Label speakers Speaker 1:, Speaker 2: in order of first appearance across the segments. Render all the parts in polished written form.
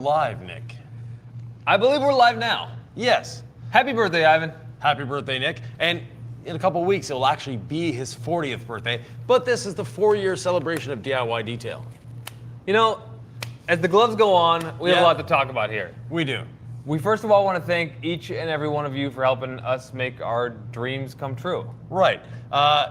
Speaker 1: Live, Nick.
Speaker 2: I believe we're live now.
Speaker 1: Yes.
Speaker 2: Happy birthday, Ivan.
Speaker 1: Happy birthday, Nick. And in a couple weeks, it'll actually be his 40th birthday. But this is the 4-year celebration of DIY Detail.
Speaker 2: You know, as the gloves go on, we have a lot to talk about here.
Speaker 1: We do.
Speaker 2: We first of all want to thank each and every one of you for helping us make our dreams come true.
Speaker 1: Right.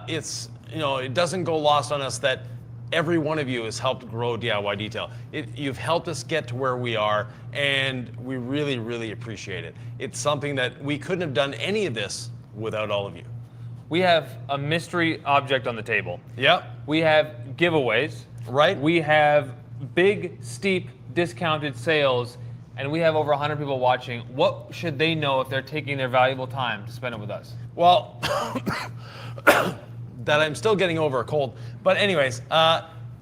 Speaker 1: It doesn't go lost on us that every one of you has helped grow DIY Detail. You've helped us get to where we are, and we really, really appreciate it. It's something that we couldn't have done any of this without all of you.
Speaker 2: We have a mystery object on the table.
Speaker 1: Yep.
Speaker 2: We have giveaways.
Speaker 1: Right.
Speaker 2: We have big, steep, discounted sales, and we have over 100 people watching. What should they know if they're taking their valuable time to spend it with us?
Speaker 1: Well, that I'm still getting over a cold. But anyways,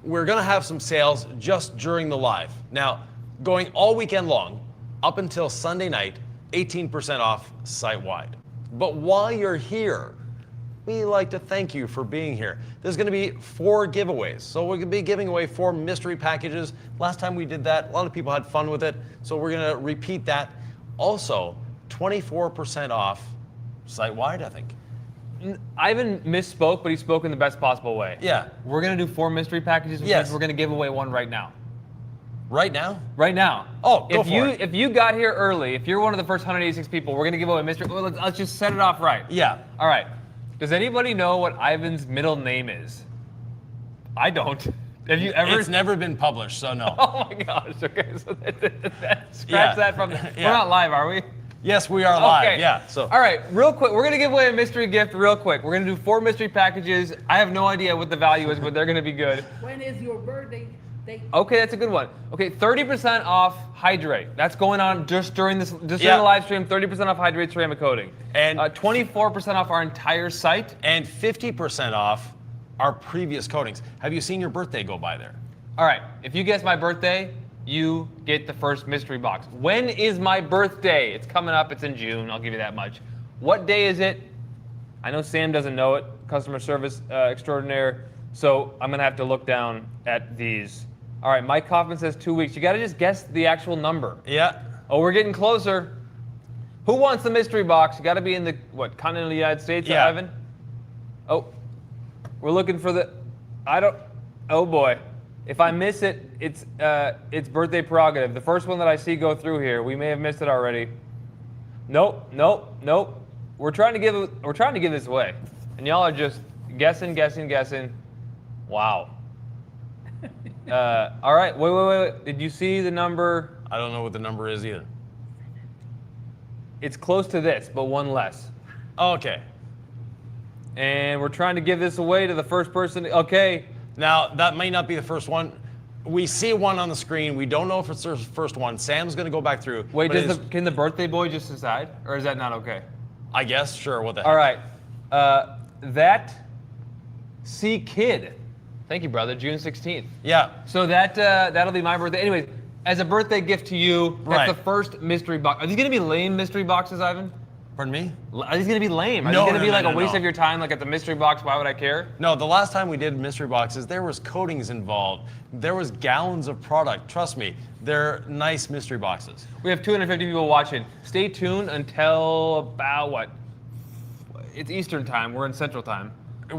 Speaker 1: we're going to have some sales just during the live. Now, going all weekend long, up until Sunday night, 18% off site-wide. But while you're here, we like to thank you for being here. There's going to be 4 giveaways. So we're going to be giving away 4 mystery packages. Last time we did that, a lot of people had fun with it. So we're going to repeat that. Also, 24% off site-wide, I think.
Speaker 2: Ivan misspoke, but he spoke in the best possible way.
Speaker 1: Yeah.
Speaker 2: We're going to do 4 mystery packages.
Speaker 1: Yes.
Speaker 2: We're going to give away one right now.
Speaker 1: Right now?
Speaker 2: Right now.
Speaker 1: Oh, go for it.
Speaker 2: If you got here early, if you're one of the first 186 people, we're going to give away a mystery. Well, let's just set it off right.
Speaker 1: Yeah.
Speaker 2: All right. Does anybody know what Ivan's middle name is? I don't. Have you ever?
Speaker 1: It's never been published, so no.
Speaker 2: Oh my gosh. Okay. So scratch that from.
Speaker 1: Yeah.
Speaker 2: We're not live, are we?
Speaker 1: Yes, we are live.
Speaker 2: Okay.
Speaker 1: Yeah. So.
Speaker 2: All right, real quick, we're gonna give away a mystery gift real quick. We're gonna do 4 mystery packages. I have no idea what the value is, but they're gonna be good.
Speaker 3: When is your birthday date?
Speaker 2: Okay, that's a good one. Okay, 30% off Hydrate. That's going on just during this, during the live stream. 30% off Hydrate ceramic coating,
Speaker 1: and
Speaker 2: 24% off our entire site,
Speaker 1: and 50% off our previous coatings. Have you seen your birthday go by there?
Speaker 2: All right, if you guess my birthday, you get the first mystery box. When is my birthday? It's coming up. It's in June. I'll give you that much. What day is it? I know Sam doesn't know it. Customer service extraordinaire. So I'm going to have to look down at these. All right, Mike Kaufman says 2 weeks. You got to just guess the actual number.
Speaker 1: Yeah.
Speaker 2: Oh, we're getting closer. Who wants the mystery box? You got to be in the, continental United States,
Speaker 1: yeah.
Speaker 2: Ivan? Oh, we're looking for the, oh boy. If I miss it, it's birthday prerogative. The first one that I see go through here, we may have missed it already. Nope. We're trying to give this away, and y'all are just guessing. Wow. All right. Wait. Did you see the number?
Speaker 1: I don't know what the number is either.
Speaker 2: It's close to this, but one less.
Speaker 1: Oh, okay.
Speaker 2: And we're trying to give this away to the first person. Okay.
Speaker 1: Now, that may not be the first one. We see one on the screen. We don't know if it's the first one. Sam's going to go back through.
Speaker 2: Wait, can the birthday boy just decide? Or is that not okay?
Speaker 1: I guess, sure. What the heck?
Speaker 2: All right. That C Kid. Thank you, brother. June 16th.
Speaker 1: Yeah.
Speaker 2: So that'll be my birthday. Anyways, as a birthday gift to you, that's the first mystery box. Are these going to be lame mystery boxes, Ivan?
Speaker 1: Pardon me?
Speaker 2: Are these going to be lame? Are
Speaker 1: No,
Speaker 2: these going to be like
Speaker 1: no,
Speaker 2: a waste
Speaker 1: no.
Speaker 2: of your time, like at the mystery box? Why would I care?
Speaker 1: No, the last time we did mystery boxes, there was coatings involved. There was gallons of product. Trust me, they're nice mystery boxes.
Speaker 2: We have 250 people watching. Stay tuned until about what? It's Eastern time. We're in Central time.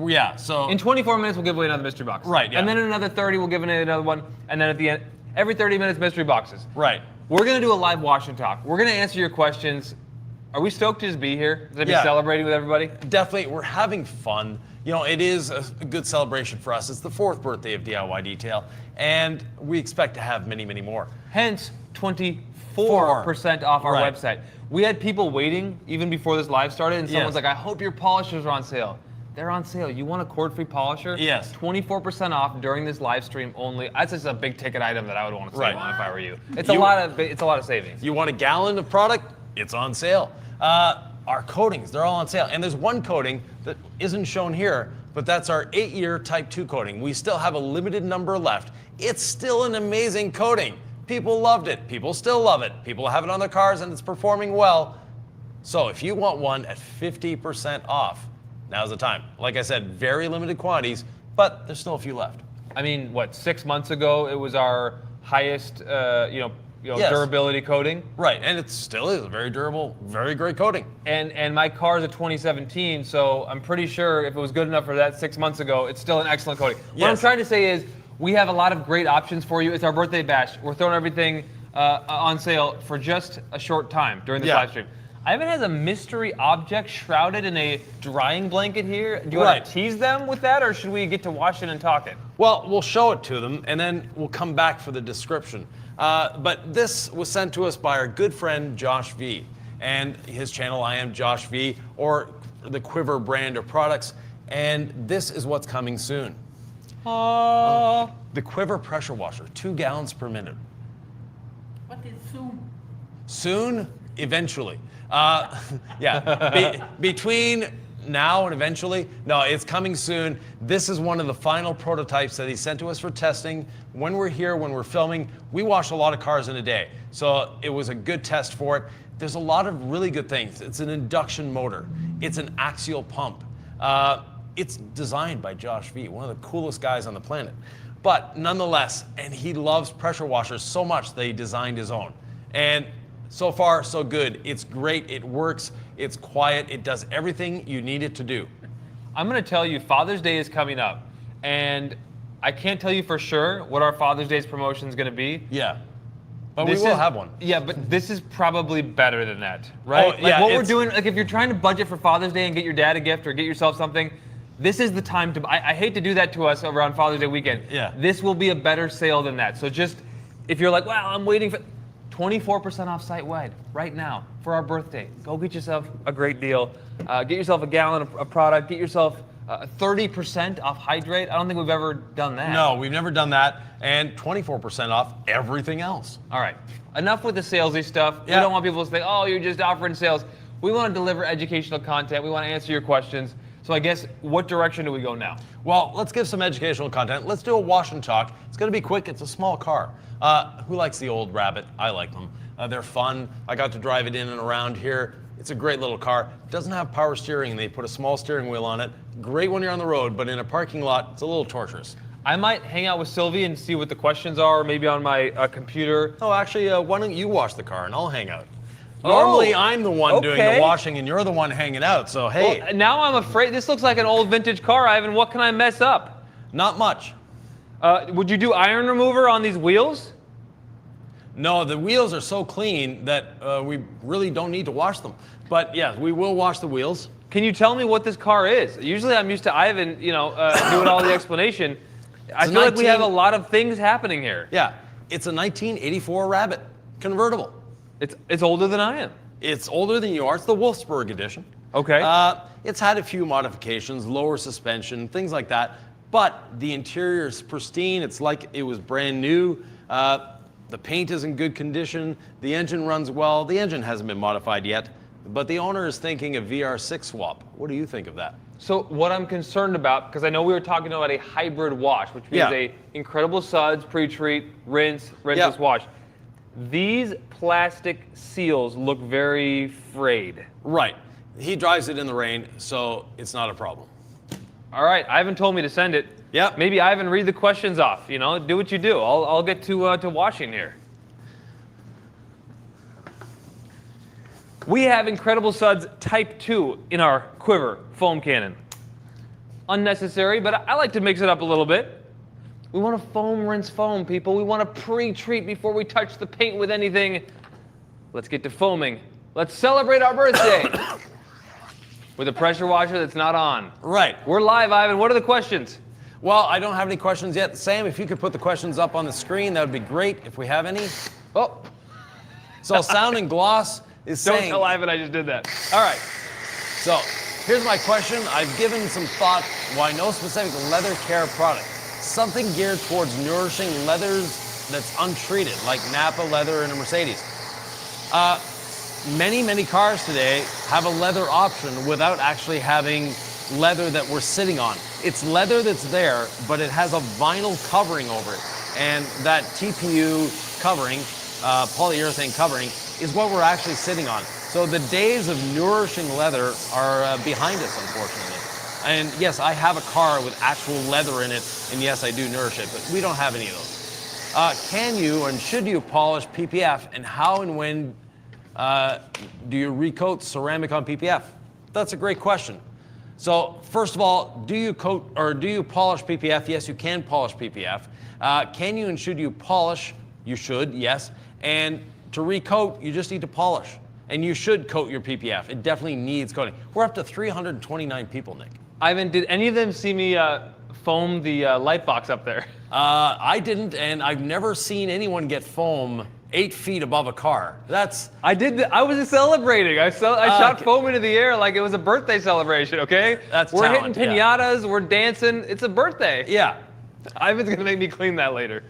Speaker 1: Yeah, so...
Speaker 2: In 24 minutes, we'll give away another mystery box.
Speaker 1: Right, yeah.
Speaker 2: And then in another 30, we'll give away another one. And then at the end, every 30 minutes, mystery boxes.
Speaker 1: Right.
Speaker 2: We're going to do a live wash and talk. We're going to answer your questions. Are we stoked to just be here? To be celebrating with everybody?
Speaker 1: Definitely. We're having fun. You know, it is a good celebration for us. It's the 4th birthday of DIY Detail, and we expect to have many, many more.
Speaker 2: Hence, 24% off our website. We had people waiting even before this live started, and someone's like, I hope your polishers are on sale. They're on sale. You want a cord-free polisher?
Speaker 1: Yes.
Speaker 2: 24% off during this live stream only. That's just a big ticket item that I would want to save on if I were you. It's a lot of savings.
Speaker 1: You want a gallon of product? It's on sale. Our coatings, they're all on sale. And there's one coating that isn't shown here, but that's our 8-year Type 2 coating. We still have a limited number left. It's still an amazing coating. People loved it. People still love it. People have it on their cars and it's performing well. So if you want one at 50% off, now's the time. Like I said, very limited quantities, but there's still a few left.
Speaker 2: I mean, what, 6 months ago, it was our highest,
Speaker 1: Yes.
Speaker 2: durability coating.
Speaker 1: Right, and it still is a very durable, very great coating.
Speaker 2: And my car is a 2017, so I'm pretty sure if it was good enough for that 6 months ago, it's still an excellent coating. What I'm
Speaker 1: Yes.
Speaker 2: trying to say is we have a lot of great options for you. It's our birthday bash. We're throwing everything on sale for just a short time during this
Speaker 1: Yeah.
Speaker 2: live stream. Ivan has a mystery object shrouded in a drying blanket here. Do you want
Speaker 1: Right.
Speaker 2: to tease them with that, or should we get to wash it and talk it?
Speaker 1: Well, we'll show it to them, and then we'll come back for the description. But this was sent to us by our good friend Josh V, and his channel, I Am Josh V, or the Quiver brand of products. And this is what's coming soon. The Quiver pressure washer, 2 gallons per minute.
Speaker 3: What is soon?
Speaker 1: Soon, eventually. Between now and eventually, no, it's coming soon. This is one of the final prototypes that he sent to us for testing. When we're here, when we're filming, we wash a lot of cars in a day. So it was a good test for it. There's a lot of really good things. It's an induction motor. It's an axial pump. It's designed by Josh V, one of the coolest guys on the planet. But nonetheless, and he loves pressure washers so much that he designed his own. And so far, so good. It's great, it works, it's quiet, it does everything you need it to do.
Speaker 2: I'm going to tell you, Father's Day is coming up, and I can't tell you for sure what our Father's Day's promotion is going to be.
Speaker 1: Yeah. But
Speaker 2: This
Speaker 1: we will
Speaker 2: is-
Speaker 1: have one.
Speaker 2: Yeah, but this is probably better than that, right?
Speaker 1: Oh,
Speaker 2: Like
Speaker 1: yeah,
Speaker 2: what we're
Speaker 1: it's-
Speaker 2: doing, like if you're trying to budget for Father's Day and get your dad a gift or get yourself something, this is the time to. I hate to do that to us around Father's Day weekend.
Speaker 1: Yeah.
Speaker 2: This will be a better sale than that. So just if you're like, wow, I'm waiting for 24% off site wide right now for our birthday. Go get yourself a great deal. Get yourself a gallon of product. Get yourself 30% off Hydrate. I don't think we've ever done that.
Speaker 1: No, we've never done that. And 24% off everything else.
Speaker 2: All right. Enough with the salesy stuff. We
Speaker 1: Yeah.
Speaker 2: don't want people to think, oh, you're just offering sales. We want to deliver educational content. We want to answer your questions. So I guess, what direction do we go now?
Speaker 1: Well, let's give some educational content. Let's do a wash and talk. It's going to be quick. It's a small car. Who likes the old Rabbit? I like them. They're fun. I got to drive it in and around here. It's a great little car. It doesn't have power steering. They put a small steering wheel on it. Great when you're on the road, but in a parking lot, it's a little torturous.
Speaker 2: I might hang out with Sylvie and see what the questions are, maybe on my computer.
Speaker 1: Oh, actually, why don't you wash the car and I'll hang out? Normally, I'm the one doing
Speaker 2: okay.
Speaker 1: the washing and you're the one hanging out, so hey,
Speaker 2: Well, now I'm afraid. This looks like an old vintage car, Ivan. What can I mess up?
Speaker 1: not much.
Speaker 2: Would you do iron remover on these wheels?
Speaker 1: No, the wheels are so clean that we really don't need to wash them. But yeah, we will wash the wheels.
Speaker 2: Can you tell me what this car is? Usually I'm used to Ivan, doing all the explanation. I
Speaker 1: It's a
Speaker 2: feel like we have a
Speaker 1: 19
Speaker 2: lot of things happening here.
Speaker 1: Yeah, it's a 1984 Rabbit convertible.
Speaker 2: It's older than I am.
Speaker 1: It's older than you are. It's the Wolfsburg edition.
Speaker 2: Okay.
Speaker 1: It's had a few modifications, lower suspension, things like that. But the interior is pristine. It's like it was brand new. The paint is in good condition. The engine runs well. The engine hasn't been modified yet. But the owner is thinking a VR6 swap. What do you think of that?
Speaker 2: So what I'm concerned about, because I know we were talking about a hybrid wash, which means
Speaker 1: Yeah.
Speaker 2: a incredible suds, pre-treat, rinse, rinseless
Speaker 1: Yeah.
Speaker 2: wash. These plastic seals look very frayed.
Speaker 1: Right. He drives it in the rain, so it's not a problem.
Speaker 2: All right, Ivan told me to send it.
Speaker 1: Yep.
Speaker 2: Maybe Ivan, read the questions off. Do what you do. I'll get to washing here. We have Incredible Suds Type 2 in our Quiver foam cannon. Unnecessary, but I like to mix it up a little bit. We want to foam rinse foam, people. We want to pre-treat before we touch the paint with anything. Let's get to foaming. Let's celebrate our birthday with a pressure washer that's not on.
Speaker 1: Right.
Speaker 2: We're live, Ivan. What are the questions?
Speaker 1: Well, I don't have any questions yet. Sam, if you could put the questions up on the screen, that would be great if we have any.
Speaker 2: Oh,
Speaker 1: So Sound and Gloss is
Speaker 2: don't
Speaker 1: saying...
Speaker 2: tell Ivan I just did that.
Speaker 1: All right. So here's my question. I've given some thought why no specific leather care product. Something geared towards nourishing leathers that's untreated, like Napa leather in a Mercedes. Many cars today have a leather option without actually having leather that we're sitting on. It's leather that's there, but it has a vinyl covering over it. And that TPU covering, polyurethane covering, is what we're actually sitting on. So the days of nourishing leather are behind us, unfortunately. And yes, I have a car with actual leather in it, and yes, I do nourish it, but we don't have any of those. Can you and should you polish PPF, and how and when do you recoat ceramic on PPF? That's a great question. So first of all, do you coat or do you polish PPF? Yes, you can polish PPF. Can you and should you polish? You should, yes. And to recoat, you just need to polish. And you should coat your PPF. It definitely needs coating. We're up to 329 people, Nick.
Speaker 2: Ivan, did any of them see me foam the light box up there?
Speaker 1: I didn't, and I've never seen anyone get foam 8 feet above a car.
Speaker 2: I did. I was celebrating. I shot
Speaker 1: okay.
Speaker 2: foam into the air like it was a birthday celebration. Okay. We're
Speaker 1: talent,
Speaker 2: hitting pinatas. We're dancing. It's a birthday.
Speaker 1: Yeah.
Speaker 2: Ivan's gonna make me clean that later.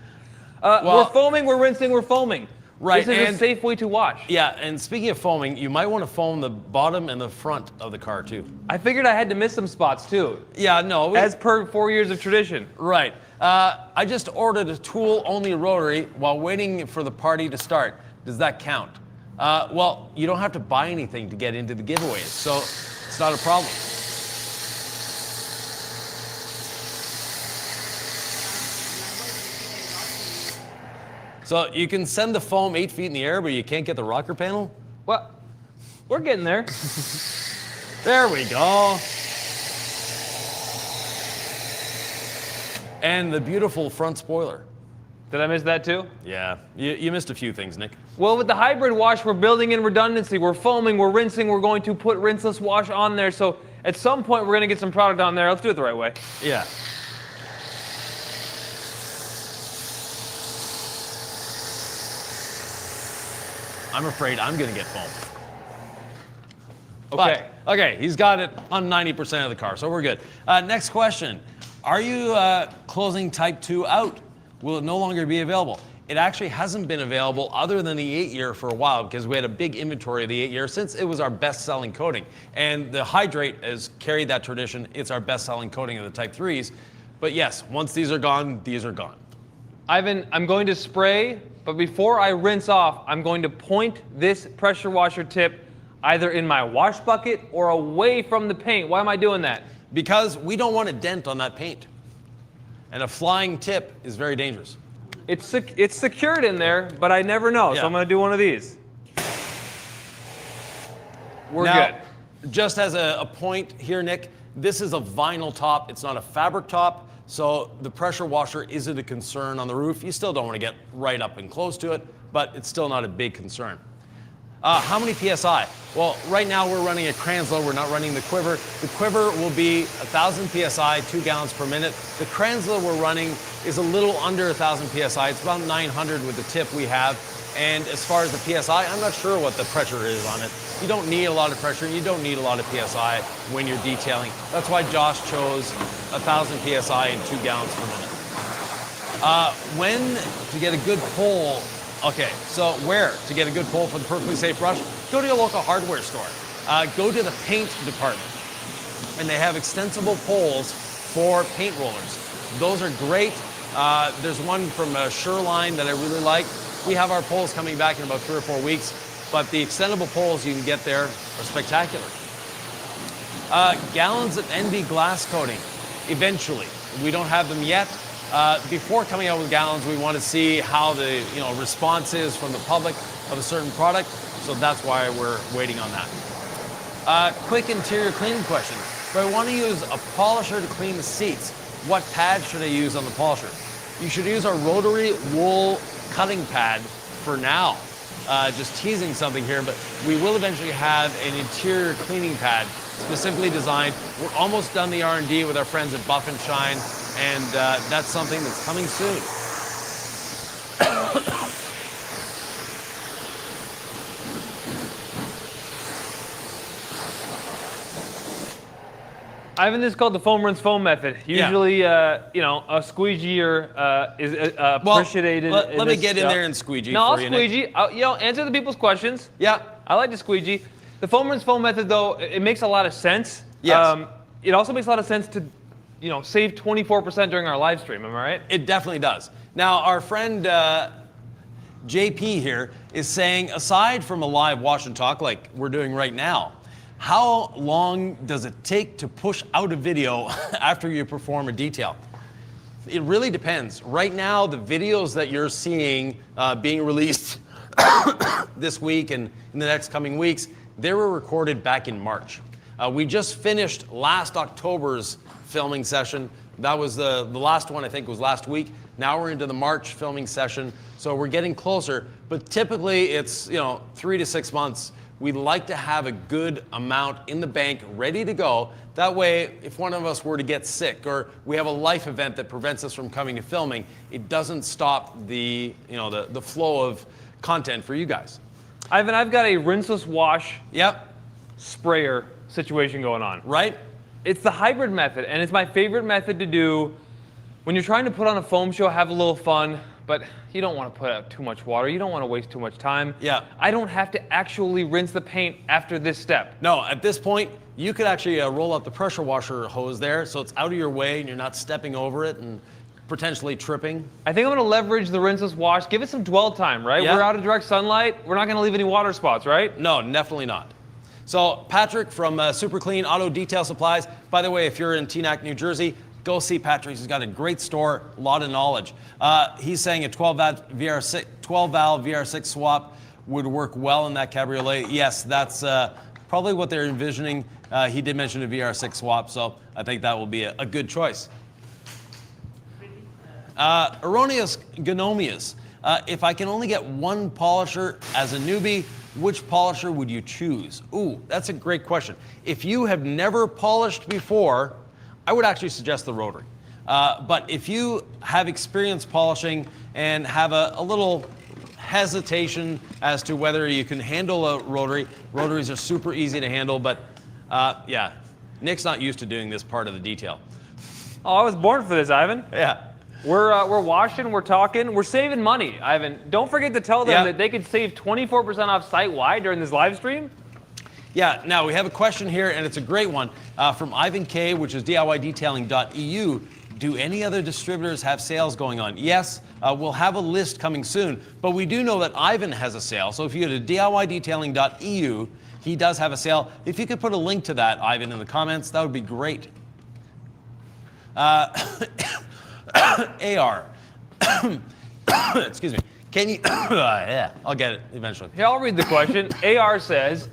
Speaker 1: Well-
Speaker 2: We're foaming. We're rinsing. We're foaming.
Speaker 1: Right,
Speaker 2: This is
Speaker 1: and-
Speaker 2: a safe way to wash.
Speaker 1: Yeah, and speaking of foaming, you might want to foam the bottom and the front of the car too.
Speaker 2: I figured I had to miss some spots too,
Speaker 1: Yeah, no.
Speaker 2: as per 4 years of tradition.
Speaker 1: Right. I just ordered a tool-only rotary while waiting for the party to start. Does that count? Well, you don't have to buy anything to get into the giveaways, so it's not a problem. So you can send the foam 8 feet in the air, but you can't get the rocker panel?
Speaker 2: Well, we're getting there.
Speaker 1: There we go. And the beautiful front spoiler.
Speaker 2: Did I miss that too?
Speaker 1: Yeah, you missed a few things, Nick.
Speaker 2: Well, with the hybrid wash, we're building in redundancy. We're foaming, we're rinsing, we're going to put rinseless wash on there. So at some point, we're going to get some product on there. Let's do it the right way.
Speaker 1: Yeah. I'm afraid I'm going to get foam.
Speaker 2: Okay.
Speaker 1: But, okay, he's got it on 90% of the car, so we're good. Next question. Are you closing Type 2 out? Will it no longer be available? It actually hasn't been available other than the 8-year for a while because we had a big inventory of the 8-year since it was our best-selling coating. And the Hydrate has carried that tradition. It's our best-selling coating of the Type 3s. But yes, once these are gone, these are gone.
Speaker 2: Ivan, I'm going to spray, but before I rinse off, I'm going to point this pressure washer tip either in my wash bucket or away from the paint. Why am I doing that?
Speaker 1: Because we don't want a dent on that paint. And a flying tip is very dangerous.
Speaker 2: It's secured in there, but I never know,
Speaker 1: Yeah.
Speaker 2: so I'm going to do one of these. We're
Speaker 1: Now,
Speaker 2: good.
Speaker 1: just as a point here, Nick, this is a vinyl top. It's not a fabric top. So the pressure washer isn't a concern on the roof. You still don't want to get right up and close to it, but it's still not a big concern. How many PSI? Well, right now we're running a Kranzler. We're not running the Quiver. The Quiver will be 1,000 PSI, 2 gallons per minute. The Kranzler we're running is a little under 1,000 PSI. It's about 900 with the tip we have. And as far as the PSI, I'm not sure what the pressure is on it. You don't need a lot of pressure. You don't need a lot of PSI when you're detailing. That's why Josh chose 1,000 PSI and 2 gallons per minute. When to get a good pull? Okay, so where to get a good pull for the perfectly safe brush? Go to your local hardware store. Go to the paint department, and they have extensible pulls for paint rollers. Those are great. There's one from Shoreline that I really like. We have our pulls coming back in about 3 or 4 weeks, but the extendable pulls you can get there are spectacular. Gallons of NB glass coating, eventually. We don't have them yet. Before coming out with gallons, we want to see how the response is from the public of a certain product, so that's why we're waiting on that. Quick interior cleaning question. If I want to use a polisher to clean the seats, what pad should I use on the polisher? You should use our rotary wool cutting pad for now. Just teasing something here, but we will eventually have an interior cleaning pad specifically designed. We're almost done the R&D with our friends at Buff and Shine, and that's something that's coming soon.
Speaker 2: Ivan, this is called the foam rinse foam method. Usually, a squeegee is appreciated.
Speaker 1: Let me get in there and squeegee.
Speaker 2: No, I'll
Speaker 1: for you, Nick.
Speaker 2: squeegee. Answer the people's questions.
Speaker 1: Yeah.
Speaker 2: I like to squeegee. The foam rinse foam method, though, it makes a lot of sense.
Speaker 1: Yes.
Speaker 2: It also makes a lot of sense to, save 24% during our live stream. Am I right?
Speaker 1: It definitely does. Now, our friend JP here is saying, aside from a live wash and talk like we're doing right now, how long does it take to push out a video after you perform a detail? It really depends. Right now, the videos that you're seeing being released this week and in the next coming weeks, they were recorded back in March. We just finished last October's filming session. That was the last one, I think, was last week. Now we're into the March filming session, so we're getting closer. But typically, it's 3 to 6 months. We'd like to have a good amount in the bank ready to go. That way, if one of us were to get sick or we have a life event that prevents us from coming to filming, it doesn't stop the flow of content for you guys.
Speaker 2: Ivan, I've got a rinseless wash
Speaker 1: Yep.
Speaker 2: sprayer situation going on.
Speaker 1: Right?
Speaker 2: It's the hybrid method, and it's my favorite method to do when you're trying to put on a foam show, have a little fun, but you don't want to put out too much water. You don't want to waste too much time.
Speaker 1: Yeah.
Speaker 2: I don't have to actually rinse the paint after this step.
Speaker 1: No, at this point, you could actually roll out the pressure washer hose there so it's out of your way and you're not stepping over it and potentially tripping.
Speaker 2: I think I'm going to leverage the rinseless wash. Give it some dwell time, right?
Speaker 1: Yeah.
Speaker 2: We're out of direct sunlight. We're not going to leave any water spots, right?
Speaker 1: No, definitely not. So Patrick from Super Clean Auto Detail Supplies. By the way, if you're in Teaneck, New Jersey, go see Patrick. He's got a great store, a lot of knowledge. He's saying a 12-valve VR6 swap would work well in that cabriolet. Yes, that's probably what they're envisioning. He did mention a VR6 swap, so I think that will be a good choice. Erroneous Gnomius. If I can only get one polisher as a newbie, which polisher would you choose? Ooh, that's a great question. If you have never polished before, I would actually suggest the rotary. But if you have experience polishing and have a little hesitation as to whether you can handle a rotary, rotaries are super easy to handle, but yeah, Nick's not used to doing this part of the detail.
Speaker 2: Oh, I was born for this, Ivan.
Speaker 1: Yeah.
Speaker 2: We're washing, we're talking, we're saving money, Ivan. Don't forget to tell them that they could save 24% off site-wide during this live stream.
Speaker 1: Yeah, now we have a question here, and it's a great one, from Ivan K, which is DIYdetailing.eu. Do any other distributors have sales going on? Yes, we'll have a list coming soon, but we do know that Ivan has a sale. So if you go to DIYdetailing.eu, he does have a sale. If you could put a link to that, Ivan, in the comments, that would be great. AR. Excuse me. Can you? Yeah, I'll get it eventually.
Speaker 2: Here, I'll read the question. AR says,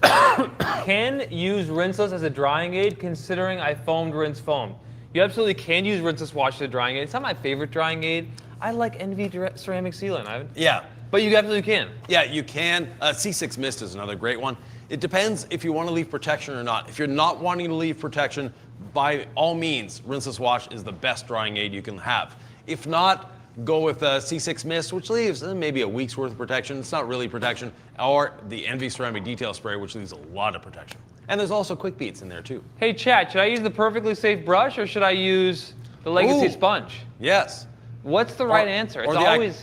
Speaker 2: can use rinseless as a drying aid considering I foamed rinse foam? You absolutely can use rinseless wash as a drying aid. It's not my favorite drying aid. I like NV ceramic sealant, Ivan.
Speaker 1: Yeah.
Speaker 2: But you absolutely can.
Speaker 1: Yeah, you can. C6 Mist is another great one. It depends if you want to leave protection or not. If you're not wanting to leave protection, by all means, rinseless wash is the best drying aid you can have. If not, go with C6 Mist, which leaves maybe a week's worth of protection. It's not really protection. Or the NV Ceramic Detail Spray, which leaves a lot of protection. And there's also Quick Beats in there too.
Speaker 2: Hey, chat, should I use the Perfectly Safe brush or should I use the Legacy
Speaker 1: Ooh.
Speaker 2: Sponge?
Speaker 1: Yes.
Speaker 2: What's the right answer? It's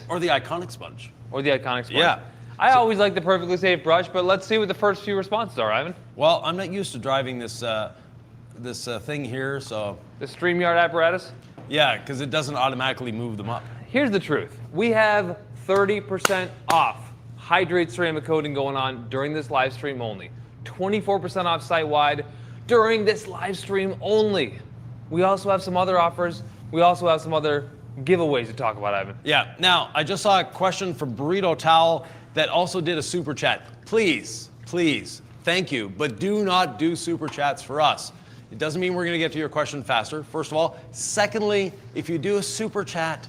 Speaker 1: or the Iconic Sponge.
Speaker 2: Or the Iconic Sponge.
Speaker 1: Yeah.
Speaker 2: I always like the Perfectly Safe brush, but let's see what the first few responses are, Ivan.
Speaker 1: Well, I'm not used to driving this thing here, so.
Speaker 2: The StreamYard apparatus?
Speaker 1: Yeah, because it doesn't automatically move them up.
Speaker 2: Here's the truth. We have 30% off Hydrate ceramic coating going on during this live stream only. 24% off site-wide during this live stream only. We also have some other offers. We also have some other giveaways to talk about, Ivan.
Speaker 1: Yeah. Now, I just saw a question from Burrito Towel that also did a super chat. Please, thank you, but do not do super chats for us. It doesn't mean we're going to get to your question faster, first of all. Secondly, if you do a super chat,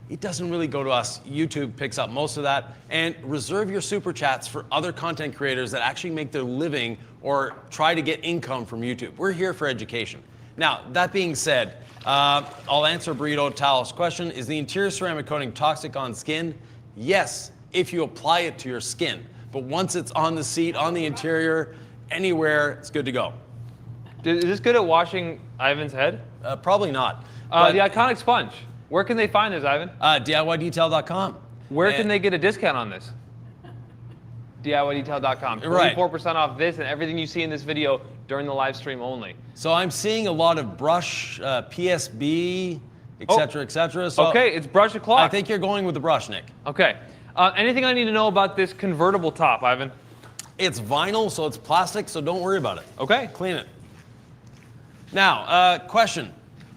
Speaker 1: it doesn't really go to us. YouTube picks up most of that. And reserve your super chats for other content creators that actually make their living or try to get income from YouTube. We're here for education. Now, that being said, I'll answer Burrito Towel's question. Is the interior ceramic coating toxic on skin? Yes, if you apply it to your skin. But once it's on the seat, on the interior, anywhere, it's good to go.
Speaker 2: Is this good at washing Ivan's head?
Speaker 1: Probably not.
Speaker 2: The Iconic Sponge. Where can they find this, Ivan?
Speaker 1: DIYdetail.com.
Speaker 2: Where can they get a discount on this? DIYdetail.com.
Speaker 1: Right.
Speaker 2: 24% off this and everything you see in this video during the live stream only.
Speaker 1: So I'm seeing a lot of brush, PSB, et cetera. So
Speaker 2: okay, it's brush o'clock.
Speaker 1: I think you're going with the brush, Nick.
Speaker 2: Okay. Anything I need to know about this convertible top, Ivan?
Speaker 1: It's vinyl, so it's plastic, so don't worry about it.
Speaker 2: Okay.
Speaker 1: Clean it. Now, question.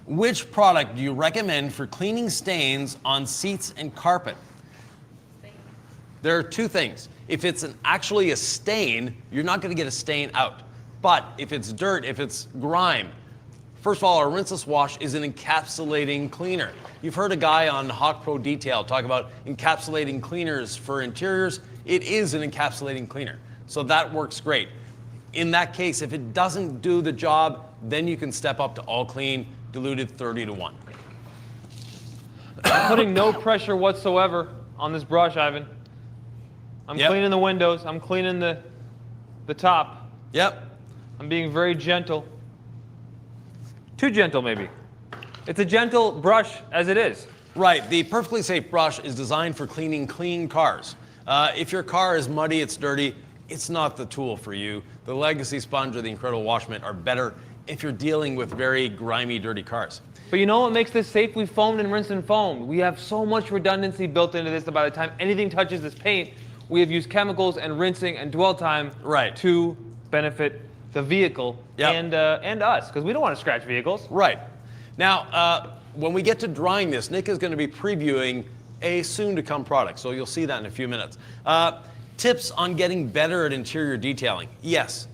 Speaker 1: Which product do you recommend for cleaning stains on seats and carpet? There are two things. If it's actually a stain, you're not going to get a stain out. But if it's dirt, if it's grime, first of all, a rinseless wash is an encapsulating cleaner. You've heard a guy on Hawk Pro Detail talk about encapsulating cleaners for interiors. It is an encapsulating cleaner. So that works great. In that case, if it doesn't do the job, then you can step up to all clean, diluted 30-1.
Speaker 2: I'm putting no pressure whatsoever on this brush, Ivan. I'm cleaning the windows. I'm cleaning the top.
Speaker 1: Yep.
Speaker 2: I'm being very gentle. Too gentle, maybe. It's a gentle brush as it is.
Speaker 1: Right. The Perfectly Safe brush is designed for cleaning clean cars. If your car is muddy, it's dirty, it's not the tool for you. The Legacy Sponge or the Incredible Wash Mitt are better if you're dealing with very grimy, dirty cars.
Speaker 2: But you know what makes this safe? We foamed and rinsed and foamed. We have so much redundancy built into this that by the time anything touches this paint, we have used chemicals and rinsing and dwell time to benefit the vehicle and us, because we don't want to scratch vehicles.
Speaker 1: Right. Now, when we get to drying this, Nick is going to be previewing a soon-to-come product, so you'll see that in a few minutes. Tips on getting better at interior detailing. Yes.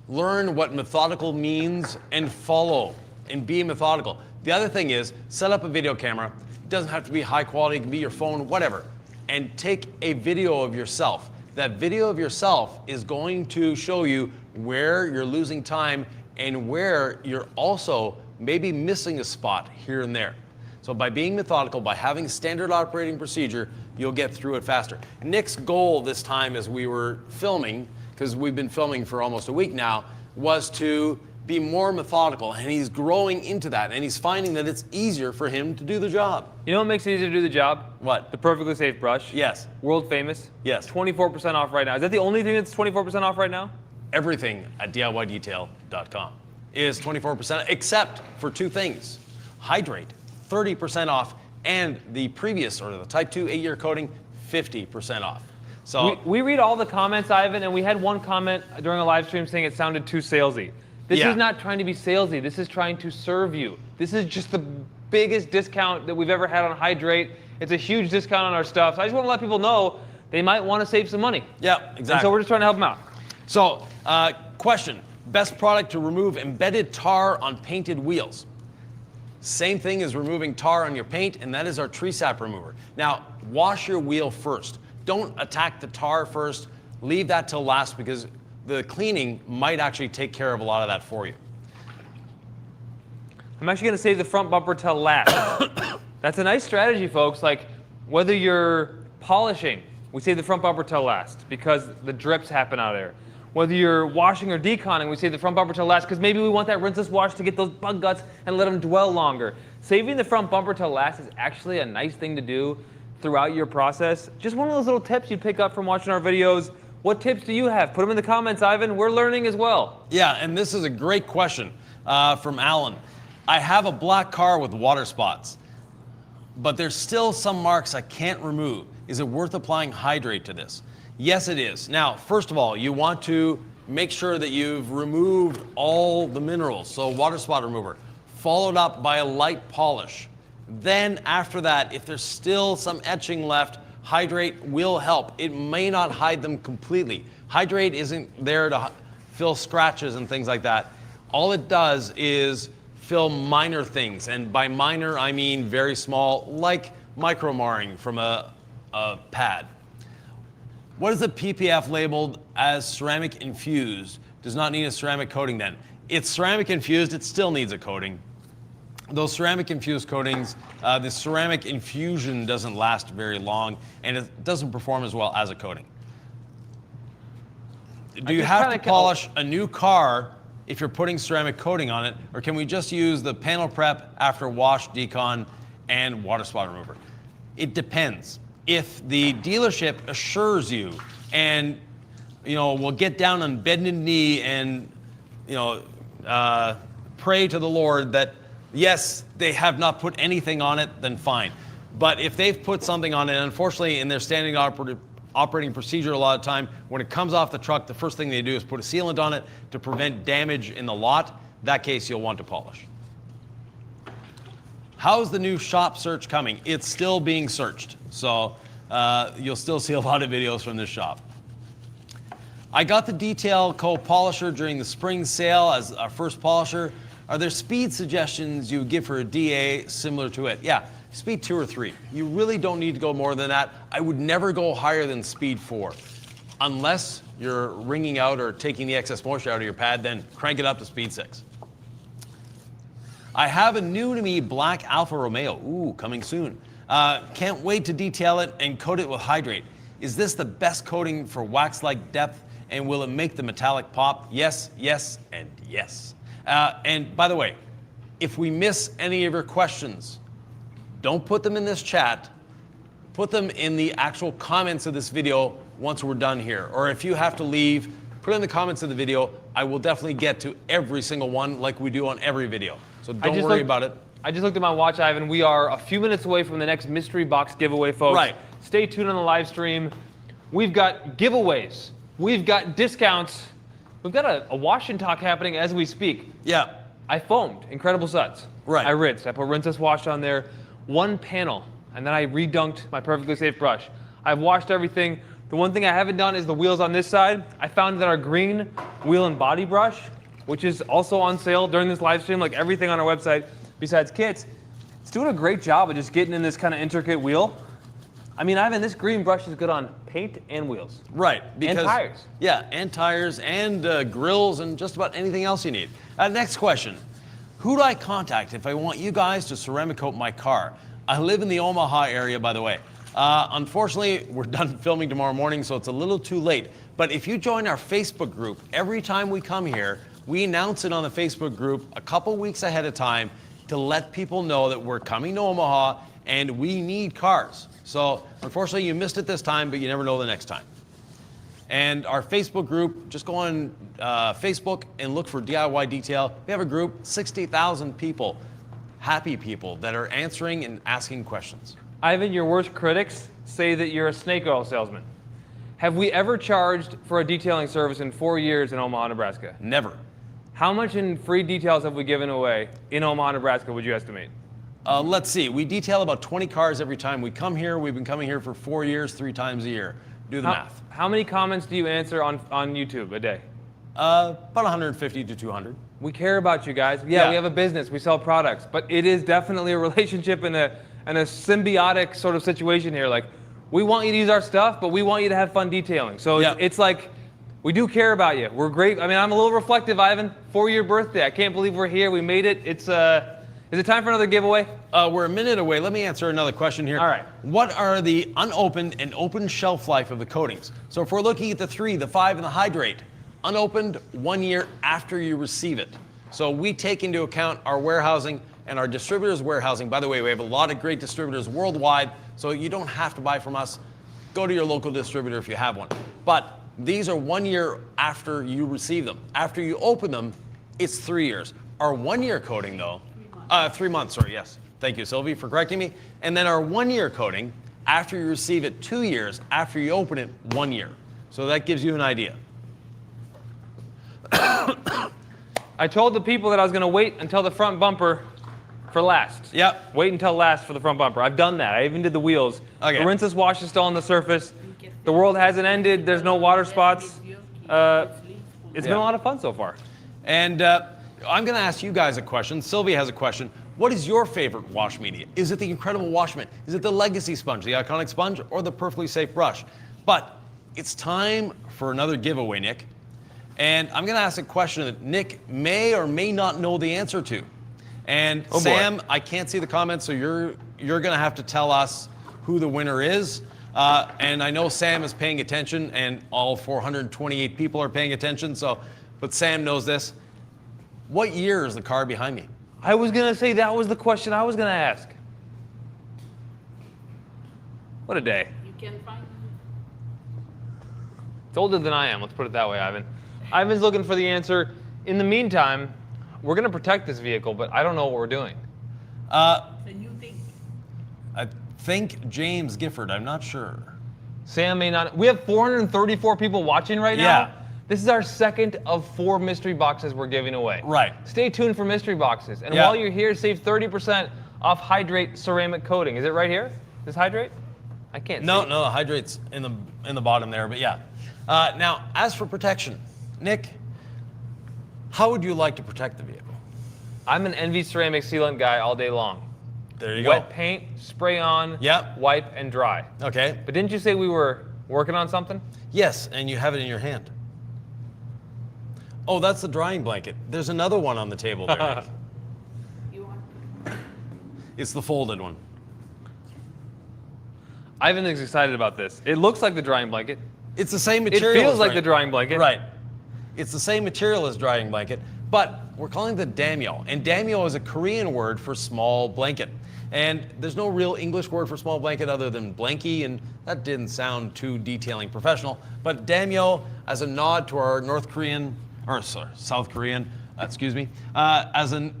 Speaker 1: Learn what methodical means and follow and be methodical. The other thing is, set up a video camera. It doesn't have to be high quality, it can be your phone, whatever. And take a video of yourself. That video of yourself is going to show you where you're losing time and where you're also maybe missing a spot here and there. So by being methodical, by having standard operating procedure, you'll get through it faster. Nick's goal this time as we were filming, because we've been filming for almost a week now, was to be more methodical, and he's growing into that, and he's finding that it's easier for him to do the job.
Speaker 2: You know what makes it easier to do the job?
Speaker 1: What?
Speaker 2: The Perfectly Safe brush.
Speaker 1: Yes.
Speaker 2: World famous.
Speaker 1: Yes. 24%
Speaker 2: off right now. Is that the only thing that's 24% off right now?
Speaker 1: Everything at DIYdetail.com is 24%, except for two things. Hydrate, 30% off, and the previous, or the Type 2 8-year coating, 50% off. So
Speaker 2: we read all the comments, Ivan, and we had one comment during a live stream saying it sounded too salesy. This is not trying to be salesy. This is trying to serve you. This is just the biggest discount that we've ever had on Hydrate. It's a huge discount on our stuff. So I just want to let people know they might want to save some money.
Speaker 1: Yeah, exactly.
Speaker 2: And so we're just trying to help them out.
Speaker 1: So, question. Best product to remove embedded tar on painted wheels. Same thing as removing tar on your paint, and that is our tree sap remover. Now, wash your wheel first. Don't attack the tar first. Leave that till last, because the cleaning might actually take care of a lot of that for you.
Speaker 2: I'm actually going to save the front bumper till last. That's a nice strategy, folks. Like, whether you're polishing, we save the front bumper till last because the drips happen out of there. Whether you're washing or deconning, we save the front bumper till last because maybe we want that rinseless wash to get those bug guts and let them dwell longer. Saving the front bumper till last is actually a nice thing to do throughout your process. Just one of those little tips you pick up from watching our videos. What tips do you have? Put them in the comments, Ivan. We're learning as well.
Speaker 1: Yeah, and this is a great question from Alan. I have a black car with water spots, but there's still some marks I can't remove. Is it worth applying Hydrate to this? Yes, it is. Now, first of all, you want to make sure that you've removed all the minerals, so water spot remover, followed up by a light polish. Then after that, if there's still some etching left, Hydrate will help. It may not hide them completely. Hydrate isn't there to fill scratches and things like that. All it does is fill minor things, and by minor I mean very small, like micro marring from a pad. What is the PPF labeled as ceramic infused? Does not need a ceramic coating then. It's ceramic infused, it still needs a coating. Those ceramic infused coatings, the ceramic infusion doesn't last very long, and it doesn't perform as well as a coating. Do you have to polish a new car if you're putting ceramic coating on it, or can we just use the panel prep after wash, decon, and water spot remover? It depends. If the dealership assures you and will get down on bended knee and pray to the Lord that yes, they have not put anything on it, then fine. But if they've put something on it, unfortunately in their standing operating procedure a lot of time, when it comes off the truck, the first thing they do is put a sealant on it to prevent damage in the lot. In that case, you'll want to polish. How's the new shop search coming? It's still being searched. So you'll still see a lot of videos from this shop. I got the Detail Co. polisher during the spring sale as our first polisher. Are there speed suggestions you would give for a DA similar to it? Yeah, speed 2 or 3. You really don't need to go more than that. I would never go higher than speed 4. Unless you're wringing out or taking the excess moisture out of your pad, then crank it up to speed 6. I have a new to me black Alfa Romeo. Ooh, coming soon. Can't wait to detail it and coat it with hydrate. Is this the best coating for wax-like depth, and will it make the metallic pop? Yes, yes, and yes. And by the way, if we miss any of your questions, don't put them in this chat. Put them in the actual comments of this video once we're done here. Or if you have to leave, put it in the comments of the video. I will definitely get to every single one like we do on every video. So don't worry about it.
Speaker 2: I just looked at my watch, Ivan. We are a few minutes away from the next mystery box giveaway, folks.
Speaker 1: Right.
Speaker 2: Stay tuned on the live stream. We've got giveaways. We've got discounts. We've got a wash and talk happening as we speak.
Speaker 1: Yeah.
Speaker 2: I foamed Incredible Suds.
Speaker 1: Right.
Speaker 2: I rinsed. I put rinseless wash on there. One panel. And then I redunked my Perfectly Safe brush. I've washed everything. The one thing I haven't done is the wheels on this side. I found that our green wheel and body brush, which is also on sale during this live stream, like everything on our website besides kits, it's doing a great job of just getting in this kind of intricate wheel. I mean, Ivan, this green brush is good on paint and wheels.
Speaker 1: Right.
Speaker 2: And tires.
Speaker 1: Yeah, and tires and grills and just about anything else you need. Next question. Who do I contact if I want you guys to ceramic coat my car? I live in the Omaha area, by the way. Unfortunately, we're done filming tomorrow morning, so it's a little too late. But if you join our Facebook group, every time we come here, we announce it on the Facebook group a couple weeks ahead of time to let people know that we're coming to Omaha and we need cars. So unfortunately, you missed it this time, but you never know the next time. And our Facebook group, just go on Facebook and look for DIY Detail. We have a group, 60,000 people, happy people that are answering and asking questions.
Speaker 2: Ivan, your worst critics say that you're a snake oil salesman. Have we ever charged for a detailing service in 4 years in Omaha, Nebraska?
Speaker 1: Never.
Speaker 2: How much in free details have we given away in Omaha, Nebraska, would you estimate?
Speaker 1: Let's see. We detail about 20 cars every time we come here. We've been coming here for 4 years, 3 times a year. Do the math.
Speaker 2: How many comments do you answer on YouTube a day?
Speaker 1: About 150 to 200.
Speaker 2: We care about you guys. Yeah, we have a business. We sell products. But it is definitely a relationship and a symbiotic sort of situation here. Like, we want you to use our stuff, but we want you to have fun detailing. So it's like, we do care about you. We're great. I mean, I'm a little reflective, Ivan. 4-year birthday. I can't believe we're here. We made it. It's is it time for another giveaway?
Speaker 1: We're a minute away. Let me answer another question here.
Speaker 2: All right.
Speaker 1: What are the unopened and open shelf life of the coatings? So if we're looking at the 3, the 5, and the hydrate, unopened 1 year after you receive it. So we take into account our warehousing and our distributors' warehousing. By the way, we have a lot of great distributors worldwide, so you don't have to buy from us. Go to your local distributor if you have one. But these are 1 year after you receive them. After you open them, it's 3 years. Our 1 year coating, though, 3 months, sorry, yes. Thank you, Sylvie, for correcting me. And then our 1 year coating, after you receive it, 2 years. After you open it, 1 year. So that gives you an idea.
Speaker 2: I told the people that I was going to wait until the front bumper for last.
Speaker 1: Yep.
Speaker 2: Wait until last for the front bumper. I've done that. I even did the wheels.
Speaker 1: Okay.
Speaker 2: The rinseless wash is still on the surface. The world hasn't ended. There's no water spots. It's been a lot of fun so far.
Speaker 1: And I'm going to ask you guys a question. Sylvia has a question. What is your favorite wash media? Is it the Incredible Wash Mitt? Is it the Legacy Sponge, the Iconic Sponge, or the Perfectly Safe Brush? But it's time for another giveaway, Nick. And I'm going to ask a question that Nick may or may not know the answer to. And Sam, I can't see the comments, so you're going to have to tell us who the winner is. And I know Sam is paying attention, and all 428 people are paying attention. But Sam knows this. What year is the car behind me?
Speaker 2: I was going to say that was the question I was going to ask. What a day.
Speaker 3: You can find it.
Speaker 2: It's older than I am, let's put it that way, Ivan. Ivan's looking for the answer. In the meantime, we're going to protect this vehicle, but I don't know what we're doing.
Speaker 3: So you think?
Speaker 1: I think James Gifford. I'm not sure.
Speaker 2: Sam may not. We have 434 people watching right now.
Speaker 1: Yeah.
Speaker 2: This is our second of 4 mystery boxes we're giving away.
Speaker 1: Right.
Speaker 2: Stay tuned for mystery boxes. And
Speaker 1: Yeah.
Speaker 2: while you're here, save 30% off hydrate ceramic coating. Is it right here? This hydrate? I can't see.
Speaker 1: No, the hydrate's in the bottom there, but yeah. Now, as for protection, Nick, how would you like to protect the vehicle?
Speaker 2: I'm an Envy ceramic sealant guy all day long.
Speaker 1: There you go.
Speaker 2: Wet paint, spray on,
Speaker 1: Yep.
Speaker 2: wipe, and dry.
Speaker 1: Okay.
Speaker 2: But didn't you say we were working on something?
Speaker 1: Yes, and you have it in your hand. Oh, that's the drying blanket. There's another one on the table there, Nick.
Speaker 3: You want?
Speaker 1: It's the folded one.
Speaker 2: Ivan is excited about this. It looks like the drying blanket.
Speaker 1: It's the same
Speaker 2: It
Speaker 1: material.
Speaker 2: feels
Speaker 1: as
Speaker 2: like the drying blanket.
Speaker 1: Right. It's the same material as drying blanket, but we're calling it the damyo. And damyo is a Korean word for small blanket. And there's no real English word for small blanket other than blankie, and that didn't sound too detailing professional. But damyo, as a nod to our South Korean, as a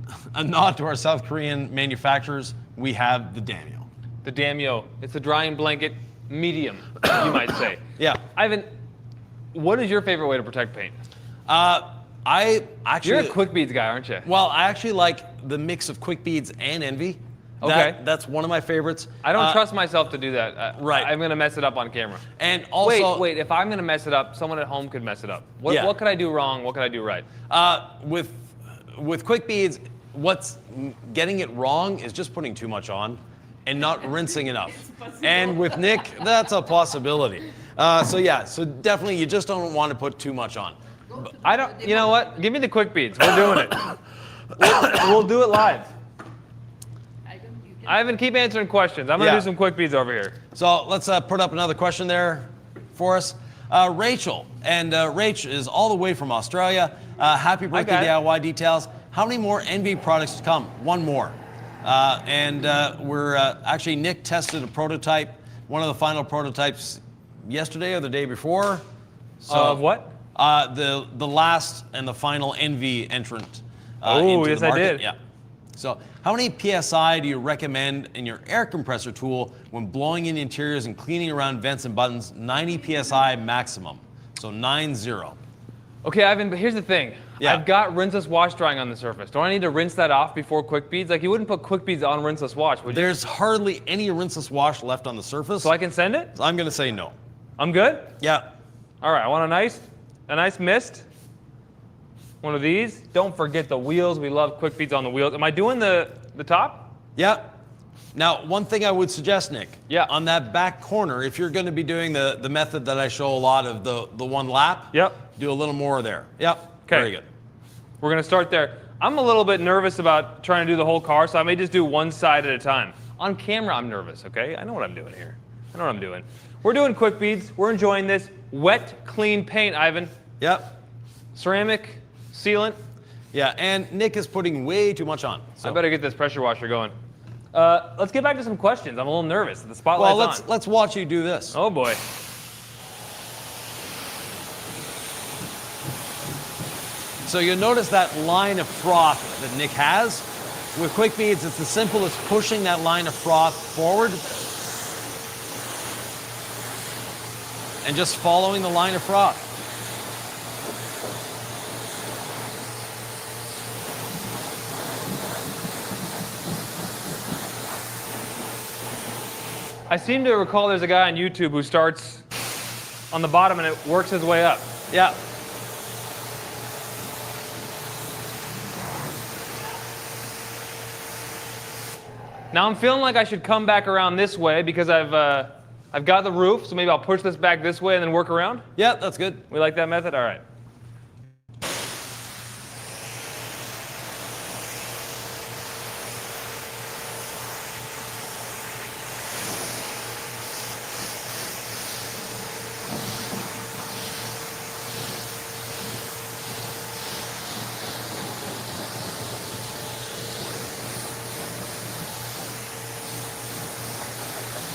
Speaker 1: nod to our South Korean manufacturers, we have the damyo.
Speaker 2: The damyo. It's a drying blanket medium, you might say.
Speaker 1: Yeah.
Speaker 2: Ivan, what is your favorite way to protect paint?
Speaker 1: I actually.
Speaker 2: You're a Quick Beads guy, aren't you?
Speaker 1: Well, I actually like the mix of Quick Beads and Envy.
Speaker 2: Okay.
Speaker 1: That's one of my favorites.
Speaker 2: I don't trust myself to do that.
Speaker 1: Right.
Speaker 2: I'm going to mess it up on camera.
Speaker 1: And also,
Speaker 2: Wait. If I'm going to mess it up, someone at home could mess it up. What could I do wrong? What could I do right?
Speaker 1: With Quick Beads, what's getting it wrong is just putting too much on and not rinsing enough. And with Nick, that's a possibility. So definitely you just don't want to put too much on.
Speaker 2: I don't. You know what? Give me the Quick Beads. We're doing it. We'll do it live. Ivan, keep answering questions. I'm going to do some Quick Beads over here.
Speaker 1: So let's put up another question there for us. Rachel, and Rach is all the way from Australia. Happy birthday, DIY Details. How many more Envy products to come? One more. We're actually, Nick tested a prototype, one of the final prototypes yesterday or the day before. So,
Speaker 2: of what?
Speaker 1: The last and the final Envy entrant.
Speaker 2: Oh, yes,
Speaker 1: the market.
Speaker 2: I did.
Speaker 1: Yeah. So how many PSI do you recommend in your air compressor tool when blowing in interiors and cleaning around vents and buttons? 90 PSI maximum. So 90.
Speaker 2: Okay, Ivan, but here's the thing.
Speaker 1: Yeah.
Speaker 2: I've got rinseless wash drying on the surface. Don't I need to rinse that off before Quick Beads? Like, you wouldn't put Quick Beads on rinseless wash, would you?
Speaker 1: There's hardly any rinseless wash left on the surface.
Speaker 2: So I can send it?
Speaker 1: I'm going to say no.
Speaker 2: I'm good?
Speaker 1: Yeah.
Speaker 2: All right, I want a nice mist. One of these. Don't forget the wheels. We love Quick Beads on the wheels. Am I doing the top?
Speaker 1: Yeah. Now, one thing I would suggest, Nick.
Speaker 2: Yeah.
Speaker 1: On that back corner, if you're going to be doing the method that I show a lot of, the one lap.
Speaker 2: Yep.
Speaker 1: Do a little more there. Yep.
Speaker 2: Okay.
Speaker 1: Very good.
Speaker 2: We're going to start there. I'm a little bit nervous about trying to do the whole car, so I may just do one side at a time. On camera, I'm nervous, okay? I know what I'm doing here. I know what I'm doing. We're doing Quick Beads. We're enjoying this. Wet, clean paint, Ivan.
Speaker 1: Yep.
Speaker 2: Ceramic, sealant.
Speaker 1: Yeah, and Nick is putting way too much on. So.
Speaker 2: I better get this pressure washer going. Let's get back to some questions. I'm a little nervous. The spotlight's on.
Speaker 1: Let's watch you do this.
Speaker 2: Oh boy.
Speaker 1: So you'll notice that line of froth that Nick has. With Quick Beads, it's as simple as pushing that line of froth forward and just following the line of froth.
Speaker 2: I seem to recall there's a guy on YouTube who starts on the bottom and it works his way up.
Speaker 1: Yeah.
Speaker 2: Now I'm feeling like I should come back around this way because I've got the roof, so maybe I'll push this back this way and then work around.
Speaker 1: Yeah, that's good.
Speaker 2: We like that method? All right.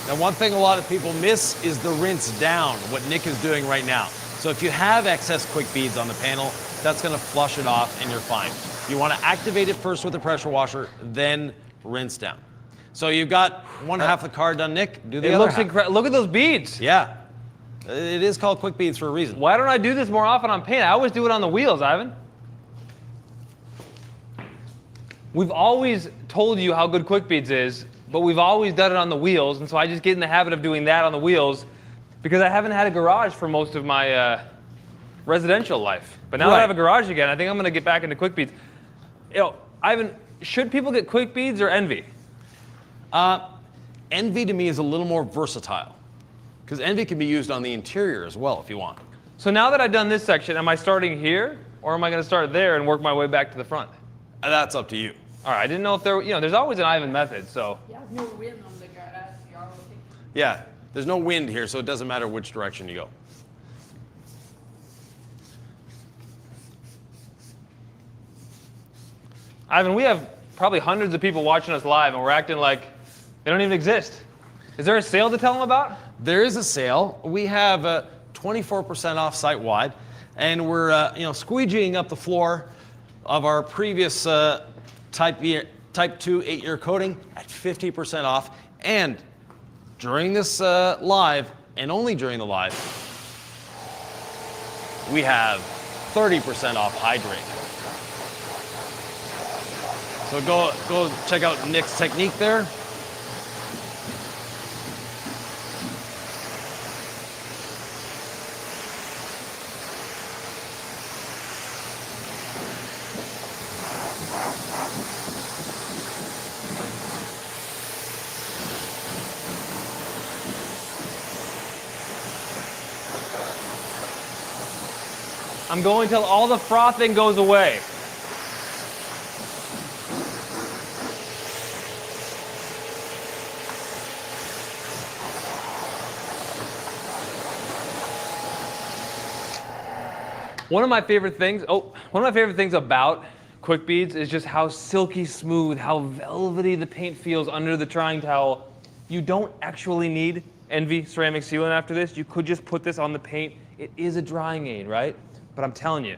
Speaker 1: Now, one thing a lot of people miss is the rinse down, what Nick is doing right now. So if you have excess Quick Beads on the panel, that's going to flush it off and you're fine. You want to activate it first with the pressure washer, then rinse down. So you've got one half of the car done, Nick. Do the
Speaker 2: It
Speaker 1: other
Speaker 2: looks
Speaker 1: half.
Speaker 2: incredible. Look at those beads.
Speaker 1: Yeah. It is called Quick Beads for a reason.
Speaker 2: Why don't I do this more often on paint? I always do it on the wheels, Ivan. We've always told you how good Quick Beads is, but we've always done it on the wheels, and so I just get in the habit of doing that on the wheels because I haven't had a garage for most of my residential life. But now that I have a garage again, I think I'm going to get back into Quick Beads. Ivan, should people get Quick Beads or Envy?
Speaker 1: Envy to me is a little more versatile because Envy can be used on the interior as well if you want.
Speaker 2: So now that I've done this section, am I starting here or am I going to start there and work my way back to the front?
Speaker 1: That's up to you.
Speaker 2: All right, I didn't know if there's always an Ivan method, so.
Speaker 3: You have no wind on the garage, you're okay.
Speaker 1: Yeah, there's no wind here, so it doesn't matter which direction you go.
Speaker 2: Ivan, we have probably hundreds of people watching us live, and we're acting like they don't even exist. Is there a sale to tell them about?
Speaker 1: There is a sale. We have 24% off site-wide, and we're squeegeeing up the floor of our previous Type 2 8-year coating at 50% off. And during this live, and only during the live, we have 30% off hydrate. So go check out Nick's technique there.
Speaker 2: I'm going till all the frothing goes away. One of my favorite things about Quick Beads is just how silky smooth, how velvety the paint feels under the drying towel. You don't actually need Envy ceramic sealant after this. You could just put this on the paint. It is a drying aid, right? But I'm telling you,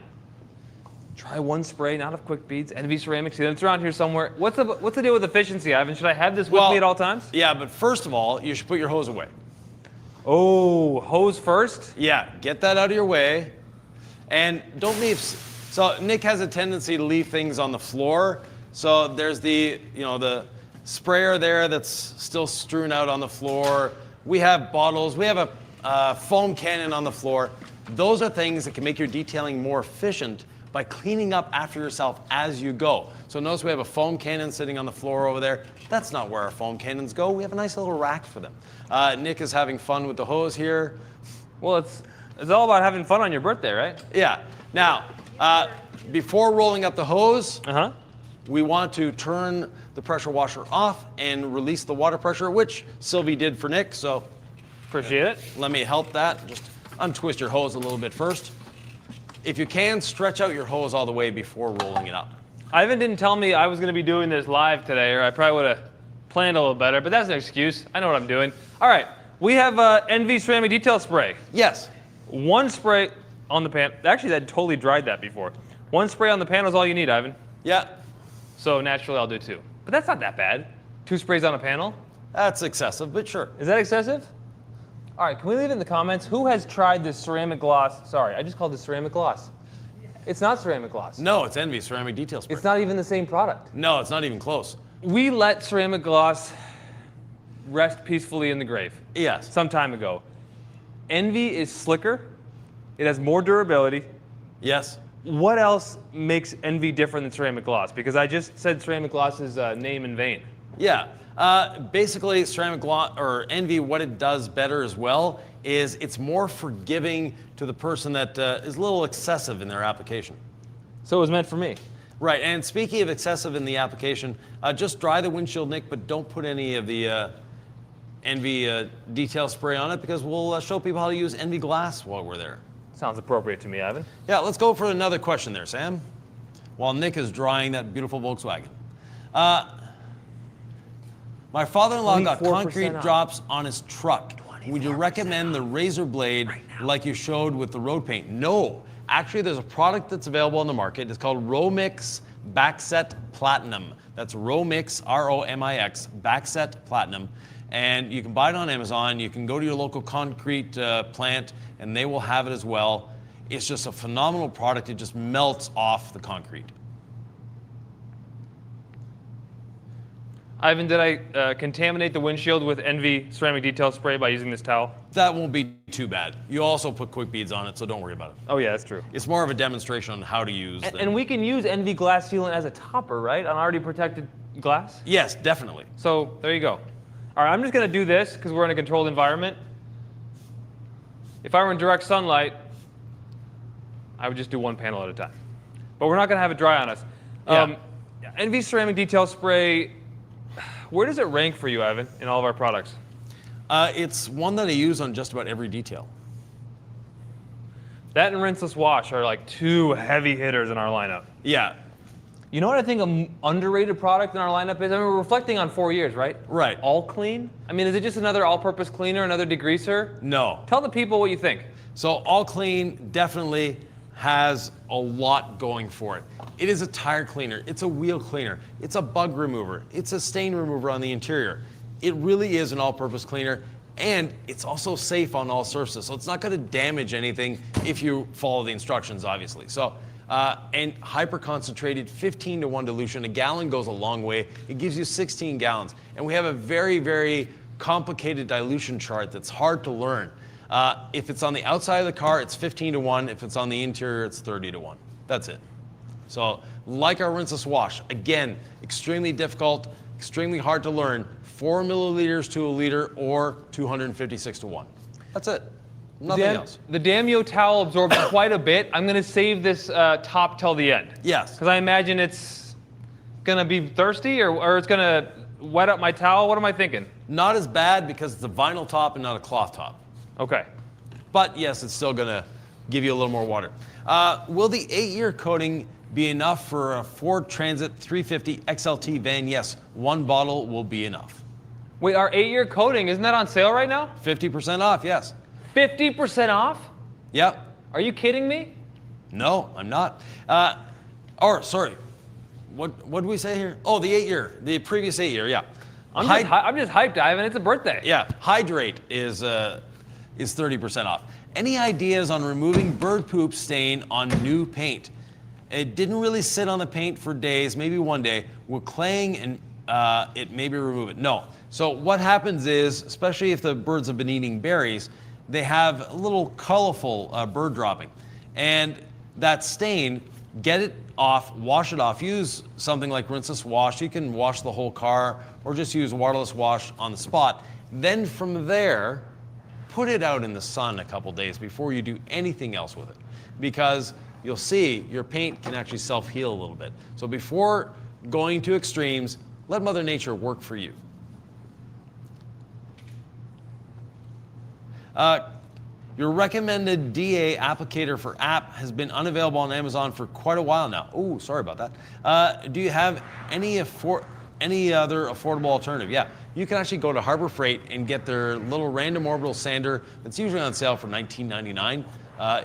Speaker 2: try one spray, not of Quick Beads, Envy ceramic sealant. It's around here somewhere. What's the deal with efficiency, Ivan? Should I have this with me at all times?
Speaker 1: Yeah, but first of all, you should put your hose away.
Speaker 2: Oh, hose first?
Speaker 1: Yeah, get that out of your way. And don't leave. So Nick has a tendency to leave things on the floor. So there's the sprayer there that's still strewn out on the floor. We have bottles. We have a foam cannon on the floor. Those are things that can make your detailing more efficient by cleaning up after yourself as you go. So notice we have a foam cannon sitting on the floor over there. That's not where our foam cannons go. We have a nice little rack for them. Nick is having fun with the hose here.
Speaker 2: Well, it's all about having fun on your birthday, right?
Speaker 1: Yeah. Now, before rolling up the hose, we want to turn the pressure washer off and release the water pressure, which Sylvie did for Nick. So
Speaker 2: appreciate it.
Speaker 1: Let me help that. Just untwist your hose a little bit first. If you can, stretch out your hose all the way before rolling it up.
Speaker 2: Ivan didn't tell me I was going to be doing this live today, or I probably would have planned a little better, but that's an excuse. I know what I'm doing. All right, we have Envy ceramic detail spray.
Speaker 1: Yes.
Speaker 2: One spray on the pan. Actually, that totally dried that before. One spray on the panel is all you need, Ivan.
Speaker 1: Yeah.
Speaker 2: So naturally, I'll do two. But that's not that bad. 2 sprays on a panel.
Speaker 1: That's excessive, but sure.
Speaker 2: Is that excessive? All right, can we leave it in the comments? Who has tried this ceramic gloss? Sorry, I just called this ceramic gloss. It's not ceramic gloss.
Speaker 1: No, it's Envy ceramic detail spray.
Speaker 2: It's not even the same product.
Speaker 1: No, it's not even close.
Speaker 2: We let ceramic gloss rest peacefully in the grave.
Speaker 1: Yes.
Speaker 2: Some time ago. Envy is slicker. It has more durability.
Speaker 1: Yes.
Speaker 2: What else makes Envy different than ceramic gloss? Because I just said ceramic gloss's name in vain.
Speaker 1: Yeah. Basically, ceramic gloss or Envy, what it does better as well is it's more forgiving to the person that is a little excessive in their application.
Speaker 2: So it was meant for me.
Speaker 1: Right. And speaking of excessive in the application, just dry the windshield, Nick, but don't put any of the Envy detail spray on it because we'll show people how to use Envy glass while we're there.
Speaker 2: Sounds appropriate to me, Ivan.
Speaker 1: Yeah, let's go for another question there, Sam, while Nick is drying that beautiful Volkswagen. My father-in-law got concrete drops on his truck. Would you recommend the razor blade like you showed with the road paint? No. Actually, there's a product that's available on the market. It's called Romix Backset Platinum. That's Romix, R-O-M-I-X, Backset Platinum. And you can buy it on Amazon. You can go to your local concrete plant, and they will have it as well. It's just a phenomenal product. It just melts off the concrete.
Speaker 2: Ivan, did I contaminate the windshield with Envy ceramic detail spray by using this towel?
Speaker 1: That won't be too bad. You also put quick beads on it, so don't worry about it.
Speaker 2: Oh yeah, that's true.
Speaker 1: It's more of a demonstration on how to use them.
Speaker 2: And we can use Envy glass sealant as a topper, right? On already protected glass?
Speaker 1: Yes, definitely.
Speaker 2: So there you go. All right, I'm just going to do this because we're in a controlled environment. If I were in direct sunlight, I would just do one panel at a time. But we're not going to have it dry on us.
Speaker 1: Yeah.
Speaker 2: Envy ceramic detail spray, where does it rank for you, Ivan, in all of our products?
Speaker 1: It's one that I use on just about every detail.
Speaker 2: That and rinseless wash are like two heavy hitters in our lineup.
Speaker 1: Yeah.
Speaker 2: You know what I think an underrated product in our lineup is? I mean, we're reflecting on 4 years, right?
Speaker 1: Right.
Speaker 2: All clean? I mean, is it just another all-purpose cleaner, another degreaser?
Speaker 1: No.
Speaker 2: Tell the people what you think.
Speaker 1: So All Clean definitely has a lot going for it. It is a tire cleaner, it's a wheel cleaner, it's a bug remover, it's a stain remover on the interior. It really is an all-purpose cleaner, and it's also safe on all surfaces, so it's not going to damage anything if you follow the instructions, obviously. So, and hyper-concentrated 15-to-1 dilution. A gallon goes a long way. It gives you 16 gallons. And we have a very, very complicated dilution chart that's hard to learn. If it's on the outside of the car, it's 15-to-1. If it's on the interior, it's 30-to-1. That's it. So, like our rinseless wash, again, extremely difficult, extremely hard to learn. 4 milliliters to a liter or 256-to-1. That's it. Nothing else.
Speaker 2: The Damio towel absorbs quite a bit. I'm going to save this top till the end.
Speaker 1: Yes.
Speaker 2: Because I imagine it's going to be thirsty or it's going to wet up my towel. What am I thinking?
Speaker 1: Not as bad because it's a vinyl top and not a cloth top.
Speaker 2: Okay.
Speaker 1: But yes, it's still going to give you a little more water. Will the 8-year coating be enough for a Ford Transit 350 XLT van? Yes, one bottle will be enough.
Speaker 2: Wait, our 8-year coating, isn't that on sale right now?
Speaker 1: 50% off, yes.
Speaker 2: 50% off?
Speaker 1: Yep.
Speaker 2: Are you kidding me?
Speaker 1: No, I'm not. Sorry. What did we say here? Oh, the 8-year, the previous 8-year, yeah.
Speaker 2: I'm just hyped, Ivan. It's a birthday.
Speaker 1: Yeah, Hydrate is 30% off. Any ideas on removing bird poop stain on new paint? It didn't really sit on the paint for days, maybe one day. Will claying and it maybe remove it? No. So what happens is, especially if the birds have been eating berries, they have a little colorful bird dropping. And that stain, get it off, wash it off. Use something like rinseless wash. You can wash the whole car or just use waterless wash on the spot. Then from there, put it out in the sun a couple days before you do anything else with it. Because you'll see your paint can actually self-heal a little bit. So before going to extremes, let Mother Nature work for you. Your recommended DA applicator for app has been unavailable on Amazon for quite a while now. Oh, sorry about that. Do you have any other affordable alternative? Yeah, you can actually go to Harbor Freight and get their little random orbital sander that's usually on sale for $19.99.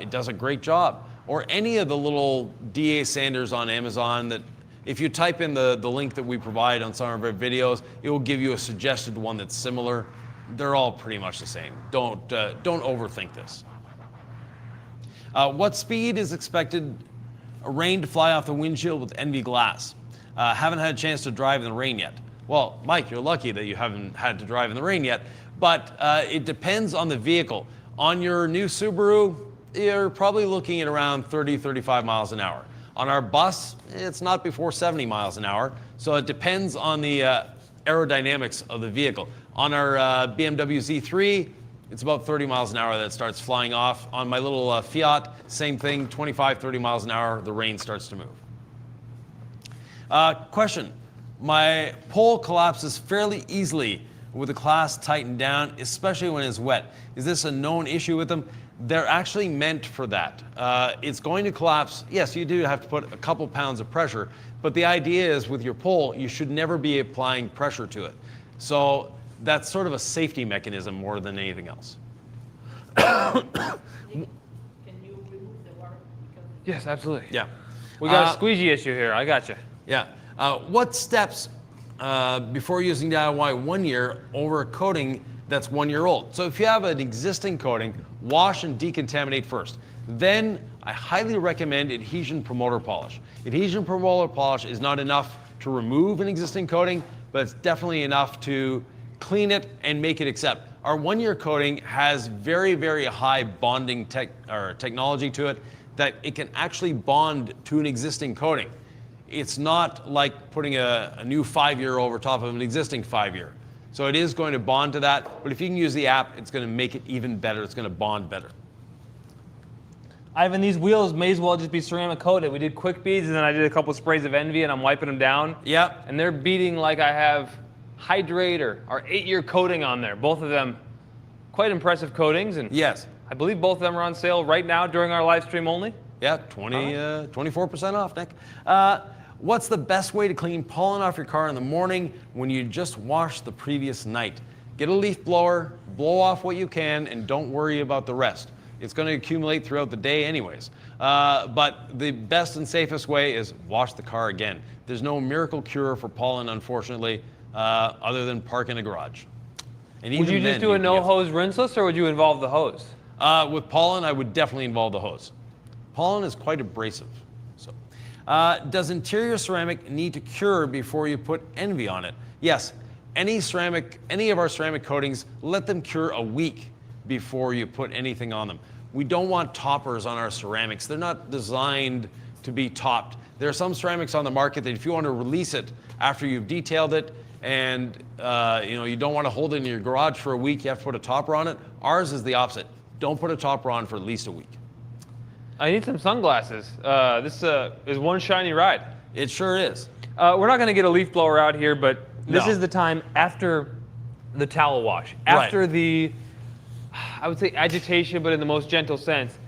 Speaker 1: It does a great job. Or any of the little DA sanders on Amazon that if you type in the link that we provide on some of our videos, it will give you a suggested one that's similar. They're all pretty much the same. Don't overthink this. What speed is expected rain to fly off the windshield with Envy glass? Haven't had a chance to drive in the rain yet. Well, Mike, you're lucky that you haven't had to drive in the rain yet, but it depends on the vehicle. On your new Subaru, you're probably looking at around 30, 35 miles an hour. On our bus, it's not before 70 miles an hour, so it depends on the aerodynamics of the vehicle. On our BMW Z3, it's about 30 miles an hour that it starts flying off. On my little Fiat, same thing, 25, 30 miles an hour, the rain starts to move. Question, my pole collapses fairly easily with the clasp tightened down, especially when it's wet. Is this a known issue with them? They're actually meant for that. It's going to collapse. Yes, you do have to put a couple pounds of pressure, but the idea is with your pole, you should never be applying pressure to it. So that's sort of a safety mechanism more than anything else.
Speaker 3: Can you remove the water?
Speaker 2: Yes, absolutely.
Speaker 1: Yeah.
Speaker 2: We got a squeegee issue here. I got you.
Speaker 1: Yeah. What steps before using DIY 1 year over a coating that's 1 year old? So if you have an existing coating, wash and decontaminate first. Then I highly recommend adhesion promoter polish. Adhesion promoter polish is not enough to remove an existing coating, but it's definitely enough to clean it and make it accept. Our 1-year coating has very, very high bonding technology to it that it can actually bond to an existing coating. It's not like putting a new 5-year over top of an existing 5-year. So it is going to bond to that, but if you can use the app, it's going to make it even better. It's going to bond better.
Speaker 2: Ivan, these wheels may as well just be ceramic coated. We did quick beads, and then I did a couple sprays of Envy, and I'm wiping them down.
Speaker 1: Yep.
Speaker 2: And they're beating like I have Hydrate or our 8-year coating on there. Both of them quite impressive coatings, and
Speaker 1: Yes.
Speaker 2: I believe both of them are on sale right now during our live stream only.
Speaker 1: Yeah, 24% off, Nick. What's the best way to clean pollen off your car in the morning when you just washed the previous night? Get a leaf blower, blow off what you can, and don't worry about the rest. It's going to accumulate throughout the day anyways. But the best and safest way is wash the car again. There's no miracle cure for pollen, unfortunately, other than park in a garage. And
Speaker 2: Would you just do a no-hose rinseless, or would you involve the hose?
Speaker 1: With pollen, I would definitely involve the hose. Pollen is quite abrasive. So, does interior ceramic need to cure before you put Envy on it? Yes. Any of our ceramic coatings, let them cure a week before you put anything on them. We don't want toppers on our ceramics. They're not designed to be topped. There are some ceramics on the market that if you want to release it after you've detailed it and you don't want to hold it in your garage for a week, you have to put a topper on it. Ours is the opposite. Don't put a topper on for at least a week.
Speaker 2: I need some sunglasses. This is one shiny ride.
Speaker 1: It sure is.
Speaker 2: We're not going to get a leaf blower out here, but this
Speaker 1: No.
Speaker 2: is the time after the towel wash, after the, I would say agitation, but in the most gentle sense.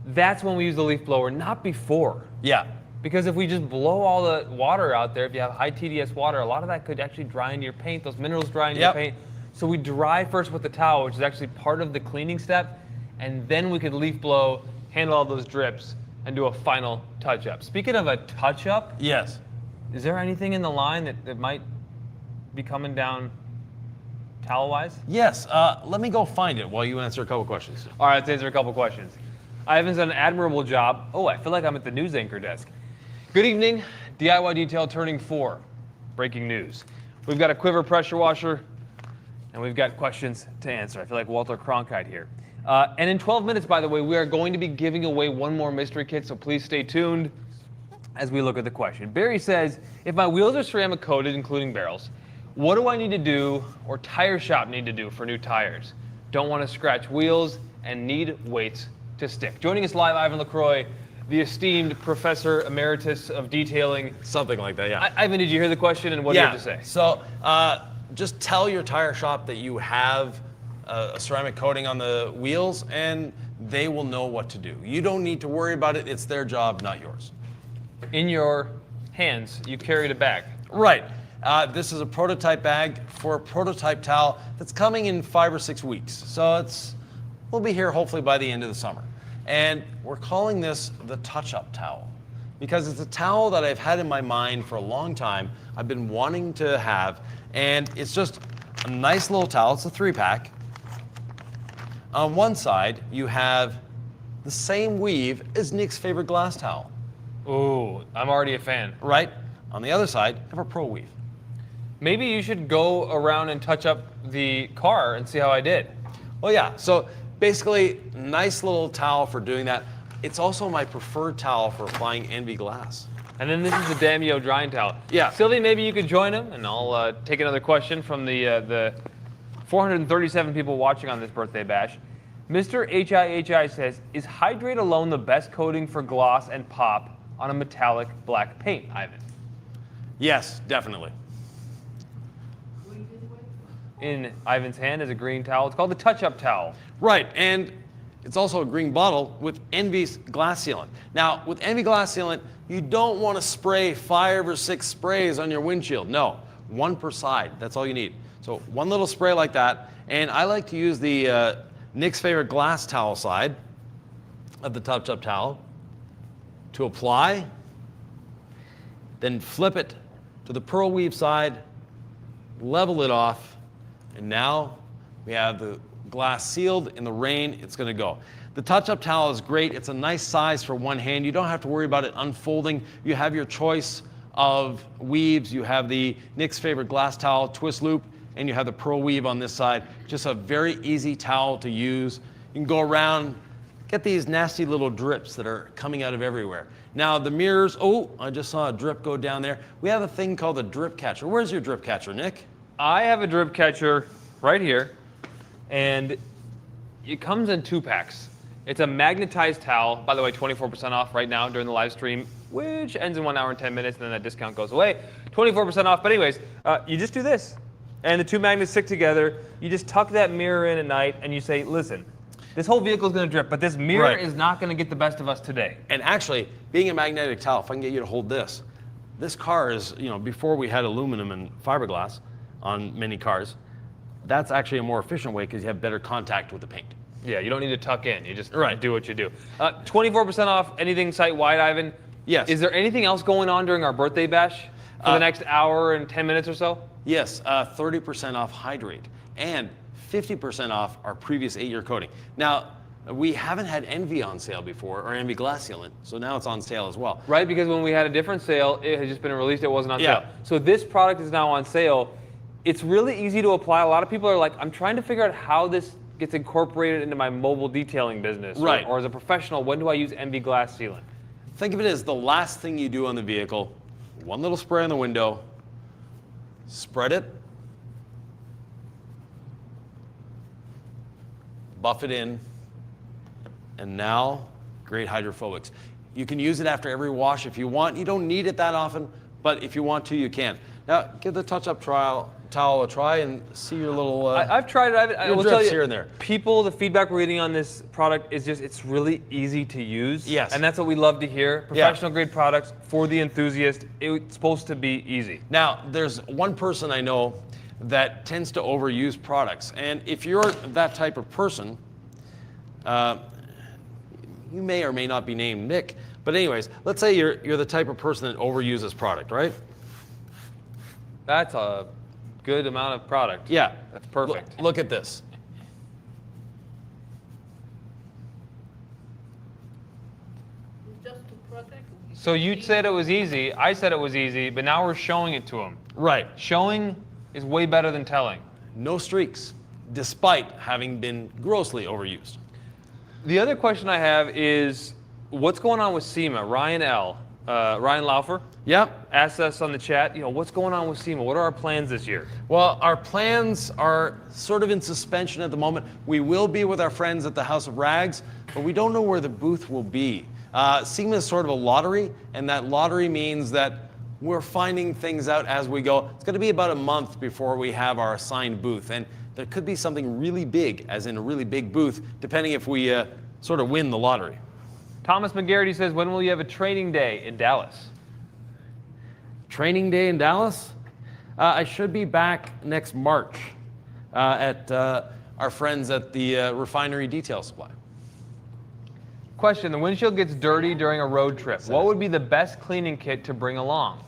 Speaker 2: That's when we use the leaf blower, not before.
Speaker 1: Yeah.
Speaker 2: Because if we just blow all the water out there, if you have high TDS water, a lot of that could actually dry into your paint. Those minerals dry into your paint. So we dry first with the towel, which is actually part of the cleaning step, and then we could leaf blow, handle all those drips, and do a final touch-up. Speaking of a touch-up,
Speaker 1: Yes.
Speaker 2: is there anything in the line that might be coming down towel-wise?
Speaker 1: Yes. Let me go find it while you answer a couple questions.
Speaker 2: All right, let's answer a couple questions. Ivan's done an admirable job. Oh, I feel like I'm at the news anchor desk. Good evening. DIY Detail turning 4. Breaking news. We've got a quiver pressure washer, and we've got questions to answer. I feel like Walter Cronkite here. And in 12 minutes, by the way, we are going to be giving away one more mystery kit, so please stay tuned as we look at the question. Barry says, if my wheels are ceramic coated, including barrels, what do I need to do, or tire shop need to do for new tires? Don't want to scratch wheels and need weights to stick. Joining us live, Ivan LaCroix, the esteemed Professor Emeritus of Detailing.
Speaker 1: Something like that, yeah.
Speaker 2: Ivan, did you hear the question, and what do you have to say?
Speaker 1: So just tell your tire shop that you have a ceramic coating on the wheels, and they will know what to do. You don't need to worry about it. It's their job, not yours.
Speaker 2: In your hands, you carried a bag.
Speaker 1: Right. This is a prototype bag for a prototype towel that's coming in 5 or 6 weeks. So we'll be here hopefully by the end of the summer. And we're calling this the touch-up towel because it's a towel that I've had in my mind for a long time. I've been wanting to have, and it's just a nice little towel. It's a 3-pack. On one side, you have the same weave as Nick's favorite glass towel.
Speaker 2: Ooh, I'm already a fan.
Speaker 1: Right? On the other side, you have a pro weave.
Speaker 2: Maybe you should go around and touch up the car and see how I did.
Speaker 1: Well, yeah. So basically, nice little towel for doing that. It's also my preferred towel for applying Envy glass.
Speaker 2: And then this is the Damio drying towel.
Speaker 1: Yeah.
Speaker 2: Sylvie, maybe you could join him, and I'll take another question from the 437 people watching on this birthday bash. Mr. HIHI says, is Hydrate alone the best coating for gloss and pop on a metallic black paint, Ivan?
Speaker 1: Yes, definitely.
Speaker 2: In Ivan's hand is a green towel. It's called the touch-up towel.
Speaker 1: Right, and it's also a green bottle with Envy's glass sealant. Now, with Envy glass sealant, you don't want to spray 5 or 6 sprays on your windshield. No, 1 per side. That's all you need. So 1 little spray like that, and I like to use the Nick's favorite glass towel side of the touch-up towel to apply, then flip it to the pearl weave side, level it off, and now we have the glass sealed. In the rain, it's going to go. The touch-up towel is great. It's a nice size for one hand. You don't have to worry about it unfolding. You have your choice of weaves. You have the Nick's favorite glass towel twist loop, and you have the pearl weave on this side. Just a very easy towel to use. You can go around, get these nasty little drips that are coming out of everywhere. Now the mirrors, oh, I just saw a drip go down there. We have a thing called a drip catcher. Where's your drip catcher, Nick?
Speaker 2: I have a drip catcher right here, and it comes in 2 packs. It's a magnetized towel. By the way, 24% off right now during the live stream, which ends in 1 hour and 10 minutes, and then that discount goes away. 24% off, but anyways, you just do this. And the 2 magnets stick together. You just tuck that mirror in at night, and you say, listen, this whole vehicle is going to drip, but this mirror is not going to get the best of us today.
Speaker 1: And actually, being a magnetic towel, if I can get you to hold this car is, you know, before we had aluminum and fiberglass on many cars, that's actually a more efficient way because you have better contact with the paint.
Speaker 2: Yeah, you don't need to tuck in. You just do what you do. 24% off anything site-wide, Ivan.
Speaker 1: Yes.
Speaker 2: Is there anything else going on during our birthday bash for the next hour and 10 minutes or so?
Speaker 1: Yes, 30% off Hydrate and 50% off our previous 8-year coating. Now, we haven't had Envy on sale before, or Envy Glass Sealant, so now it's on sale as well.
Speaker 2: Right, because when we had a different sale, it had just been released, it wasn't on
Speaker 1: Yeah.
Speaker 2: sale. So this product is now on sale. It's really easy to apply. A lot of people are like, I'm trying to figure out how this gets incorporated into my mobile detailing business.
Speaker 1: Right.
Speaker 2: Or as a professional, when do I use Envy Glass Sealant?
Speaker 1: Think of it as the last thing you do on the vehicle. One little spray on the window, spread it, buff it in, and now great hydrophobics. You can use it after every wash if you want. You don't need it that often, but if you want to, you can. Now, give the touch-up towel a try and see your little
Speaker 2: I've tried it. I will
Speaker 1: drips
Speaker 2: tell you,
Speaker 1: here and there.
Speaker 2: people, the feedback we're getting on this product is just, it's really easy to use.
Speaker 1: Yes.
Speaker 2: And that's what we love to hear. Professional grade products for the enthusiast. It's supposed to be easy.
Speaker 1: Now, there's one person I know that tends to overuse products. And if you're that type of person, you may or may not be named Nick, but anyways, let's say you're the type of person that overuses product, right?
Speaker 2: That's a good amount of product.
Speaker 1: Yeah.
Speaker 2: That's perfect.
Speaker 1: Look at this.
Speaker 3: It's just to protect.
Speaker 2: So you said it was easy, I said it was easy, but now we're showing it to them.
Speaker 1: Right.
Speaker 2: Showing is way better than telling.
Speaker 1: No streaks, despite having been grossly overused.
Speaker 2: The other question I have is, what's going on with SEMA? Ryan Laufer
Speaker 1: Yep.
Speaker 2: asked us on the chat, what's going on with SEMA? What are our plans this year?
Speaker 1: Well, our plans are sort of in suspension at the moment. We will be with our friends at the House of Rags, but we don't know where the booth will be. SEMA is sort of a lottery, and that lottery means that we're finding things out as we go. It's going to be about a month before we have our assigned booth, and there could be something really big, as in a really big booth, depending if we sort of win the lottery.
Speaker 2: Thomas McGarity says, when will you have a training day in Dallas?
Speaker 1: Training day in Dallas? I should be back next March at our friends at the Refinery Detail Supply.
Speaker 2: Question, the windshield gets dirty during a road trip. What would be the best cleaning kit to bring along?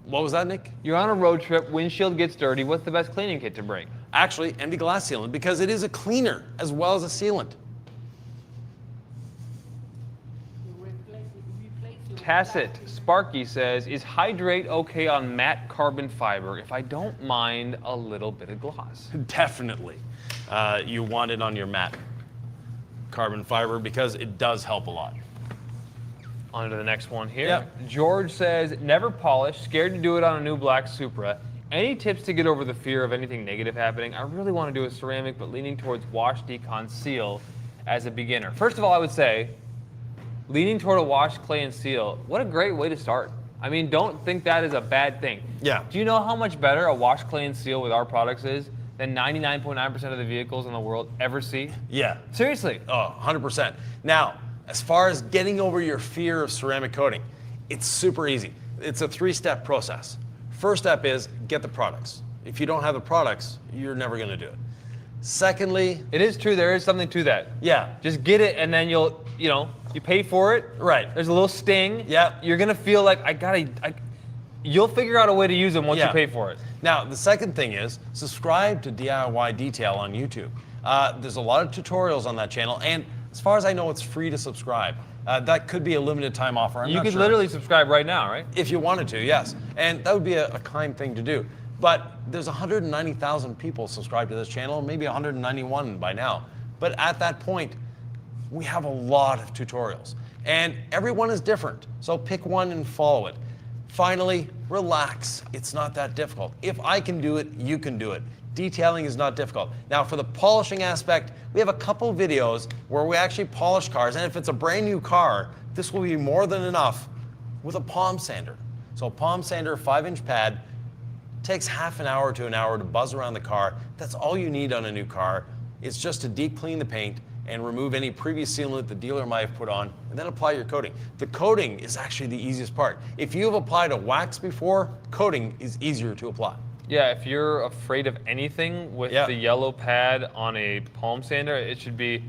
Speaker 1: What was that, Nick?
Speaker 2: You're on a road trip, windshield gets dirty. What's the best cleaning kit to bring?
Speaker 1: Actually, Envy Glass Sealant, because it is a cleaner as well as a sealant.
Speaker 3: You replace your
Speaker 2: Tacit
Speaker 3: plastic.
Speaker 2: Sparky says, is Hydrate okay on matte carbon fiber if I don't mind a little bit of gloss?
Speaker 1: Definitely. You want it on your matte carbon fiber because it does help a lot.
Speaker 2: On to the next one here.
Speaker 1: Yep.
Speaker 2: George says, never polished, scared to do it on a new black Supra. Any tips to get over the fear of anything negative happening? I really want to do a ceramic, but leaning towards wash, decon, seal as a beginner. First of all, I would say, leaning toward a wash, clay, and seal, what a great way to start. I mean, don't think that is a bad thing.
Speaker 1: Yeah.
Speaker 2: Do you know how much better a wash, clay, and seal with our products is than 99.9% of the vehicles in the world ever see?
Speaker 1: Yeah.
Speaker 2: Seriously.
Speaker 1: Oh, 100%. Now, as far as getting over your fear of ceramic coating, it's super easy. It's a 3-step process. First step is get the products. If you don't have the products, you're never going to do it. Secondly,
Speaker 2: It is true, there is something to that.
Speaker 1: yeah,
Speaker 2: Just get it, and then you pay for it.
Speaker 1: right.
Speaker 2: There's a little sting.
Speaker 1: Yep.
Speaker 2: You're gonna feel like you'll figure out a way to use them once you
Speaker 1: Yeah.
Speaker 2: pay for it.
Speaker 1: Now, the second thing is subscribe to DIY Detail on YouTube. There's a lot of tutorials on that channel, and As far as I know, it's free to subscribe. That could be a limited time offer. I'm
Speaker 2: You
Speaker 1: not
Speaker 2: could
Speaker 1: sure.
Speaker 2: literally subscribe right now, right?
Speaker 1: If you wanted to, yes. And that would be a kind thing to do. But there's 190,000 people subscribed to this channel, maybe 191 by now. But at that point, we have a lot of tutorials. And everyone is different. So pick one and follow it. Finally, relax. It's not that difficult. If I can do it, you can do it. Detailing is not difficult. Now for the polishing aspect, we have a couple videos where we actually polish cars. And if it's a brand new car, this will be more than enough with a palm sander. So a palm sander, 5-inch pad, takes half an hour to an hour to buzz around the car. That's all you need on a new car. It's just to deep clean the paint and remove any previous sealant the dealer might have put on, and then apply your coating. The coating is actually the easiest part. If you have applied a wax before, coating is easier to apply.
Speaker 2: Yeah, if you're afraid of anything with the yellow pad on a palm sander, it should be,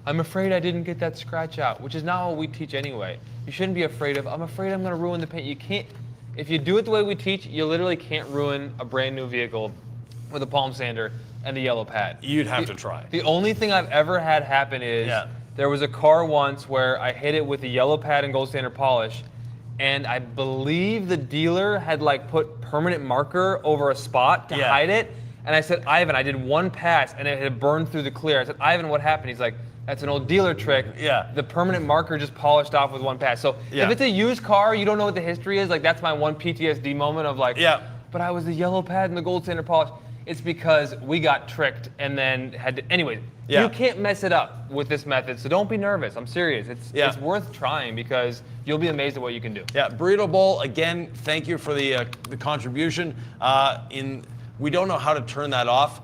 Speaker 2: I'm afraid I didn't get that scratch out, which is not what we teach anyway. You shouldn't be afraid of, I'm afraid I'm gonna ruin the paint. You can't, if you do it the way we teach, you literally can't ruin a brand new vehicle with a palm sander and a yellow pad.
Speaker 1: You'd have to try.
Speaker 2: The only thing I've ever had happen is there was a car once where I hit it with a yellow pad and gold standard polish, and I believe the dealer had like put permanent marker over a spot to hide it. And I said, Ivan, I did one pass and it had burned through the clear. I said, Ivan, what happened? He's like, that's an old dealer trick.
Speaker 1: Yeah.
Speaker 2: The permanent marker just polished off with one pass. So if it's a used car, you don't know what the history is. Like that's my one PTSD moment of like, but I was the yellow pad and the gold standard polish. It's because we got tricked and then had to, anyway, you can't mess it up with this method, so don't be nervous. I'm serious. It's worth trying because you'll be amazed at what you can do.
Speaker 1: Yeah, Burrito Bowl, again, thank you for the contribution. We don't know how to turn that off.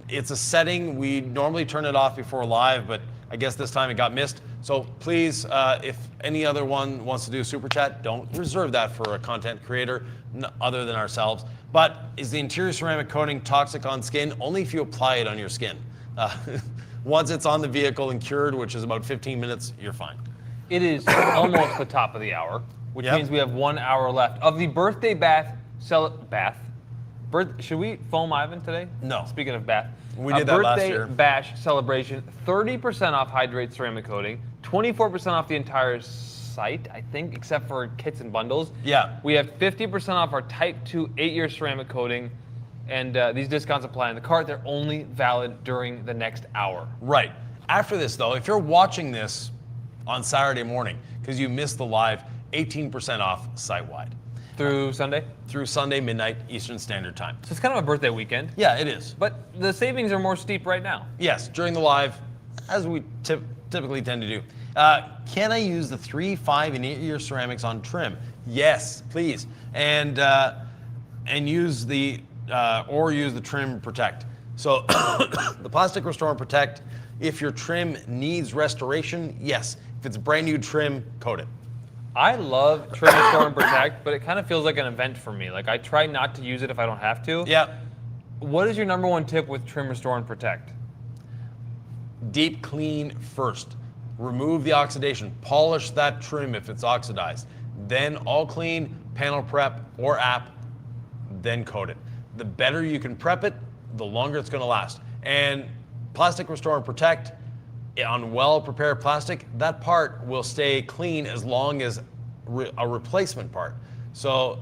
Speaker 1: It's a setting. We normally turn it off before live, but I guess this time it got missed. So please, if any other one wants to do a super chat, don't reserve that for a content creator other than ourselves. But is the interior ceramic coating toxic on skin? Only if you apply it on your skin. Once it's on the vehicle and cured, which is about 15 minutes, you're fine.
Speaker 2: It is almost the top of the hour, which means we have 1 hour left. Of the birthday should we foam Ivan today?
Speaker 1: No.
Speaker 2: Speaking of bath.
Speaker 1: We did that last year.
Speaker 2: Birthday bash celebration, 30% off Hydrate ceramic coating, 24% off the entire site, I think, except for kits and bundles.
Speaker 1: Yeah.
Speaker 2: We have 50% off our Type 2 8-year ceramic coating, and these discounts apply in the cart. They're only valid during the next hour.
Speaker 1: Right. After this, though, if you're watching this on Saturday morning, because you missed the live, 18% off site-wide.
Speaker 2: Through Sunday?
Speaker 1: Through Sunday, midnight, Eastern Standard Time.
Speaker 2: So it's kind of a birthday weekend.
Speaker 1: Yeah, it is.
Speaker 2: But the savings are more steep right now.
Speaker 1: Yes, during the live, as we typically tend to do. Can I use the 3, 5, and 8-year ceramics on trim? Yes, please. And use the use the trim protect. So the plastic restore and protect. If your trim needs restoration, yes. If it's brand new trim, coat it.
Speaker 2: I love trim, restore, and protect, but it kind of feels like an event for me. Like I try not to use it if I don't have to.
Speaker 1: Yeah.
Speaker 2: What is your number one tip with trim, restore, and protect?
Speaker 1: Deep clean first. Remove the oxidation. Polish that trim if it's oxidized. Then all clean, panel prep or app, then coat it. The better you can prep it, the longer it's going to last. And plastic restore and protect, on well-prepared plastic, that part will stay clean as long as a replacement part. So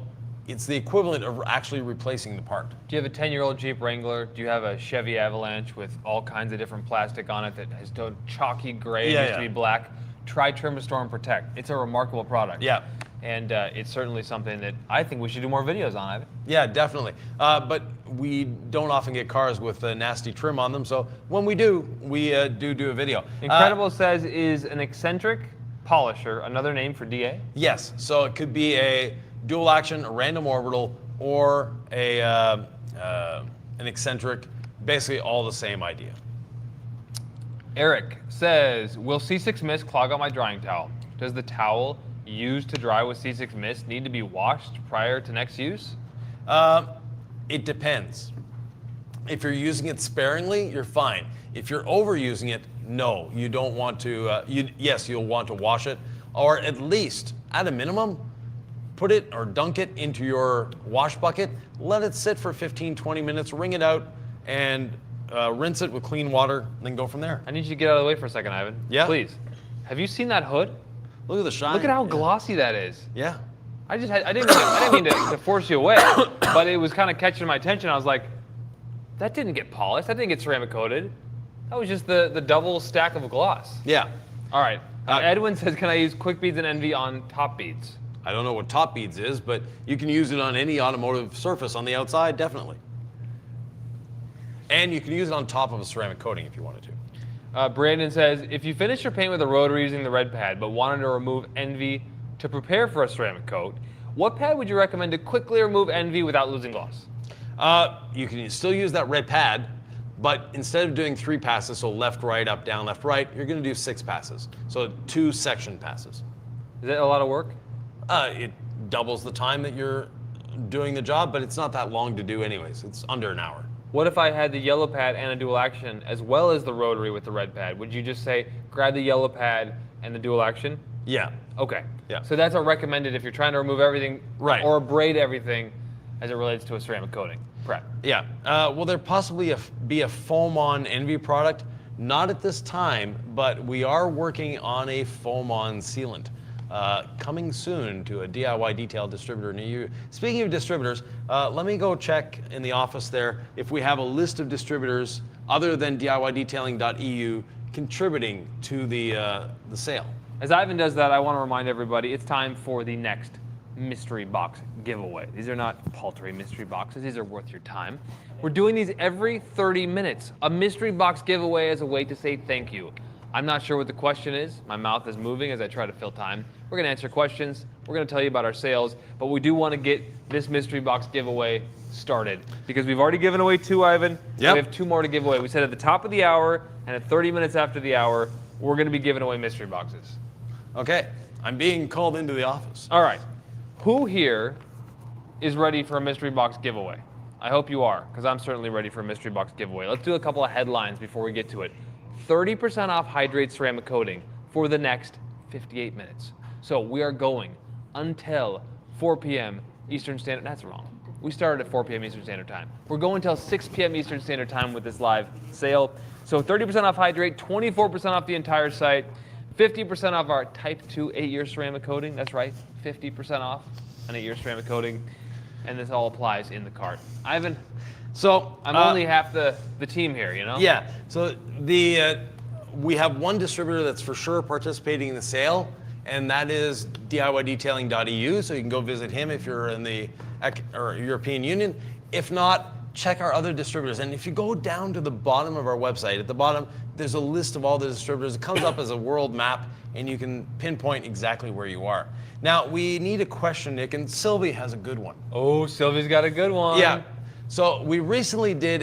Speaker 1: it's the equivalent of actually replacing the part.
Speaker 2: Do you have a 10-year-old Jeep Wrangler? Do you have a Chevy Avalanche with all kinds of different plastic on it that has turned chalky gray, used to be black? Try Trim, Restore, and Protect. It's a remarkable product.
Speaker 1: Yeah.
Speaker 2: And it's certainly something that I think we should do more videos on, Ivan.
Speaker 1: Yeah, definitely. But we don't often get cars with nasty trim on them, so when we do, we do a video.
Speaker 2: Incredible says, is an eccentric polisher another name for DA?
Speaker 1: Yes, so it could be a dual action, a random orbital, or an eccentric, basically all the same idea.
Speaker 2: Eric says, will C6 mist clog out my drying towel? Does the towel used to dry with C6 mist need to be washed prior to next use?
Speaker 1: It depends. If you're using it sparingly, you're fine. If you're overusing it, no, you don't want to. Yes, you'll want to wash it, or at least, at a minimum, put it or dunk it into your wash bucket, let it sit for 15, 20 minutes, wring it out, and rinse it with clean water, and then go from there.
Speaker 2: I need you to get out of the way for a second, Ivan.
Speaker 1: Yeah.
Speaker 2: Please. Have you seen that hood?
Speaker 1: Look at the shine.
Speaker 2: Look at how glossy that is.
Speaker 1: Yeah.
Speaker 2: I didn't mean to force you away, but it was kind of catching my attention. I was like, that didn't get polished. That didn't get ceramic coated. That was just the double stack of gloss.
Speaker 1: Yeah.
Speaker 2: All right. Edwin says, can I use quick beads and envy on top beads?
Speaker 1: I don't know what top beads is, but you can use it on any automotive surface on the outside, definitely. And you can use it on top of a ceramic coating if you wanted to.
Speaker 2: Brandon says, if you finish your paint with a rotary using the red pad, but wanted to remove envy to prepare for a ceramic coat, what pad would you recommend to quickly remove envy without losing gloss?
Speaker 1: You can still use that red pad, but instead of doing 3 passes, so left, right, up, down, left, right, you're going to do 6 passes. So 2 section passes.
Speaker 2: Is that a lot of work?
Speaker 1: It doubles the time that you're doing the job, but it's not that long to do anyways. It's under an hour.
Speaker 2: What if I had the yellow pad and a dual action as well as the rotary with the red pad? Would you just say grab the yellow pad and the dual action?
Speaker 1: Yeah.
Speaker 2: Okay.
Speaker 1: Yeah.
Speaker 2: So that's a recommended if you're trying to remove everything
Speaker 1: Right.
Speaker 2: or abrade everything as it relates to a ceramic coating. Prep.
Speaker 1: Yeah. Will there possibly be a foam-on envy product? Not at this time, but we are working on a foam-on sealant. Coming soon to a DIY detail distributor near you. Speaking of distributors, let me go check in the office there if we have a list of distributors other than DIYdetailing.eu contributing to the sale.
Speaker 2: As Ivan does that, I want to remind everybody it's time for the next mystery box giveaway. These are not paltry mystery boxes. These are worth your time. We're doing these every 30 minutes. A mystery box giveaway as a way to say thank you. I'm not sure what the question is. My mouth is moving as I try to fill time. We're going to answer questions. We're going to tell you about our sales, but we do want to get this mystery box giveaway started because we've already given away 2, Ivan.
Speaker 1: Yep.
Speaker 2: We have 2 more to give away. We said at the top of the hour and at 30 minutes after the hour, we're going to be giving away mystery boxes.
Speaker 1: Okay, I'm being called into the office.
Speaker 2: All right. Who here is ready for a mystery box giveaway? I hope you are, because I'm certainly ready for a mystery box giveaway. Let's do a couple of headlines before we get to it. 30% off Hydrate ceramic coating for the next 58 minutes. So we are going until 4 p.m. Eastern Standard. That's wrong. We started at 4 p.m. Eastern Standard Time. We're going until 6 p.m. Eastern Standard Time with this live sale. So 30% off Hydrate, 24% off the entire site, 50% off our Type 2 8-year ceramic coating. That's right, 50% off an 8-year ceramic coating. And this all applies in the cart. Ivan,
Speaker 1: So
Speaker 2: I'm only half the team here, you know?
Speaker 1: Yeah. So we have one distributor that's for sure participating in the sale, and that is DIYdetailing.eu. So you can go visit him if you're in the European Union. If not, check our other distributors. And if you go down to the bottom of our website, at the bottom, there's a list of all the distributors. It comes up as a world map, and you can pinpoint exactly where you are. Now, we need a question, Nick, and Sylvie has a good one.
Speaker 2: Oh, Sylvie's got a good one.
Speaker 1: Yeah. So we recently did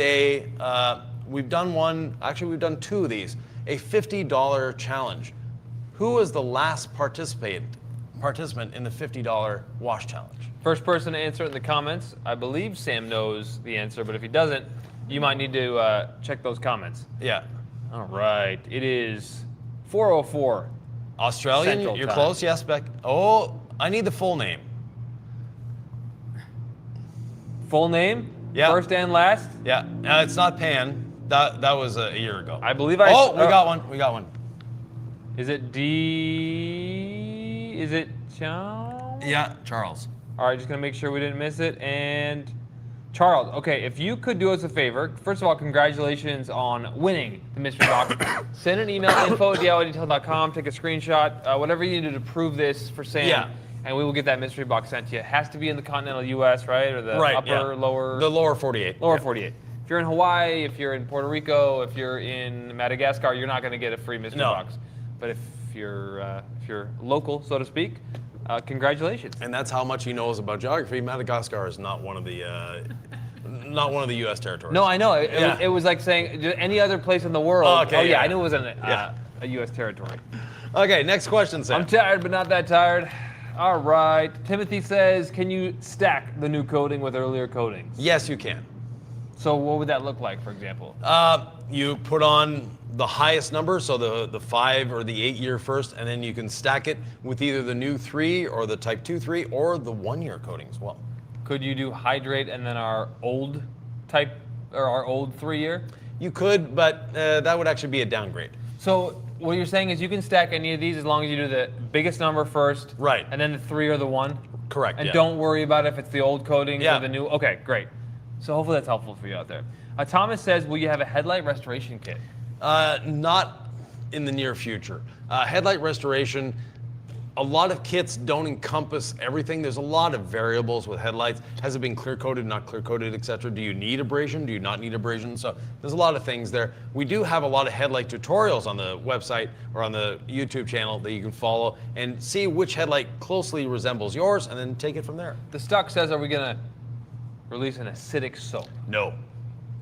Speaker 1: we've done 2 of these, a $50 challenge. Who was the last participant in the $50 wash challenge?
Speaker 2: First person to answer it in the comments. I believe Sam knows the answer, but if he doesn't, you might need to check those comments.
Speaker 1: Yeah.
Speaker 2: All right. It is 4:04.
Speaker 1: Australian,
Speaker 2: Central
Speaker 1: you're
Speaker 2: time.
Speaker 1: close, yes, Beck. Oh, I need the full name.
Speaker 2: Full name?
Speaker 1: Yeah.
Speaker 2: First and last?
Speaker 1: Yeah, it's not Pan. That was a year ago.
Speaker 2: I believe
Speaker 1: We got one. We got one.
Speaker 2: Is it D? Is it Charles?
Speaker 1: Yeah, Charles.
Speaker 2: All right, just gonna make sure we didn't miss it. And Charles, okay, if you could do us a favor, first of all, congratulations on winning the mystery box. Send an email, info@diydetail.com, take a screenshot, whatever you need to prove this for Sam.
Speaker 1: Yeah.
Speaker 2: And we will get that mystery box sent to you. It has to be in the continental U.S., right? Or the lower?
Speaker 1: The lower 48.
Speaker 2: Lower
Speaker 1: Yeah.
Speaker 2: 48. If you're in Hawaii, if you're in Puerto Rico, if you're in Madagascar, you're not going to get a free mystery
Speaker 1: No.
Speaker 2: box. But if you're local, so to speak, congratulations.
Speaker 1: And that's how much he knows about geography. Madagascar is not one of the U.S. territories.
Speaker 2: No, I know.
Speaker 1: Yeah.
Speaker 2: It was like saying any other place in the world.
Speaker 1: Oh, okay, yeah.
Speaker 2: I knew it was a
Speaker 1: Yeah.
Speaker 2: U.S. territory.
Speaker 1: Okay, next question, Sam.
Speaker 2: I'm tired, but not that tired. All right. Timothy says, can you stack the new coating with earlier coatings?
Speaker 1: Yes, you can.
Speaker 2: So what would that look like, for example?
Speaker 1: You put on the highest number, so the 5 or the 8-year first, and then you can stack it with either the new 3 or the Type 2 3 or the 1-year coating as well.
Speaker 2: Could you do hydrate and then our old type or our old 3-year?
Speaker 1: You could, but that would actually be a downgrade.
Speaker 2: So what you're saying is you can stack any of these as long as you do the biggest number first.
Speaker 1: Right.
Speaker 2: And then the 3 or the 1.
Speaker 1: Correct.
Speaker 2: And
Speaker 1: yeah.
Speaker 2: don't worry about if it's the old coatings
Speaker 1: Yeah.
Speaker 2: or the new. Okay, great. So hopefully that's helpful for you out there. Thomas says, will you have a headlight restoration kit?
Speaker 1: Not in the near future. Headlight restoration, a lot of kits don't encompass everything. There's a lot of variables with headlights. Has it been clear coated, not clear coated, etc.? Do you need abrasion? Do you not need abrasion? So there's a lot of things there. We do have a lot of headlight tutorials on the website or on the YouTube channel that you can follow and see which headlight closely resembles yours and then take it from there.
Speaker 2: The Stuck says, are we going to release an acidic soap?
Speaker 1: No.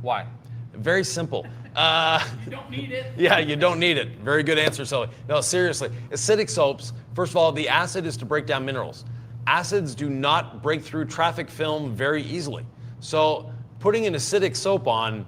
Speaker 2: Why?
Speaker 1: Very simple.
Speaker 3: You don't need it.
Speaker 1: Yeah, you don't need it. Very good answer, Sully. No, seriously. Acidic soaps, first of all, the acid is to break down minerals. Acids do not break through traffic film very easily. So putting an acidic soap on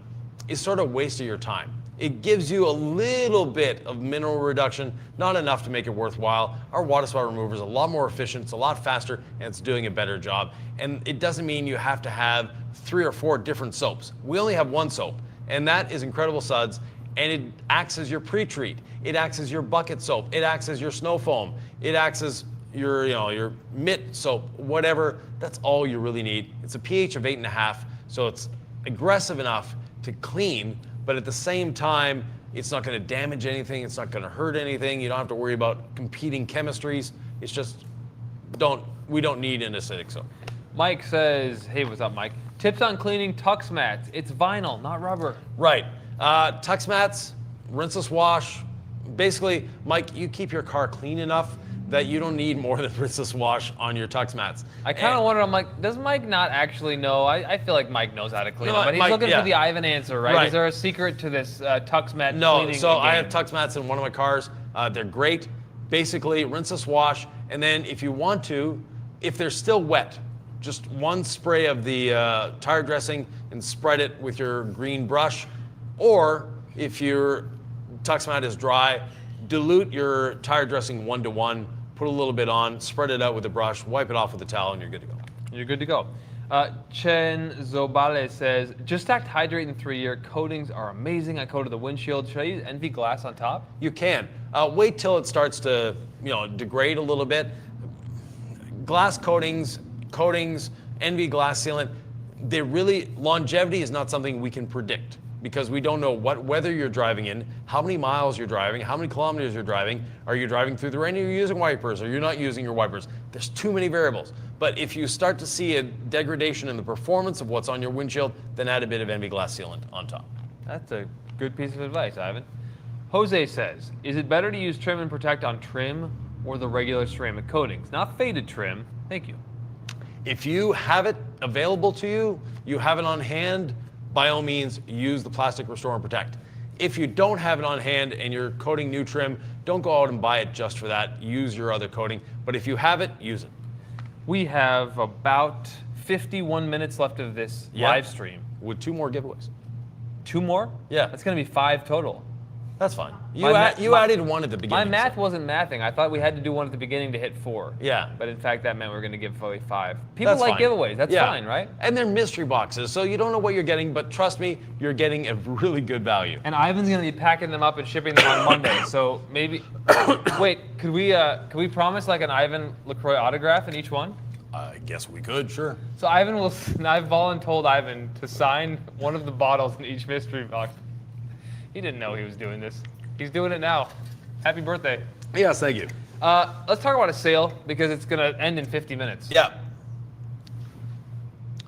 Speaker 1: is sort of a waste of your time. It gives you a little bit of mineral reduction, not enough to make it worthwhile. Our water spot remover is a lot more efficient, it's a lot faster, and it's doing a better job. And it doesn't mean you have to have 3 or 4 different soaps. We only have one soap, and that is Incredible Suds, and it acts as your pre-treat. It acts as your bucket soap. It acts as your snow foam. It acts as your mitt soap, whatever. That's all you really need. It's a pH of 8.5, so it's aggressive enough to clean, but at the same time, it's not going to damage anything. It's not going to hurt anything. You don't have to worry about competing chemistries. It's just we don't need an acidic soap.
Speaker 2: Mike says, hey, what's up, Mike? Tips on cleaning Tux mats. It's vinyl, not rubber.
Speaker 1: Right. Tux mats, rinseless wash. Basically, Mike, you keep your car clean enough that you don't need more than rinseless wash on your Tux mats.
Speaker 2: I kind of wonder, I'm like, does Mike not actually know? I feel like Mike knows how to clean
Speaker 1: No,
Speaker 2: them, but he's
Speaker 1: Mike,
Speaker 2: looking
Speaker 1: yeah.
Speaker 2: for the Ivan answer, right?
Speaker 1: Right.
Speaker 2: Is there a secret to this Tux mat
Speaker 1: No,
Speaker 2: cleaning
Speaker 1: so I
Speaker 2: game?
Speaker 1: have Tux mats in one of my cars. They're great. Basically, rinseless wash, and then if you want to, if they're still wet, just one spray of the tire dressing and spread it with your green brush. Or if your Tux mat is dry, dilute your tire dressing 1-to-1, put a little bit on, spread it out with a brush, wipe it off with a towel, and you're good to go.
Speaker 2: You're good to go. Chen Zobale says, just stacked hydrate in 3-year. Coatings are amazing. I coated the windshield. Should I use NV glass on top?
Speaker 1: You can. Wait till it starts to degrade a little bit. Glass coatings, NV glass sealant, longevity is not something we can predict because we don't know what weather you're driving in, how many miles you're driving, how many kilometers you're driving. Are you driving through the rain? Are you using wipers? Are you not using your wipers? There's too many variables. But if you start to see a degradation in the performance of what's on your windshield, then add a bit of NV glass sealant on top.
Speaker 2: That's a good piece of advice, Ivan. Jose says, is it better to use trim and protect on trim or the regular ceramic coatings? Not faded trim. Thank you.
Speaker 1: If you have it available to you, you have it on hand, by all means, use the plastic Restore and Protect. If you don't have it on hand and you're coating new trim, don't go out and buy it just for that. Use your other coating. But if you have it, use it.
Speaker 2: We have about 51 minutes left of this live stream.
Speaker 1: With 2 more giveaways.
Speaker 2: 2 more?
Speaker 1: Yeah.
Speaker 2: That's going to be 5 total.
Speaker 1: That's fine. You
Speaker 2: My
Speaker 1: added 1 at the beginning.
Speaker 2: My math
Speaker 1: so.
Speaker 2: wasn't mathing. I thought we had to do 1 at the beginning to hit 4.
Speaker 1: Yeah.
Speaker 2: But in fact, that meant we were going to give away 5. People
Speaker 1: That's
Speaker 2: like
Speaker 1: fine.
Speaker 2: giveaways. That's
Speaker 1: Yeah.
Speaker 2: fine, right?
Speaker 1: And they're mystery boxes, so you don't know what you're getting, but trust me, you're getting a really good value.
Speaker 2: And Ivan's going to be packing them up and shipping them on Monday. So maybe, wait, could we promise like an Ivan LaCroix autograph in each one?
Speaker 1: I guess we could, sure.
Speaker 2: So Ivan I've voluntold Ivan to sign one of the bottles in each mystery box. He didn't know he was doing this. He's doing it now. Happy birthday.
Speaker 1: Yes, thank you.
Speaker 2: Let's talk about a sale because it's going to end in 50 minutes.
Speaker 1: Yeah.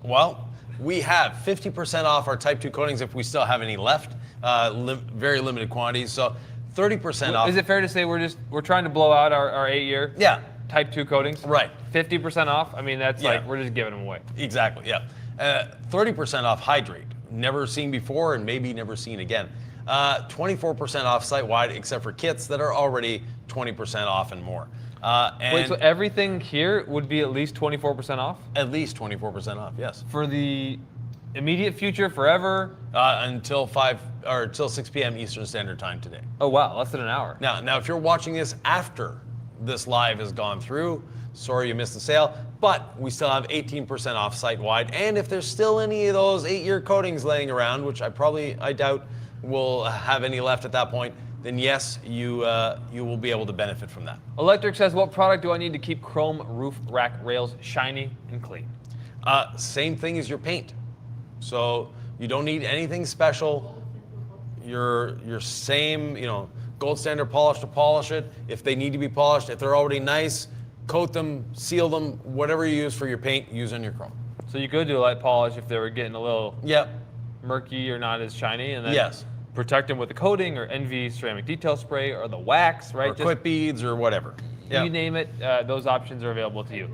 Speaker 1: Well, we have 50% off our Type 2 coatings if we still have any left. Very limited quantities, so 30% off.
Speaker 2: Is it fair to say we're trying to blow out our 8-year
Speaker 1: Yeah.
Speaker 2: Type 2 coatings?
Speaker 1: Right.
Speaker 2: 50% off? I mean, that's
Speaker 1: Yeah.
Speaker 2: like, we're just giving them away.
Speaker 1: Exactly, yeah. 30% off Hydrate. Never seen before and maybe never seen again. 24% off site-wide except for kits that are already 20% off and more.
Speaker 2: Wait, so everything here would be at least 24% off?
Speaker 1: At least 24% off, yes.
Speaker 2: For the immediate future, forever?
Speaker 1: Until 6 p.m. Eastern Standard Time today.
Speaker 2: Oh, wow, less than an hour.
Speaker 1: Now, if you're watching this after this live has gone through, sorry you missed the sale, but we still have 18% off site-wide. And if there's still any of those 8-year coatings laying around, which I doubt, will have any left at that point, then yes, you will be able to benefit from that.
Speaker 2: Electric says, what product do I need to keep chrome roof rack rails shiny and clean?
Speaker 1: Same thing as your paint. So you don't need anything special. Your same, gold standard polish to polish it. If they need to be polished, if they're already nice, coat them, seal them, whatever you use for your paint, use on your chrome.
Speaker 2: So you could do a light polish if they were getting a little murky or not as shiny, and then protect them with the coating or NV ceramic detail spray or the wax, right?
Speaker 1: Or quit beads or whatever.
Speaker 2: You name it, those options are available to you.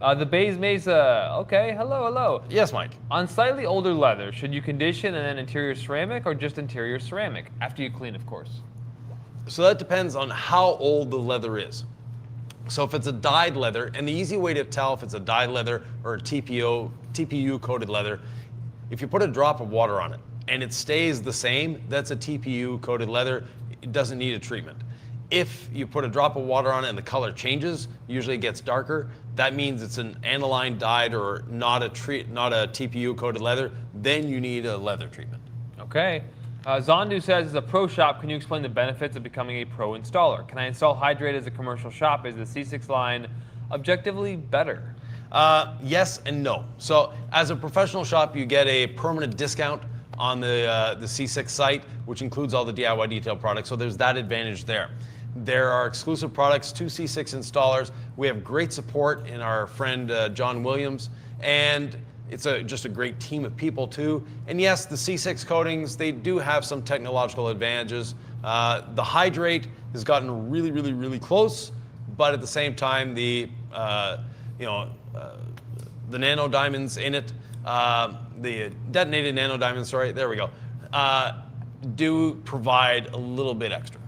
Speaker 2: The Bays Mesa, okay, hello.
Speaker 1: Yes, Mike.
Speaker 2: On slightly older leather, should you condition and then interior ceramic or just interior ceramic? After you clean, of course.
Speaker 1: So that depends on how old the leather is. So if it's a dyed leather, and the easy way to tell if it's a dyed leather or a TPU coated leather, if you put a drop of water on it and it stays the same, that's a TPU coated leather. It doesn't need a treatment. If you put a drop of water on it and the color changes, usually it gets darker, that means it's an aniline dyed or not a TPU coated leather, then you need a leather treatment.
Speaker 2: Okay. Zondu says, as a pro shop, can you explain the benefits of becoming a pro installer? Can I install Hydrate as a commercial shop? Is the C6 line objectively better?
Speaker 1: Yes and no. So as a professional shop, you get a permanent discount on the C6 site, which includes all the DIY detail products. So there's that advantage there. There are exclusive products to C6 installers. We have great support in our friend John Williams, and it's just a great team of people too. And yes, the C6 coatings, they do have some technological advantages. The Hydrate has gotten really close, but at the same time, the nano diamonds in it, the detonated nano diamonds, there we go, do provide a little bit extra.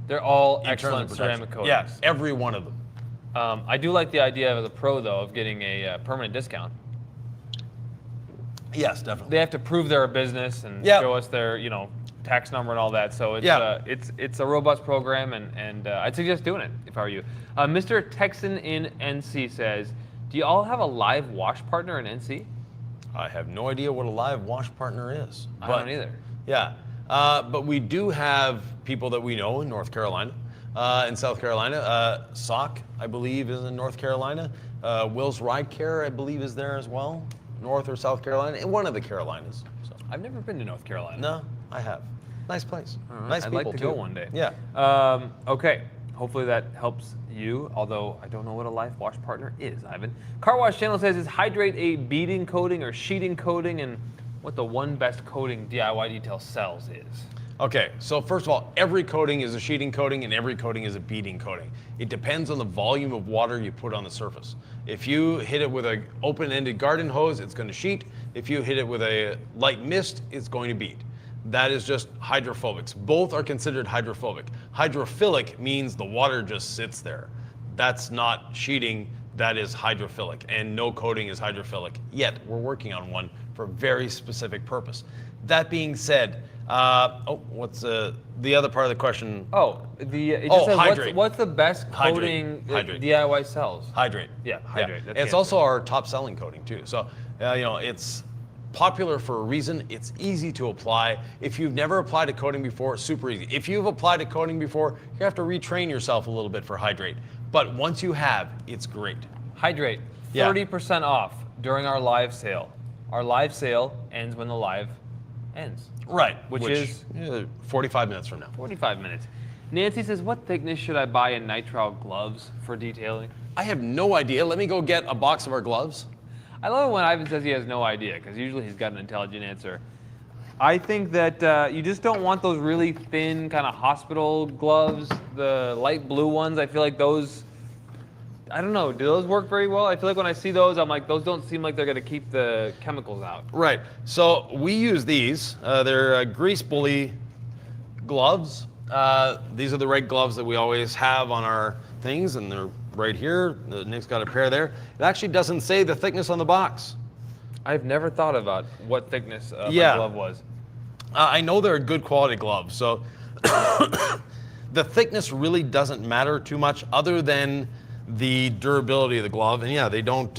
Speaker 2: They're all excellent ceramic coatings.
Speaker 1: Yeah, every one of them.
Speaker 2: I do like the idea of the pro, though, of getting a permanent discount.
Speaker 1: Yes, definitely.
Speaker 2: They have to prove they're a business and show us their, tax number and all that. So it's a robust program, and I'd suggest doing it if I were you. Mr. Texan in NC says, do you all have a live wash partner in NC?
Speaker 1: I have no idea what a live wash partner is.
Speaker 2: I don't either.
Speaker 1: Yeah, but we do have people that we know in North Carolina, in South Carolina. Sock, I believe, is in North Carolina. Will's Ride Care, I believe, is there as well. North or South Carolina, in one of the Carolinas. So.
Speaker 2: I've never been to North Carolina.
Speaker 1: No, I have. Nice place.
Speaker 2: Right.
Speaker 1: Nice people,
Speaker 2: I'd like to go one day.
Speaker 1: Yeah.
Speaker 2: Okay. Hopefully that helps you, although I don't know what a live wash partner is, Ivan. Car Wash Channel says, is Hydrate a beading coating or sheeting coating, and what the one best coating DIY detail sells is?
Speaker 1: Okay, so first of all, every coating is a sheeting coating and every coating is a beading coating. It depends on the volume of water you put on the surface. If you hit it with an open-ended garden hose, it's going to sheet. If you hit it with a light mist, it's going to bead. That is just hydrophobics. Both are considered hydrophobic. Hydrophilic means the water just sits there. That's not sheeting, that is hydrophilic, and no coating is hydrophilic yet. We're working on one for a very specific purpose. That being said, what's the other part of the question?
Speaker 2: It just says,
Speaker 1: Hydrate.
Speaker 2: What's the best coating
Speaker 1: Hydrate.
Speaker 2: DIY sells?
Speaker 1: Hydrate.
Speaker 2: Yeah, Hydrate.
Speaker 1: And it's also our top selling coating too. So, it's popular for a reason. It's easy to apply. If you've never applied a coating before, super easy. If you've applied a coating before, you have to retrain yourself a little bit for Hydrate. But once you have, it's great.
Speaker 2: Hydrate, 30% off during our live sale. Our live sale ends when the live ends.
Speaker 1: Right.
Speaker 2: Which is
Speaker 1: 45 minutes from now.
Speaker 2: 45 minutes. Nancy says, what thickness should I buy in nitrile gloves for detailing?
Speaker 1: I have no idea. Let me go get a box of our gloves.
Speaker 2: I love it when Ivan says he has no idea, because usually he's got an intelligent answer. I think that you just don't want those really thin kind of hospital gloves, the light blue ones. I feel like those, I don't know, do those work very well? I feel like when I see those, I'm like, those don't seem like they're going to keep the chemicals out.
Speaker 1: Right. So we use these. They're grease bully gloves. These are the red gloves that we always have on our things, and they're right here. Nick's got a pair there. It actually doesn't say the thickness on the box.
Speaker 2: I've never thought about what thickness my glove was.
Speaker 1: I know they're a good quality glove, so the thickness really doesn't matter too much other than the durability of the glove. And yeah, they don't,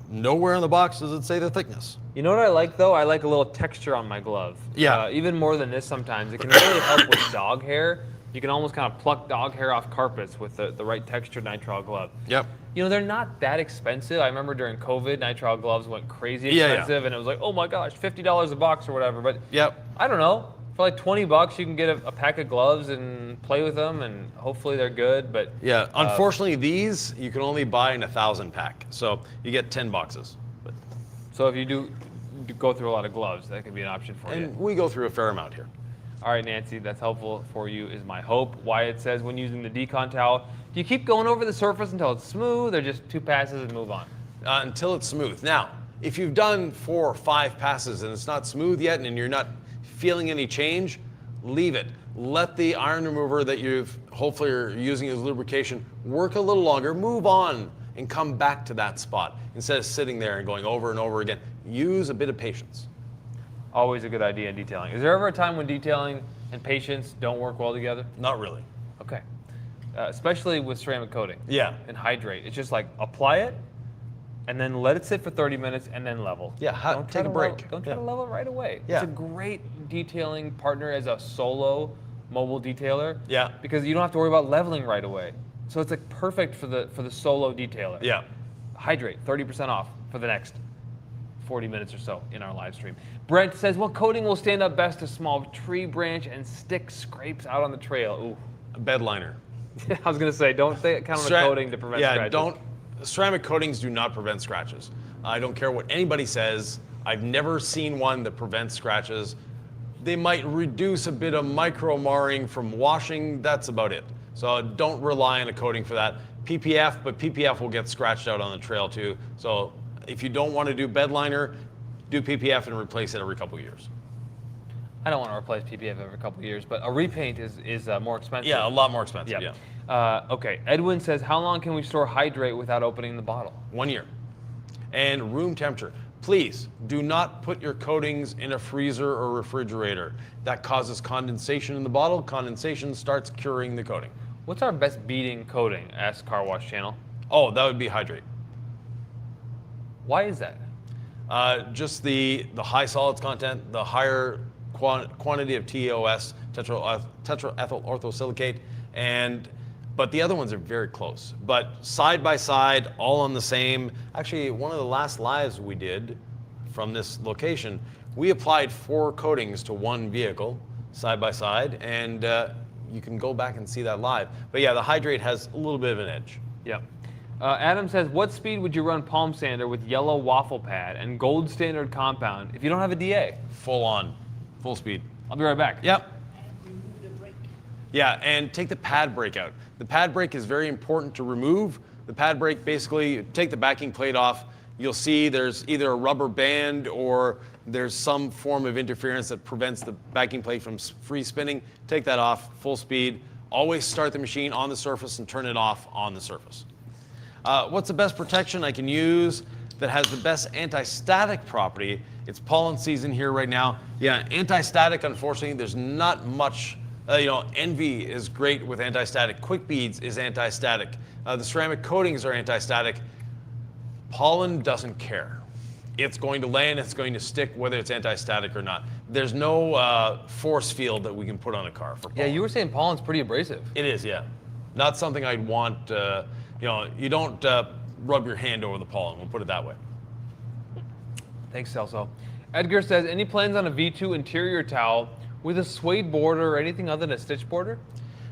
Speaker 1: nowhere in the box does it say the thickness.
Speaker 2: You know what I like though? I like a little texture on my glove.
Speaker 1: Yeah.
Speaker 2: Even more than this sometimes. It can really help with dog hair. You can almost kind of pluck dog hair off carpets with the right textured nitrile glove.
Speaker 1: Yep.
Speaker 2: You know, they're not that expensive. I remember during COVID, nitrile gloves went crazy
Speaker 1: Yeah,
Speaker 2: expensive, and it was like, oh my gosh, $50 a box or whatever. But
Speaker 1: Yep.
Speaker 2: I don't know. For like $20, you can get a pack of gloves and play with them, and hopefully they're good. But
Speaker 1: Yeah. Unfortunately, these you can only buy in a 1,000 pack, so you get 10 boxes. But,
Speaker 2: so if you do go through a lot of gloves, that could be an option for you.
Speaker 1: and we go through a fair amount here.
Speaker 2: All right, Nancy, that's helpful for you, is my hope. Wyatt says, when using the decon towel, do you keep going over the surface until it's smooth, or just 2 passes and move on?
Speaker 1: Until it's smooth. Now, if you've done 4 or 5 passes and it's not smooth yet and you're not feeling any change, leave it. Let the iron remover that you've hopefully are using as lubrication work a little longer, move on and come back to that spot instead of sitting there and going over and over again. Use a bit of patience.
Speaker 2: Always a good idea in detailing. Is there ever a time when detailing and patience don't work well together?
Speaker 1: Not really.
Speaker 2: Okay. Especially with ceramic coating.
Speaker 1: Yeah.
Speaker 2: And hydrate. It's just like apply it and then let it sit for 30 minutes and then level.
Speaker 1: Yeah,
Speaker 2: Don't try
Speaker 1: take a
Speaker 2: to
Speaker 1: break.
Speaker 2: level- don't try
Speaker 1: Yeah.
Speaker 2: to level it right away.
Speaker 1: Yeah.
Speaker 2: It's a great detailing partner as a solo mobile detailer.
Speaker 1: Yeah.
Speaker 2: Because you don't have to worry about leveling right away. So it's like perfect for the solo detailer.
Speaker 1: Yeah.
Speaker 2: Hydrate, 30% off for the next 40 minutes or so in our live stream. Brent says, what coating will stand up best to small tree branch and stick scrapes out on the trail? Ooh.
Speaker 1: A bed liner.
Speaker 2: I was going to say, don't count on a coating to prevent scratches.
Speaker 1: Ceramic coatings do not prevent scratches. I don't care what anybody says. I've never seen one that prevents scratches. They might reduce a bit of micro marring from washing. That's about it. So don't rely on a coating for that. PPF, but PPF will get scratched out on the trail too. So if you don't want to do bed liner, do PPF and replace it every couple of years.
Speaker 2: I don't want to replace PPF every couple of years, but a repaint is more expensive.
Speaker 1: Yeah, a lot more expensive.
Speaker 2: Yeah.
Speaker 1: Yeah.
Speaker 2: Okay, Edwin says, how long can we store hydrate without opening the bottle?
Speaker 1: 1 year. And room temperature. Please do not put your coatings in a freezer or refrigerator. That causes condensation in the bottle. Condensation starts curing the coating.
Speaker 2: What's our best beating coating? Ask Car Wash Channel.
Speaker 1: Oh, that would be hydrate.
Speaker 2: Why is that?
Speaker 1: Just the high solids content, the higher quantity of TOS, tetraethyl orthosilicate, but the other ones are very close. But side by side, all on the same. Actually, one of the last lives we did from this location, we applied 4 coatings to one vehicle, side by side, and you can go back and see that live. But yeah, the hydrate has a little bit of an edge.
Speaker 2: Yeah. Adam says, what speed would you run palm sander with yellow waffle pad and gold standard compound if you don't have a DA?
Speaker 1: Full on, full speed.
Speaker 2: I'll be right back.
Speaker 1: Yep. Yeah, and take the pad brake out. The pad brake is very important to remove. The pad brake, basically, you take the backing plate off, you'll see there's either a rubber band or there's some form of interference that prevents the backing plate from free spinning. Take that off, full speed. Always start the machine on the surface and turn it off on the surface. What's the best protection I can use that has the best anti-static property? It's pollen season here right now. Yeah, anti-static, unfortunately, there's not much. Envy is great with anti-static. Quick beads is anti-static. The ceramic coatings are anti-static. Pollen doesn't care. It's going to land, it's going to stick, whether it's anti-static or not. There's no force field that we can put on a car for pollen.
Speaker 2: Yeah, you were saying pollen's pretty abrasive.
Speaker 1: It is, yeah. Not something I'd want, you don't rub your hand over the pollen, we'll put it that way.
Speaker 2: Thanks, Celso. Edgar says, any plans on a V2 interior towel with a suede border or anything other than a stitch border?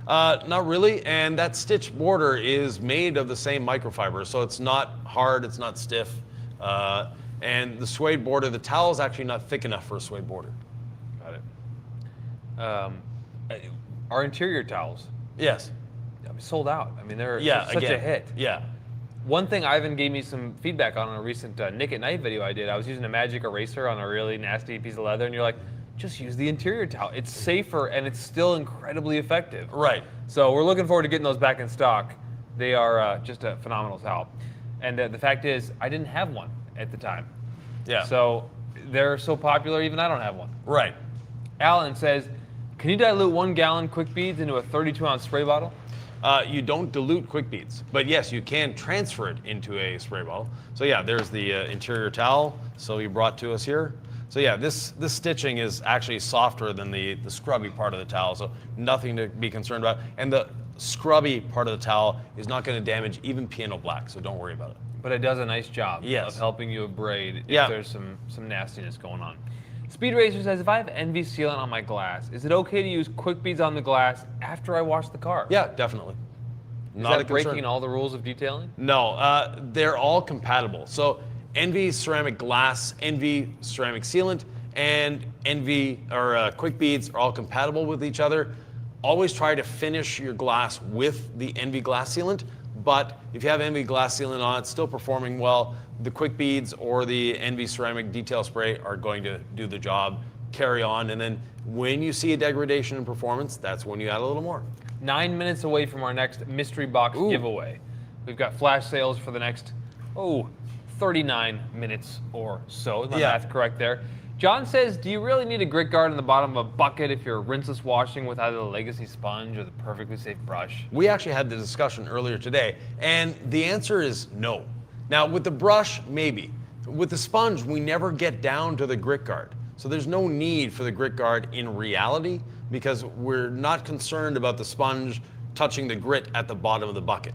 Speaker 1: Not really, and that stitch border is made of the same microfiber, so it's not hard, it's not stiff. And the suede border, the towel is actually not thick enough for a suede border.
Speaker 2: Got it. Our interior towels,
Speaker 1: Yes.
Speaker 2: sold out. I mean, they're
Speaker 1: Yeah,
Speaker 2: such
Speaker 1: again,
Speaker 2: a hit.
Speaker 1: Yeah.
Speaker 2: One thing Ivan gave me some feedback on a recent Nick at Night video I did. I was using a magic eraser on a really nasty piece of leather, and you're like, just use the interior towel. It's safer, and it's still incredibly effective.
Speaker 1: Right.
Speaker 2: So we're looking forward to getting those back in stock. They are just a phenomenal towel. And the fact is, I didn't have one at the time.
Speaker 1: Yeah.
Speaker 2: So they're so popular, even I don't have one.
Speaker 1: Right.
Speaker 2: Alan says, can you dilute 1 gallon quick beads into a 32-ounce spray bottle?
Speaker 1: You don't dilute quick beads, but yes, you can transfer it into a spray bottle. So yeah, there's the interior towel. So you brought to us here. So yeah, this stitching is actually softer than the scrubby part of the towel, so nothing to be concerned about. And the scrubby part of the towel is not going to damage even piano black, so don't worry about it.
Speaker 2: But it does a nice job
Speaker 1: Yes.
Speaker 2: of helping you abrade if
Speaker 1: Yeah.
Speaker 2: there's some nastiness going on. Speed Racer says, if I have NV sealant on my glass, is it okay to use quick beads on the glass after I wash the car?
Speaker 1: Yeah, definitely.
Speaker 2: Is
Speaker 1: Not a
Speaker 2: that
Speaker 1: concern.
Speaker 2: breaking all the rules of detailing?
Speaker 1: No, they're all compatible. So NV ceramic glass, NV ceramic sealant, and NV or quick beads are all compatible with each other. Always try to finish your glass with the NV glass sealant, but if you have NV glass sealant on, it's still performing well. The quick beads or the NV ceramic detail spray are going to do the job, carry on, and then when you see a degradation in performance, that's when you add a little more.
Speaker 2: 9 minutes away from our next mystery box giveaway. We've got flash sales for the next 39 minutes or so. Is my math correct there? John says, do you really need a grit guard in the bottom of a bucket if you're rinseless washing with either the Legacy sponge or the perfectly safe brush?
Speaker 1: We actually had the discussion earlier today, and the answer is no. Now, with the brush, maybe. With the sponge, we never get down to the grit guard. So there's no need for the grit guard in reality because we're not concerned about the sponge touching the grit at the bottom of the bucket.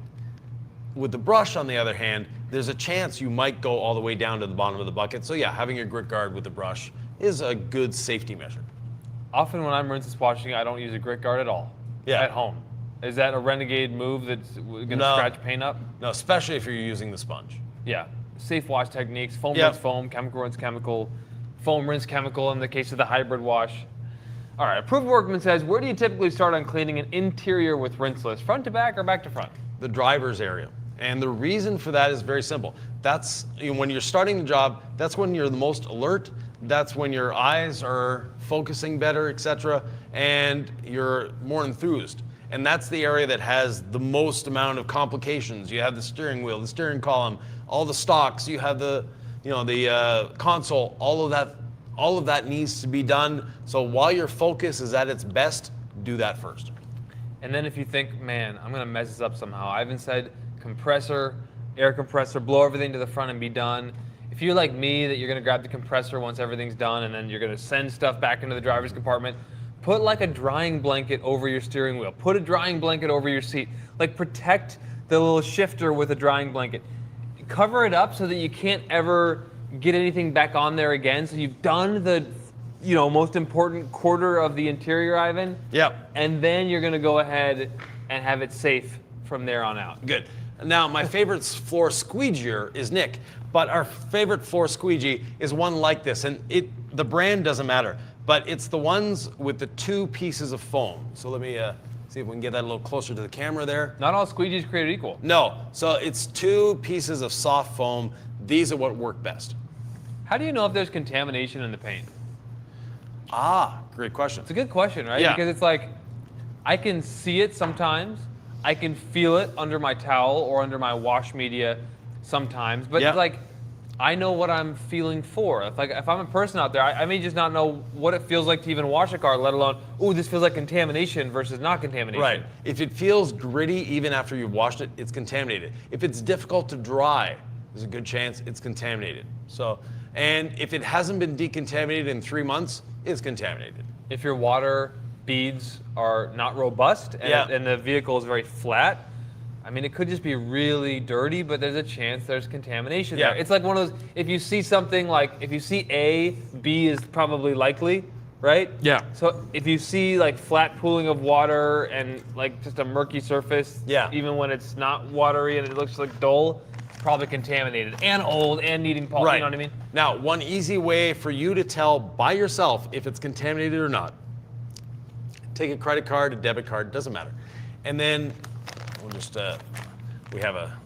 Speaker 1: With the brush, on the other hand, there's a chance you might go all the way down to the bottom of the bucket. So yeah, having a grit guard with the brush is a good safety measure.
Speaker 2: Often when I'm rinseless washing, I don't use a grit guard at all at home. Is that a renegade move that's going to scratch paint up?
Speaker 1: No, especially if you're using the sponge.
Speaker 2: Yeah. Safe wash techniques, foam rinse foam, chemical rinse chemical, foam rinse chemical in the case of the hybrid wash. All right, Approved Workman says, where do you typically start on cleaning an interior with rinseless? Front to back or back to front?
Speaker 1: The driver's area. And the reason for that is very simple. That's when you're starting the job, that's when you're the most alert, that's when your eyes are focusing better, etc., and you're more enthused. And that's the area that has the most amount of complications. You have the steering wheel, the steering column, all the stocks, you have the console, all of that needs to be done. So while your focus is at its best, do that first.
Speaker 2: And then if you think, man, I'm going to mess this up somehow. Ivan said compressor, air compressor, blow everything to the front and be done. If you're like me, that you're going to grab the compressor once everything's done and then you're going to send stuff back into the driver's compartment, put like a drying blanket over your steering wheel. Put a drying blanket over your seat. Like protect the little shifter with a drying blanket. Cover it up so that you can't ever get anything back on there again. So you've done the most important quarter of the interior, Ivan.
Speaker 1: Yep.
Speaker 2: And then you're going to go ahead and have it safe from there on out.
Speaker 1: Good. Now, my favorite floor squeegeer is Nick, but our favorite floor squeegee is one like this, and the brand doesn't matter, but it's the ones with the two pieces of foam. So let me see if we can get that a little closer to the camera there.
Speaker 2: Not all squeegees created equal.
Speaker 1: No, so it's two pieces of soft foam. These are what work best.
Speaker 2: How do you know if there's contamination in the paint?
Speaker 1: Great question.
Speaker 2: It's a good question, right?
Speaker 1: Yeah.
Speaker 2: Because it's like, I can see it sometimes. I can feel it under my towel or under my wash media sometimes. But it's like, I know what I'm feeling for. If I'm a person out there, I may just not know what it feels like to even wash a car, let alone, this feels like contamination versus not contamination.
Speaker 1: Right. If it feels gritty even after you've washed it, it's contaminated. If it's difficult to dry, there's a good chance it's contaminated. So, and if it hasn't been decontaminated in 3 months, it's contaminated.
Speaker 2: If your water beads are not robust and the vehicle is very flat, I mean, it could just be really dirty, but there's a chance there's contamination there. It's like one of those, if you see something like, if you see A, B is probably likely, right?
Speaker 1: Yeah.
Speaker 2: So if you see like flat pooling of water and like just a murky surface, even when it's not watery and it looks like dull, probably contaminated and old and needing polish,
Speaker 1: Right.
Speaker 2: you know what I mean?
Speaker 1: Now, one easy way for you to tell by yourself if it's contaminated or not, take a credit card, a debit card, doesn't matter. And then we'll just, we have a...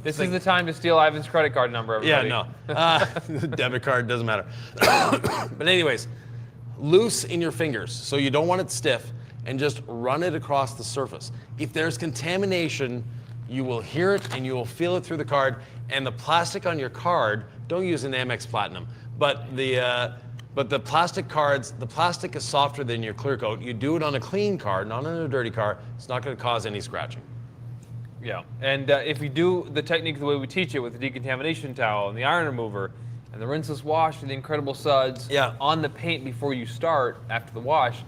Speaker 2: This is the time to steal Ivan's credit card number, everybody.
Speaker 1: The debit card, doesn't matter. But anyways, loose in your fingers, so you don't want it stiff, and just run it across the surface. If there's contamination, you will hear it and you will feel it through the card, and the plastic on your card, don't use an Amex Platinum, but the But the plastic cards, the plastic is softer than your clear coat. You do it on a clean card, not on a dirty card. It's not going to cause any scratching.
Speaker 2: Yeah, and if you do the technique the way we teach it with the decontamination towel and the iron remover and the rinseless wash and the incredible suds on the paint before you start after the wash,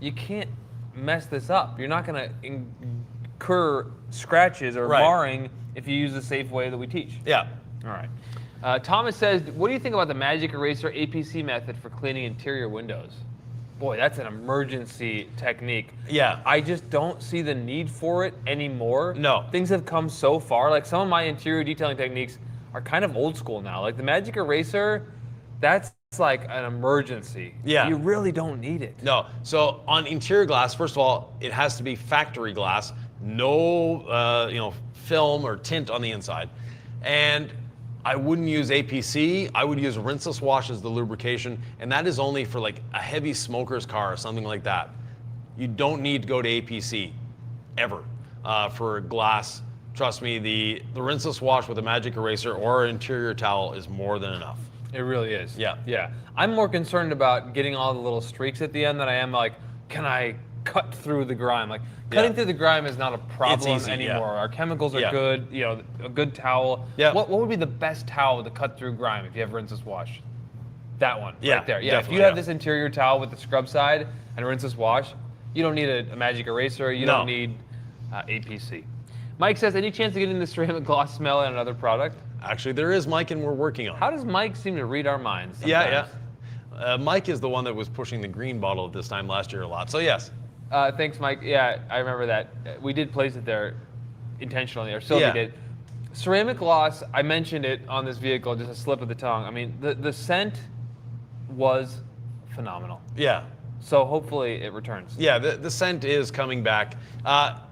Speaker 2: you can't mess this up. You're not going to incur scratches or marring if you use the safe way that we teach.
Speaker 1: Yeah.
Speaker 2: All right. Thomas says, what do you think about the Magic Eraser APC method for cleaning interior windows? Boy, that's an emergency technique.
Speaker 1: Yeah.
Speaker 2: I just don't see the need for it anymore.
Speaker 1: No.
Speaker 2: Things have come so far. Like some of my interior detailing techniques are kind of old school now. Like the Magic Eraser, that's like an emergency.
Speaker 1: Yeah.
Speaker 2: You really don't need it.
Speaker 1: No. So on interior glass, first of all, it has to be factory glass, no film or tint on the inside. And I wouldn't use APC. I would use rinseless wash as the lubrication, and that is only for like a heavy smoker's car or something like that. You don't need to go to APC ever for glass. Trust me, the rinseless wash with a Magic Eraser or an interior towel is more than enough.
Speaker 2: It really is.
Speaker 1: Yeah.
Speaker 2: Yeah. I'm more concerned about getting all the little streaks at the end than I am like, can I cut through the grime? Like cutting through the grime is not a problem anymore. Our chemicals are good. You know, a good towel.
Speaker 1: Yeah.
Speaker 2: What would be the best towel to cut through grime if you have rinseless wash? That one.
Speaker 1: Yeah,
Speaker 2: Right there. Yeah. If you have this interior towel with the scrub side and a rinseless wash, you don't need a Magic Eraser. You don't need APC. Mike says, any chance of getting the ceramic gloss smell in another product?
Speaker 1: Actually, there is, Mike, and we're working on it.
Speaker 2: How does Mike seem to read our minds sometimes?
Speaker 1: Yeah. Mike is the one that was pushing the green bottle at this time last year a lot. So yes.
Speaker 2: Thanks, Mike. Yeah, I remember that. We did place it there intentionally, or Sylvie did. Ceramic gloss, I mentioned it on this vehicle, just a slip of the tongue. I mean, the scent was phenomenal.
Speaker 1: Yeah.
Speaker 2: So hopefully it returns.
Speaker 1: Yeah, the scent is coming back.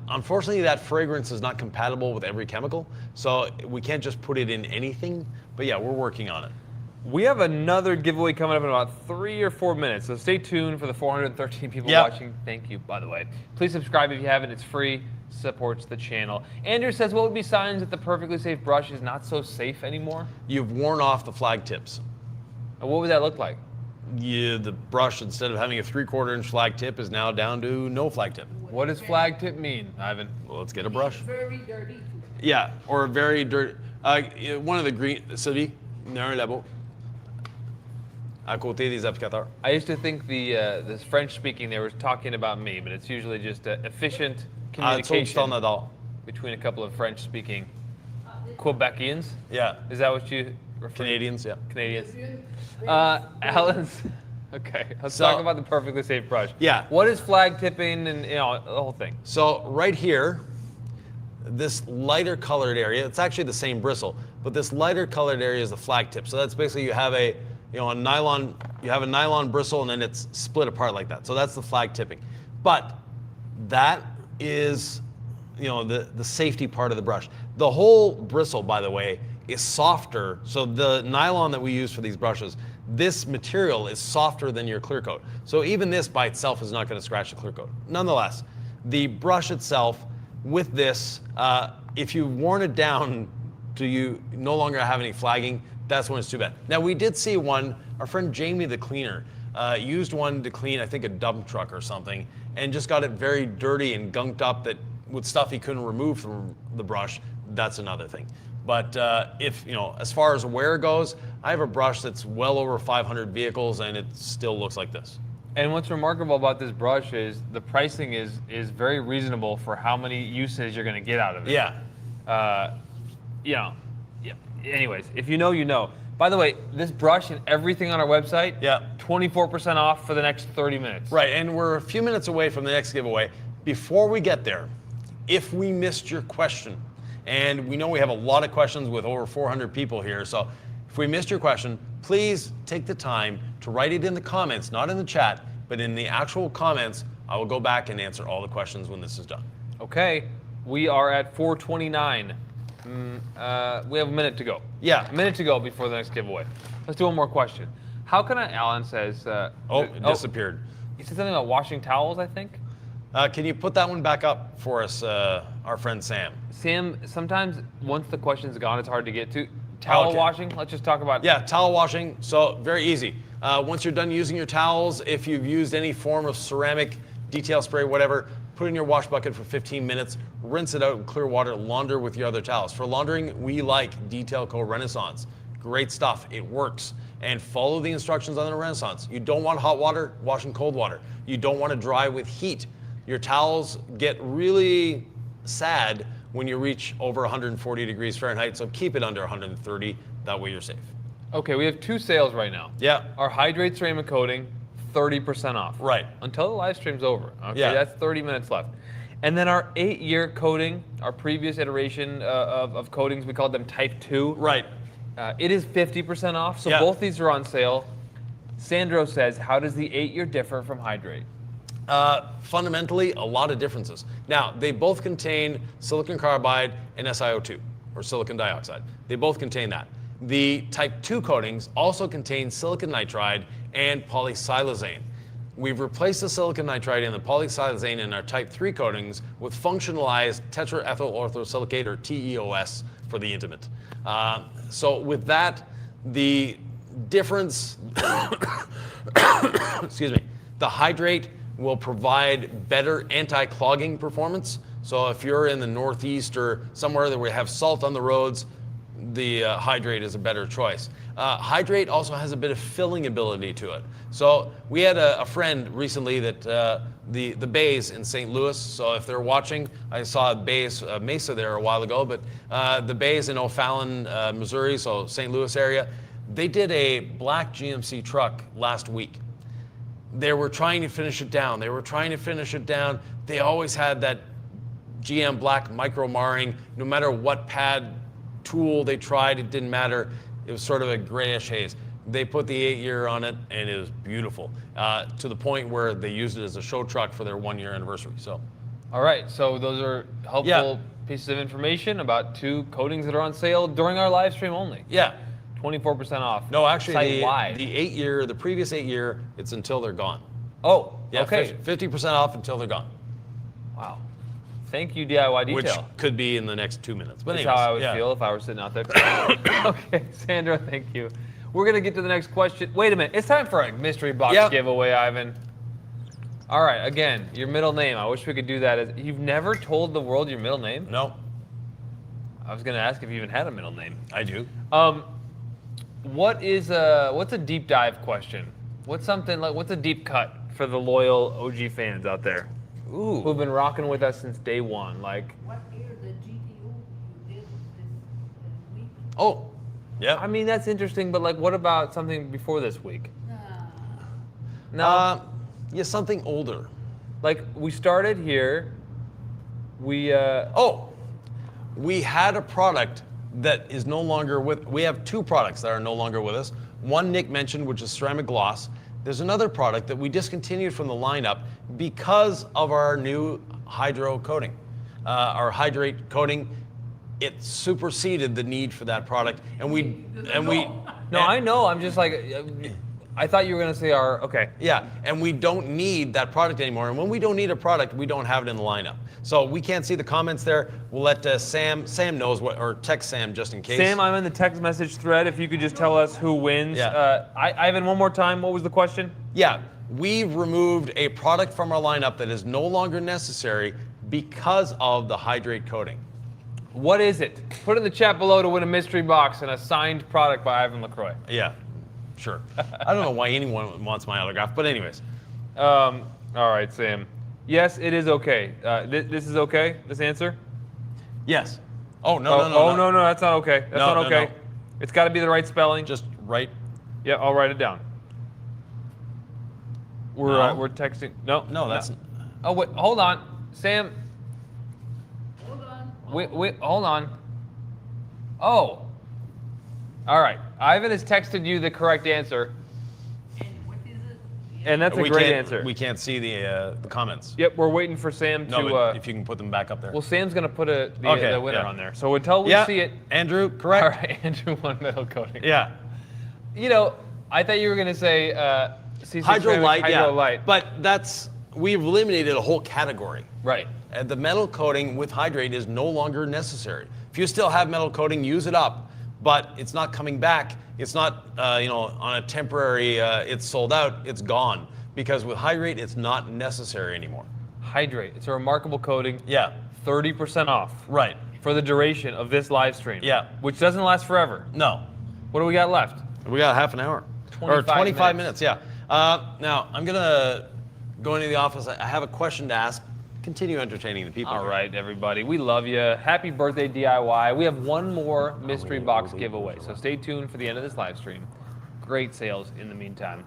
Speaker 1: Unfortunately, that fragrance is not compatible with every chemical, so we can't just put it in anything. But yeah, we're working on it.
Speaker 2: We have another giveaway coming up in about 3 or 4 minutes, so stay tuned for the 413 people watching. Thank you, by the way. Please subscribe if you haven't. It's free, supports the channel. Andrew says, what would be signs that the perfectly safe brush is not so safe anymore?
Speaker 1: You've worn off the flag tips.
Speaker 2: What would that look like?
Speaker 1: The brush, instead of having a 3/4 inch flag tip, is now down to no flag tip.
Speaker 2: What does flag tip mean, Ivan?
Speaker 1: Well, let's get a brush.
Speaker 3: Very dirty.
Speaker 1: Yeah, or very dirty. One of the green, Sylvie, non là-bas, à côté des applicateurs.
Speaker 2: I used to think this French speaking they were talking about me, but it's usually just efficient communication between a couple of French speaking Quebecians.
Speaker 1: Yeah.
Speaker 2: Is that what you refer?
Speaker 1: Canadians, yeah.
Speaker 2: Canadians. Alan's. Okay, let's talk about the perfectly safe brush.
Speaker 1: Yeah.
Speaker 2: What is flag tipping and the whole thing? So
Speaker 1: right here, this lighter colored area, it's actually the same bristle, but this lighter colored area is the flag tip. So that's basically you have a nylon bristle and then it's split apart like that. So that's the flag tipping. But that is, the safety part of the brush. The whole bristle, by the way, is softer. So the nylon that we use for these brushes, this material is softer than your clear coat. So even this by itself is not going to scratch the clear coat. Nonetheless, the brush itself with this, if you've worn it down to you no longer have any flagging, that's when it's too bad. Now we did see one, our friend Jamie the cleaner, used one to clean, I think, a dump truck or something, and just got it very dirty and gunked up that with stuff he couldn't remove from the brush. That's another thing. But if, as far as wear goes, I have a brush that's well over 500 vehicles and it still looks like this.
Speaker 2: And what's remarkable about this brush is the pricing is very reasonable for how many uses you're going to get out of it.
Speaker 1: Yeah.
Speaker 2: Anyways, if you know, you know. By the way, this brush and everything on our website, 24% off for the next 30 minutes.
Speaker 1: Right, and we're a few minutes away from the next giveaway. Before we get there, if we missed your question, and we know we have a lot of questions with over 400 people here, so if we missed your question, please take the time to write it in the comments, not in the chat, but in the actual comments. I will go back and answer all the questions when this is done.
Speaker 2: Okay, we are at 4:29. We have a minute to go.
Speaker 1: Yeah.
Speaker 2: A minute to go before the next giveaway. Let's do one more question. How can Alan says...
Speaker 1: it disappeared.
Speaker 2: He said something about washing towels, I think?
Speaker 1: Can you put that one back up for us, our friend Sam?
Speaker 2: Sam, sometimes once the question's gone, it's hard to get to. Towel washing, let's just talk about...
Speaker 1: Yeah, towel washing, so very easy. Once you're done using your towels, if you've used any form of ceramic, detail spray, whatever, put it in your wash bucket for 15 minutes, rinse it out in clear water, launder with your other towels. For laundering, we like Detail Co. Renaissance. Great stuff, it works. And follow the instructions on the Renaissance. You don't want hot water, wash in cold water. You don't want to dry with heat. Your towels get really sad when you reach over 140 degrees Fahrenheit, so keep it under 130, that way you're safe.
Speaker 2: Okay, we have 2 sales right now.
Speaker 1: Yeah.
Speaker 2: Our Hydrate ceramic coating, 30% off.
Speaker 1: Right.
Speaker 2: Until the live stream's over. Okay,
Speaker 1: Yeah.
Speaker 2: that's 30 minutes left. And then our 8-year coating, our previous iteration of coatings, we called them Type 2.
Speaker 1: Right.
Speaker 2: It is 50% off, so
Speaker 1: Yeah.
Speaker 2: both these are on sale. Sandro says, how does the 8-year differ from Hydrate?
Speaker 1: Fundamentally, a lot of differences. Now, they both contain silicon carbide and SiO2, or silicon dioxide. They both contain that. The Type 2 coatings also contain silicon nitride and polysilazane. We've replaced the silicon nitride and the polysilazane in our Type 3 coatings with functionalized tetraethyl orthosilicate, or TEOS, for the intimate. So with that, the difference, excuse me, the Hydrate will provide better anti-clogging performance. So if you're in the Northeast or somewhere that we have salt on the roads, the Hydrate is a better choice. Hydrate also has a bit of filling ability to it. So we had a friend recently that the Bays in St. Louis, so if they're watching, I saw Bays Mesa there a while ago, but the Bays in O'Fallon, Missouri, so St. Louis area, they did a black GMC truck last week. They were trying to finish it down. They always had that GM black micro marring. No matter what pad tool they tried, it didn't matter. It was sort of a grayish haze. They put the 8-year on it, and it was beautiful, to the point where they used it as a show truck for their 1-year anniversary. So,
Speaker 2: All right, so those are helpful pieces of information about 2 coatings that are on sale during our live stream only.
Speaker 1: yeah.
Speaker 2: 24% off.
Speaker 1: No, actually,
Speaker 2: site-wide.
Speaker 1: the 8-year, the previous 8-year, it's until they're gone.
Speaker 2: Oh,
Speaker 1: Yeah,
Speaker 2: okay.
Speaker 1: 50% off until they're gone,
Speaker 2: Wow. Thank you, DIY Detail.
Speaker 1: which could be in the next 2 minutes. But
Speaker 2: That's
Speaker 1: anyways,
Speaker 2: how I would
Speaker 1: yeah.
Speaker 2: feel if I were sitting out there. Okay, Sandra, thank you. We're going to get to the next question. Wait a minute. It's time for a mystery box
Speaker 1: Yep.
Speaker 2: giveaway, Ivan. All right, again, your middle name. I wish we could do that. You've never told the world your middle name?
Speaker 1: No,
Speaker 2: I was going to ask if you even had a middle name.
Speaker 1: I do.
Speaker 2: What's a deep dive question? What's a deep cut for the loyal OG fans out there?
Speaker 1: Ooh.
Speaker 2: Who've been rocking with us since day one? Like,
Speaker 3: What year the GTO you did this week?
Speaker 1: Oh, yeah.
Speaker 2: I mean, that's interesting, but like, what about something before this week? No.
Speaker 1: Yeah, something older.
Speaker 2: Like, we started here. We
Speaker 1: We had a product that is no longer with. We have 2 products that are no longer with us. One Nick mentioned, which is ceramic gloss. There's another product that we discontinued from the lineup because of our new hydro coating. Our Hydrate coating, it superseded the need for that product,
Speaker 2: No, I know. I'm just like, I thought you were gonna say okay.
Speaker 1: Yeah, and we don't need that product anymore. And when we don't need a product, we don't have it in the lineup. So we can't see the comments there. We'll let Sam knows what, or text Sam just in case.
Speaker 2: Sam, I'm in the text message thread. If you could just tell us who wins.
Speaker 1: Yeah.
Speaker 2: Ivan, one more time. What was the question?
Speaker 1: Yeah, we've removed a product from our lineup that is no longer necessary because of the Hydrate coating.
Speaker 2: What is it? Put it in the chat below to win a mystery box and a signed product by Ivan LaCroix.
Speaker 1: Yeah, sure. I don't know why anyone wants my autograph, but anyways.
Speaker 2: All right, Sam. Yes, it is okay. This is okay. This answer?
Speaker 1: Yes. Oh, no.
Speaker 2: No, that's not okay. That's
Speaker 1: No,
Speaker 2: not okay.
Speaker 1: no.
Speaker 2: It's got to be the right spelling.
Speaker 1: Just right.
Speaker 2: Yeah, I'll write it down.
Speaker 1: No.
Speaker 2: We're texting. No,
Speaker 1: No, that's.
Speaker 2: Oh wait, hold on, Sam.
Speaker 3: Hold on.
Speaker 2: Wait, hold on. Oh. All right. Ivan has texted you the correct answer,
Speaker 3: And what is it?
Speaker 2: and that's a
Speaker 1: we
Speaker 2: great
Speaker 1: can't,
Speaker 2: answer.
Speaker 1: We can't see the comments.
Speaker 2: Yep, we're waiting for Sam
Speaker 1: No,
Speaker 2: to.
Speaker 1: but if you can put them back up there.
Speaker 2: Well, Sam's gonna put the
Speaker 1: Okay,
Speaker 2: winner
Speaker 1: yeah.
Speaker 2: on there. So until we
Speaker 1: yeah,
Speaker 2: see it.
Speaker 1: Andrew,
Speaker 2: All
Speaker 1: correct?
Speaker 2: right, Andrew won metal coating.
Speaker 1: Yeah.
Speaker 2: You know, I thought you were gonna say CC
Speaker 1: Hydro
Speaker 2: ceramic
Speaker 1: Light,
Speaker 2: Hydro
Speaker 1: yeah.
Speaker 2: Light.
Speaker 1: But we've eliminated a whole category.
Speaker 2: Right.
Speaker 1: The metal coating with Hydrate is no longer necessary. If you still have metal coating, use it up. but it's not coming back. It's not, on a temporary, it's sold out, it's gone. Because with Hydrate, it's not necessary anymore.
Speaker 2: Hydrate. It's a remarkable coating.
Speaker 1: Yeah.
Speaker 2: 30% off.
Speaker 1: Right.
Speaker 2: For the duration of this live stream.
Speaker 1: Yeah.
Speaker 2: Which doesn't last forever.
Speaker 1: No.
Speaker 2: What do we got left?
Speaker 1: We got half an hour. 25 minutes, yeah. Now, I'm going to go into the office. I have a question to ask. Continue entertaining the people.
Speaker 2: All right, everybody. We love you. Happy birthday, DIY. We have one more mystery box giveaway, so stay tuned for the end of this live stream. Great sales in the meantime.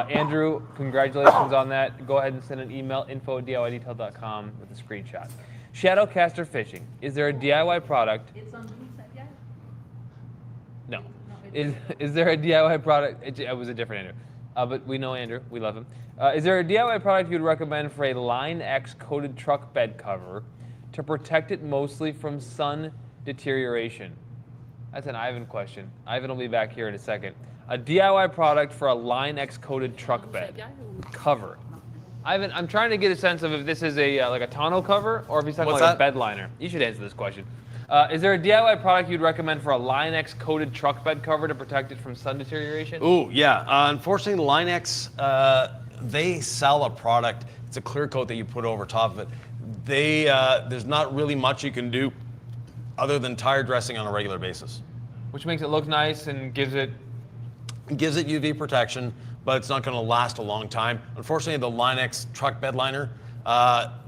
Speaker 2: Andrew, congratulations on that. Go ahead and send an email, info@diydetail.com with a screenshot. Shadowcaster Fishing. Is there a DIY product?
Speaker 3: It's on whose side, yeah?
Speaker 2: No.
Speaker 3: No,
Speaker 2: Is there a DIY product? It was a different Andrew. But we know Andrew. We love him. Is there a DIY product you'd recommend for a Line X coated truck bed cover to protect it mostly from sun deterioration? That's an Ivan question. Ivan will be back here in a second. A DIY product for a Line X coated truck bed cover. Ivan, I'm trying to get a sense of if this is a like a tonneau cover or if he's talking like a bed liner. You should answer this question. Is there a DIY product you'd recommend for a Line X coated truck bed cover to protect it from sun deterioration?
Speaker 1: Ooh, yeah. Unfortunately, the Line X, they sell a product. It's a clear coat that you put over top of it. There's not really much you can do other than tire dressing on a regular basis.
Speaker 2: Which makes it look nice and gives it
Speaker 1: UV protection, but it's not going to last a long time. Unfortunately, the Line X truck bed liner,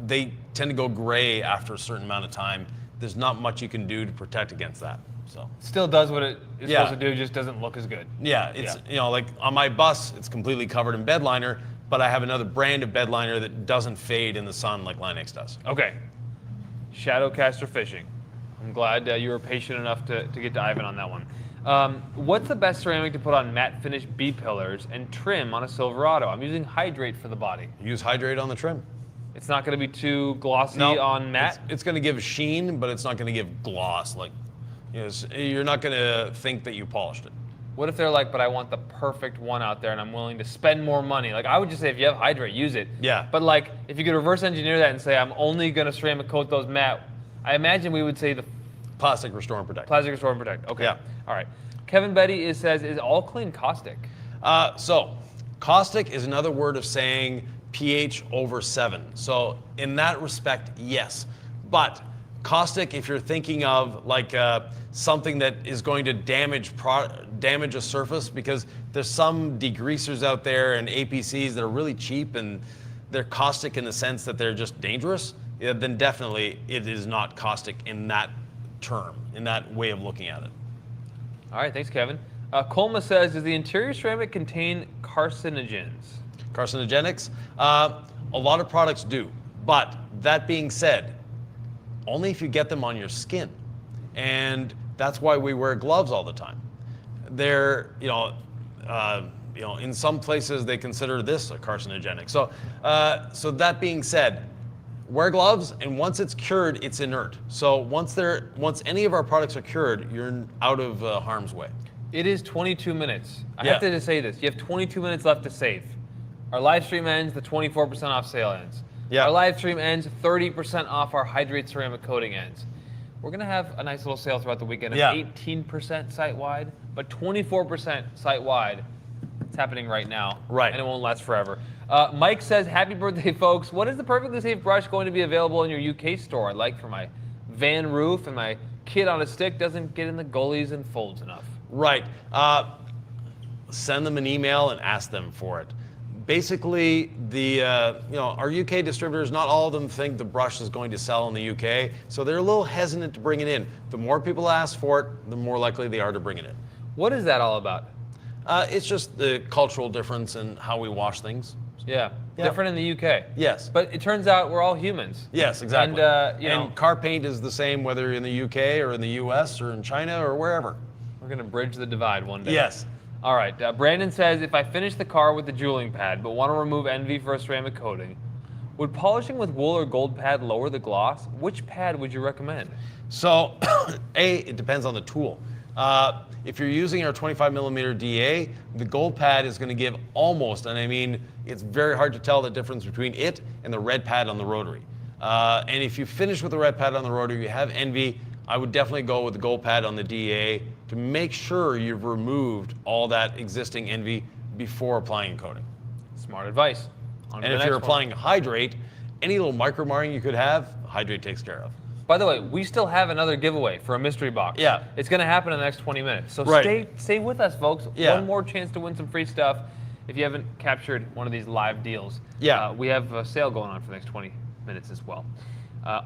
Speaker 1: they tend to go gray after a certain amount of time. There's not much you can do to protect against that. So
Speaker 2: still does what it is supposed to do, just doesn't look as good.
Speaker 1: Yeah, it's like on my bus, it's completely covered in bed liner, but I have another brand of bed liner that doesn't fade in the sun like Line X does.
Speaker 2: Okay. Shadowcaster Fishing. I'm glad you were patient enough to get to Ivan on that one. What's the best ceramic to put on matte finish B-pillars and trim on a Silverado? I'm using Hydrate for the body.
Speaker 1: Use Hydrate on the trim.
Speaker 2: It's not going to be too glossy on matte?
Speaker 1: It's going to give sheen, but it's not going to give gloss. Like, you're not going to think that you polished it.
Speaker 2: What if they're like, but I want the perfect one out there and I'm willing to spend more money? Like, I would just say if you have Hydrate, use it.
Speaker 1: Yeah.
Speaker 2: But like, if you could reverse engineer that and say, I'm only going to ceramic coat those matte, I imagine we would say the
Speaker 1: Plastic Restore and Protect.
Speaker 2: Plastic Restore and Protect. Okay.
Speaker 1: Yeah.
Speaker 2: All right. Kevin Betty says, is all clean caustic?
Speaker 1: So, caustic is another word of saying pH over 7. So, in that respect, yes. But caustic, if you're thinking of like something that is going to damage a surface, because there's some degreasers out there and APCs that are really cheap and they're caustic in the sense that they're just dangerous, then definitely it is not caustic in that term, in that way of looking at it.
Speaker 2: All right, thanks, Kevin. Colma says, does the interior ceramic contain carcinogens?
Speaker 1: Carcinogenics? A lot of products do. But that being said, only if you get them on your skin. And that's why we wear gloves all the time. They're, in some places they consider this a carcinogenic. So, so that being said, wear gloves, and once it's cured, it's inert. So once any of our products are cured, you're out of harm's way.
Speaker 2: It is 22 minutes. I have to just say this. You have 22 minutes left to save. Our live stream ends, the 24% off sale ends.
Speaker 1: Yeah.
Speaker 2: Our live stream ends, 30% off our Hydrate ceramic coating ends. We're going to have a nice little sale throughout the weekend of 18% site-wide, but 24% site-wide. It's happening right now.
Speaker 1: Right.
Speaker 2: And it won't last forever. Mike says, happy birthday, folks. What is the perfectly safe brush going to be available in your UK store? I'd like for my van roof and my kid on a stick doesn't get in the gullies and folds enough.
Speaker 1: Right. Send them an email and ask them for it. Basically, our UK distributors, not all of them think the brush is going to sell in the UK, so they're a little hesitant to bring it in. The more people ask for it, the more likely they are to bring it in.
Speaker 2: What is that all about?
Speaker 1: It's just the cultural difference in how we wash things.
Speaker 2: Yeah. Different in the UK.
Speaker 1: Yes.
Speaker 2: But it turns out we're all humans.
Speaker 1: Yes, exactly.
Speaker 2: And,
Speaker 1: car paint is the same whether you're in the UK or in the US or in China or wherever.
Speaker 2: We're going to bridge the divide one day.
Speaker 1: Yes.
Speaker 2: All right. Brandon says, if I finish the car with the jeweling pad but want to remove envy for a ceramic coating, would polishing with wool or gold pad lower the gloss? Which pad would you recommend?
Speaker 1: So, it depends on the tool. If you're using our 25 millimeter DA, the gold pad is going to give almost, and I mean, it's very hard to tell the difference between it and the red pad on the rotary. And if you finish with the red pad on the rotary, you have envy, I would definitely go with the gold pad on the DA to make sure you've removed all that existing envy before applying coating.
Speaker 2: Smart advice. On to
Speaker 1: And
Speaker 2: the
Speaker 1: if you're
Speaker 2: next one.
Speaker 1: applying hydrate, any little micro marring you could have, hydrate takes care of.
Speaker 2: By the way, we still have another giveaway for a mystery box.
Speaker 1: Yeah.
Speaker 2: It's going to happen in the next 20 minutes. So
Speaker 1: Right.
Speaker 2: stay with us, folks.
Speaker 1: Yeah.
Speaker 2: One more chance to win some free stuff if you haven't captured one of these live deals.
Speaker 1: Yeah.
Speaker 2: We have a sale going on for the next 20 minutes as well.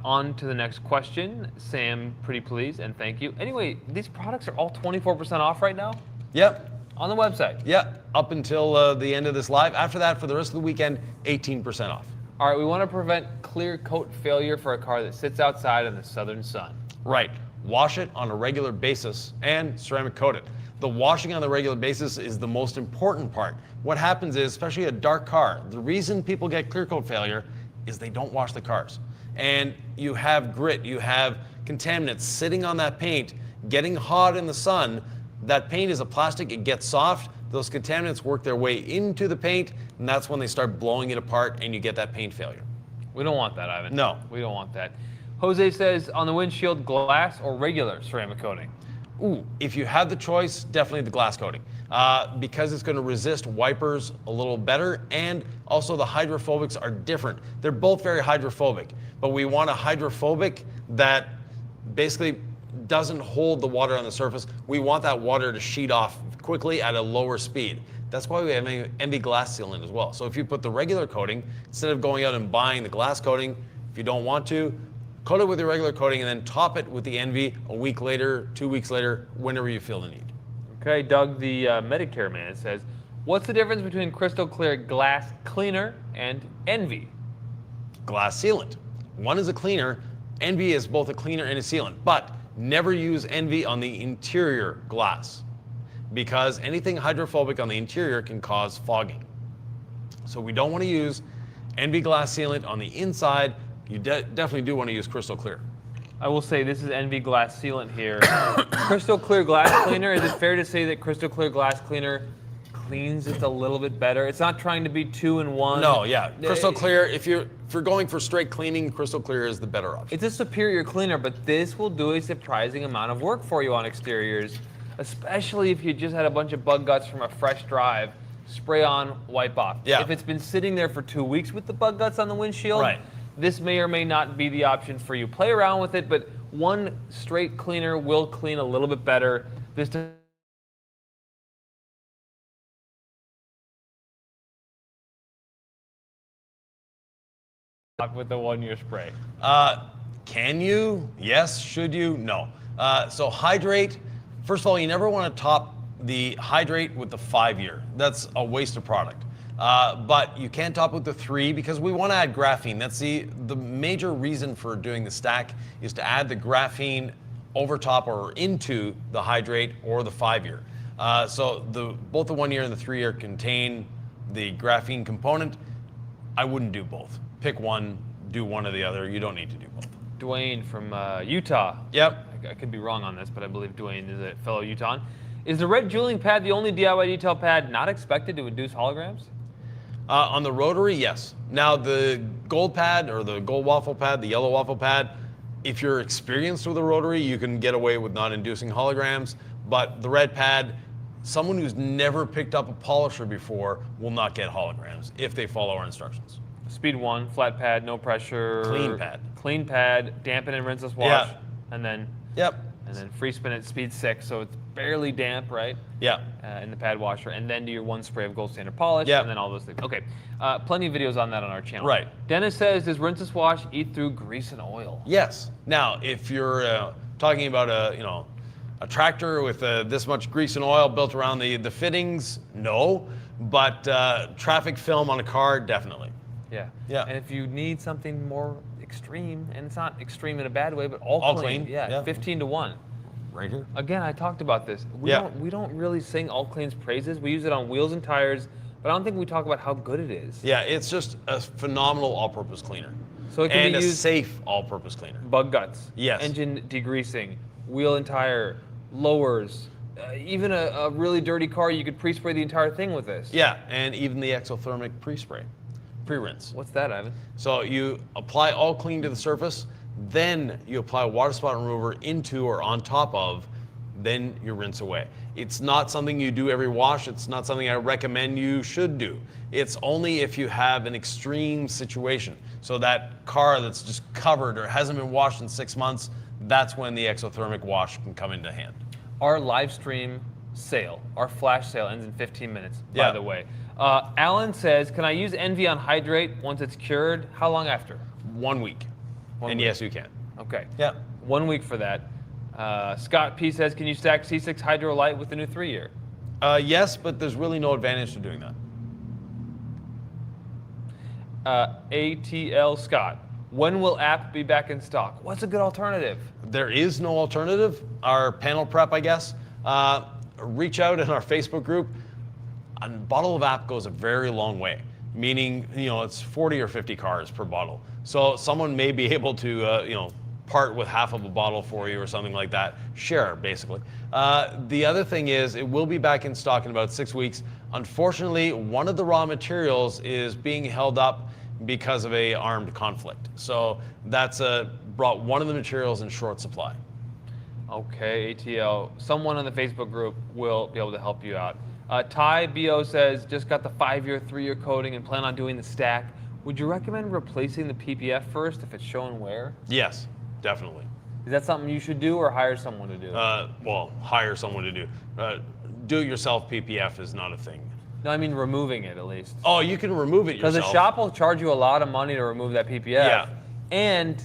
Speaker 2: On to the next question. Sam, pretty please, and thank you. Anyway, these products are all 24% off right now
Speaker 1: Yep.
Speaker 2: on the website.
Speaker 1: Yep. Up until the end of this live. After that, for the rest of the weekend, 18% off.
Speaker 2: All right, we want to prevent clear coat failure for a car that sits outside in the southern sun.
Speaker 1: Right. Wash it on a regular basis and ceramic coat it. The washing on a regular basis is the most important part. What happens is, especially a dark car, the reason people get clear coat failure is they don't wash the cars. And you have grit, you have contaminants sitting on that paint, getting hot in the sun. That paint is a plastic, it gets soft. Those contaminants work their way into the paint, and that's when they start blowing it apart and you get that paint failure.
Speaker 2: We don't want that, Ivan.
Speaker 1: No.
Speaker 2: We don't want that. Jose says, on the windshield, glass or regular ceramic coating?
Speaker 1: Ooh, if you have the choice, definitely the glass coating. Because it's going to resist wipers a little better, and also the hydrophobics are different. They're both very hydrophobic, but we want a hydrophobic that basically doesn't hold the water on the surface. We want that water to sheet off quickly at a lower speed. That's why we have MV glass sealant as well. So if you put the regular coating, instead of going out and buying the glass coating, if you don't want to, coat it with your regular coating and then top it with the NV a week later, 2 weeks later, whenever you feel the need.
Speaker 2: Okay, Doug, the Medicare man, says, what's the difference between crystal clear glass cleaner and Envy?
Speaker 1: Glass sealant. One is a cleaner, NV is both a cleaner and a sealant, but never use NV on the interior glass because anything hydrophobic on the interior can cause fogging. So we don't want to use NV glass sealant on the inside. You definitely do want to use crystal clear.
Speaker 2: I will say this is Envy glass sealant here. Crystal clear glass cleaner, is it fair to say that crystal clear glass cleaner cleans it a little bit better? It's not trying to be 2-in-1.
Speaker 1: No, yeah. Crystal clear, if you're going for straight cleaning, crystal clear is the better option.
Speaker 2: It's a superior cleaner, but this will do a surprising amount of work for you on exteriors, especially if you just had a bunch of bug guts from a fresh drive. Spray on, wipe off.
Speaker 1: Yeah.
Speaker 2: If it's been sitting there for 2 weeks with the bug guts on the windshield,
Speaker 1: Right.
Speaker 2: this may or may not be the option for you. Play around with it, but one straight cleaner will clean a little bit better. This does with the 1-year spray.
Speaker 1: Can you? Yes. Should you? No. So hydrate, first of all, you never want to top the hydrate with the 5-year. That's a waste of product. But you can top with the 3 because we want to add graphene. That's the major reason for doing the stack is to add the graphene over top or into the hydrate or the 5-year. So both the 1-year and the 3-year contain the graphene component. I wouldn't do both. Pick one, do one or the other. You don't need to do both.
Speaker 2: Dwayne from Utah.
Speaker 1: Yep.
Speaker 2: I could be wrong on this, but I believe Dwayne is a fellow Utahn. Is the red jeweling pad the only DIY detail pad not expected to induce holograms?
Speaker 1: On the rotary, yes. Now the gold pad or the gold waffle pad, the yellow waffle pad, if you're experienced with a rotary, you can get away with not inducing holograms. But the red pad, someone who's never picked up a polisher before will not get holograms if they follow our instructions.
Speaker 2: Speed 1, flat pad, no pressure.
Speaker 1: Clean pad.
Speaker 2: Clean pad, dampen and rinseless wash.
Speaker 1: Yeah.
Speaker 2: And then
Speaker 1: Yep.
Speaker 2: free spin at speed 6, so it's barely damp, right?
Speaker 1: Yeah.
Speaker 2: In the pad washer, and then do your 1 spray of gold standard polish,
Speaker 1: Yep.
Speaker 2: and then all those things. Okay, plenty of videos on that on our channel.
Speaker 1: Right.
Speaker 2: Dennis says, does rinseless wash eat through grease and oil?
Speaker 1: Yes. Now, if you're talking about a tractor with this much grease and oil built around the fittings, no. But traffic film on a car, definitely.
Speaker 2: Yeah.
Speaker 1: Yeah.
Speaker 2: And if you need something more extreme, and it's not extreme in a bad way, but all
Speaker 1: clean,
Speaker 2: yeah,
Speaker 1: yeah.
Speaker 2: 15-1.
Speaker 1: Right here.
Speaker 2: Again, I talked about this. We don't really sing All Clean's praises. We use it on wheels and tires, but I don't think we talk about how good it is.
Speaker 1: Yeah, it's just a phenomenal all-purpose cleaner.
Speaker 2: So it can
Speaker 1: and
Speaker 2: be
Speaker 1: a
Speaker 2: used
Speaker 1: safe all-purpose cleaner.
Speaker 2: bug guts,
Speaker 1: Yes.
Speaker 2: engine degreasing, wheel and tire, lowers, even a really dirty car, you could pre-spray the entire thing with this.
Speaker 1: Yeah, and even the exothermic pre-spray, pre-rinse.
Speaker 2: What's that, Ivan?
Speaker 1: So you apply all clean to the surface, then you apply a water spot remover into or on top of, then you rinse away. It's not something you do every wash. It's not something I recommend you should do. It's only if you have an extreme situation. So that car that's just covered or hasn't been washed in 6 months, that's when the exothermic wash can come into hand.
Speaker 2: Our live stream sale, our flash sale ends in 15 minutes, by
Speaker 1: Yeah.
Speaker 2: the way. Alan says, can I use Envy on Hydrate once it's cured? How long after?
Speaker 1: 1 week.
Speaker 2: One
Speaker 1: And
Speaker 2: week.
Speaker 1: yes, you can.
Speaker 2: Okay.
Speaker 1: Yeah.
Speaker 2: 1 week for that. Scott P says, can you stack C6 Hydro Light with the new 3-year?
Speaker 1: Yes, but there's really no advantage to doing that.
Speaker 2: ATL Scott, when will app be back in stock? What's a good alternative?
Speaker 1: There is no alternative. Our panel prep, I guess. Reach out in our Facebook group. A bottle of app goes a very long way, meaning it's 40 or 50 cars per bottle. So someone may be able to part with half of a bottle for you or something like that. Share, basically. The other thing is it will be back in stock in about 6 weeks. Unfortunately, one of the raw materials is being held up because of a armed conflict. So that's brought one of the materials in short supply.
Speaker 2: Okay, ATL. Someone on the Facebook group will be able to help you out. Ty BO says, just got the 5-year, 3-year coating and plan on doing the stack. Would you recommend replacing the PPF first if it's showing wear?
Speaker 1: Yes, definitely.
Speaker 2: Is that something you should do or hire someone to do?
Speaker 1: Well, hire someone to do. Do-it-yourself PPF is not a thing.
Speaker 2: No, I mean removing it at least.
Speaker 1: Oh, you can remove it yourself.
Speaker 2: Because the shop will charge you a lot of money to remove that PPF.
Speaker 1: Yeah.
Speaker 2: And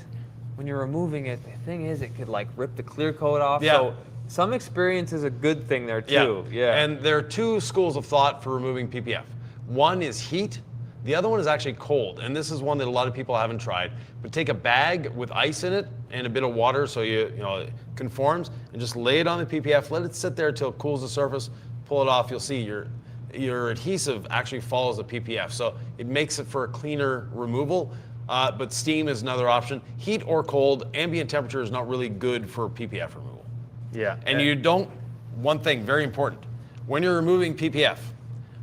Speaker 2: when you're removing it, the thing is it could like rip the clear coat off.
Speaker 1: Yeah.
Speaker 2: So some experience is a good thing there too. Yeah.
Speaker 1: And there are two schools of thought for removing PPF. One is heat. The other one is actually cold. And this is one that a lot of people haven't tried. But take a bag with ice in it and a bit of water so it conforms, and just lay it on the PPF. Let it sit there till it cools the surface. Pull it off. You'll see your adhesive actually follows the PPF. So it makes it for a cleaner removal. But steam is another option. Heat or cold, ambient temperature is not really good for PPF removal.
Speaker 2: Yeah.
Speaker 1: And you don't, one thing very important, when you're removing PPF,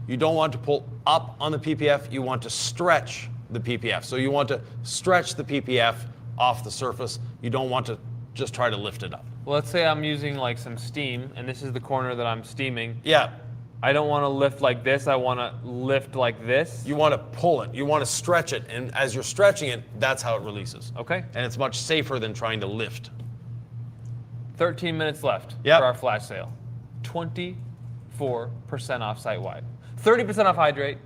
Speaker 1: you don't want to pull up on the PPF, you want to stretch the PPF. So you want to stretch the PPF off the surface. You don't want to just try to lift it up.
Speaker 2: Well, let's say I'm using like some steam, and this is the corner that I'm steaming.
Speaker 1: Yeah.
Speaker 2: I don't want to lift like this. I want to lift like this.
Speaker 1: You want to pull it. You want to stretch it. And as you're stretching it, that's how it releases.
Speaker 2: Okay.
Speaker 1: And it's much safer than trying to lift.
Speaker 2: 13 minutes left
Speaker 1: Yep.
Speaker 2: for our flash sale. 24% off site-wide. 30% off Hydrate.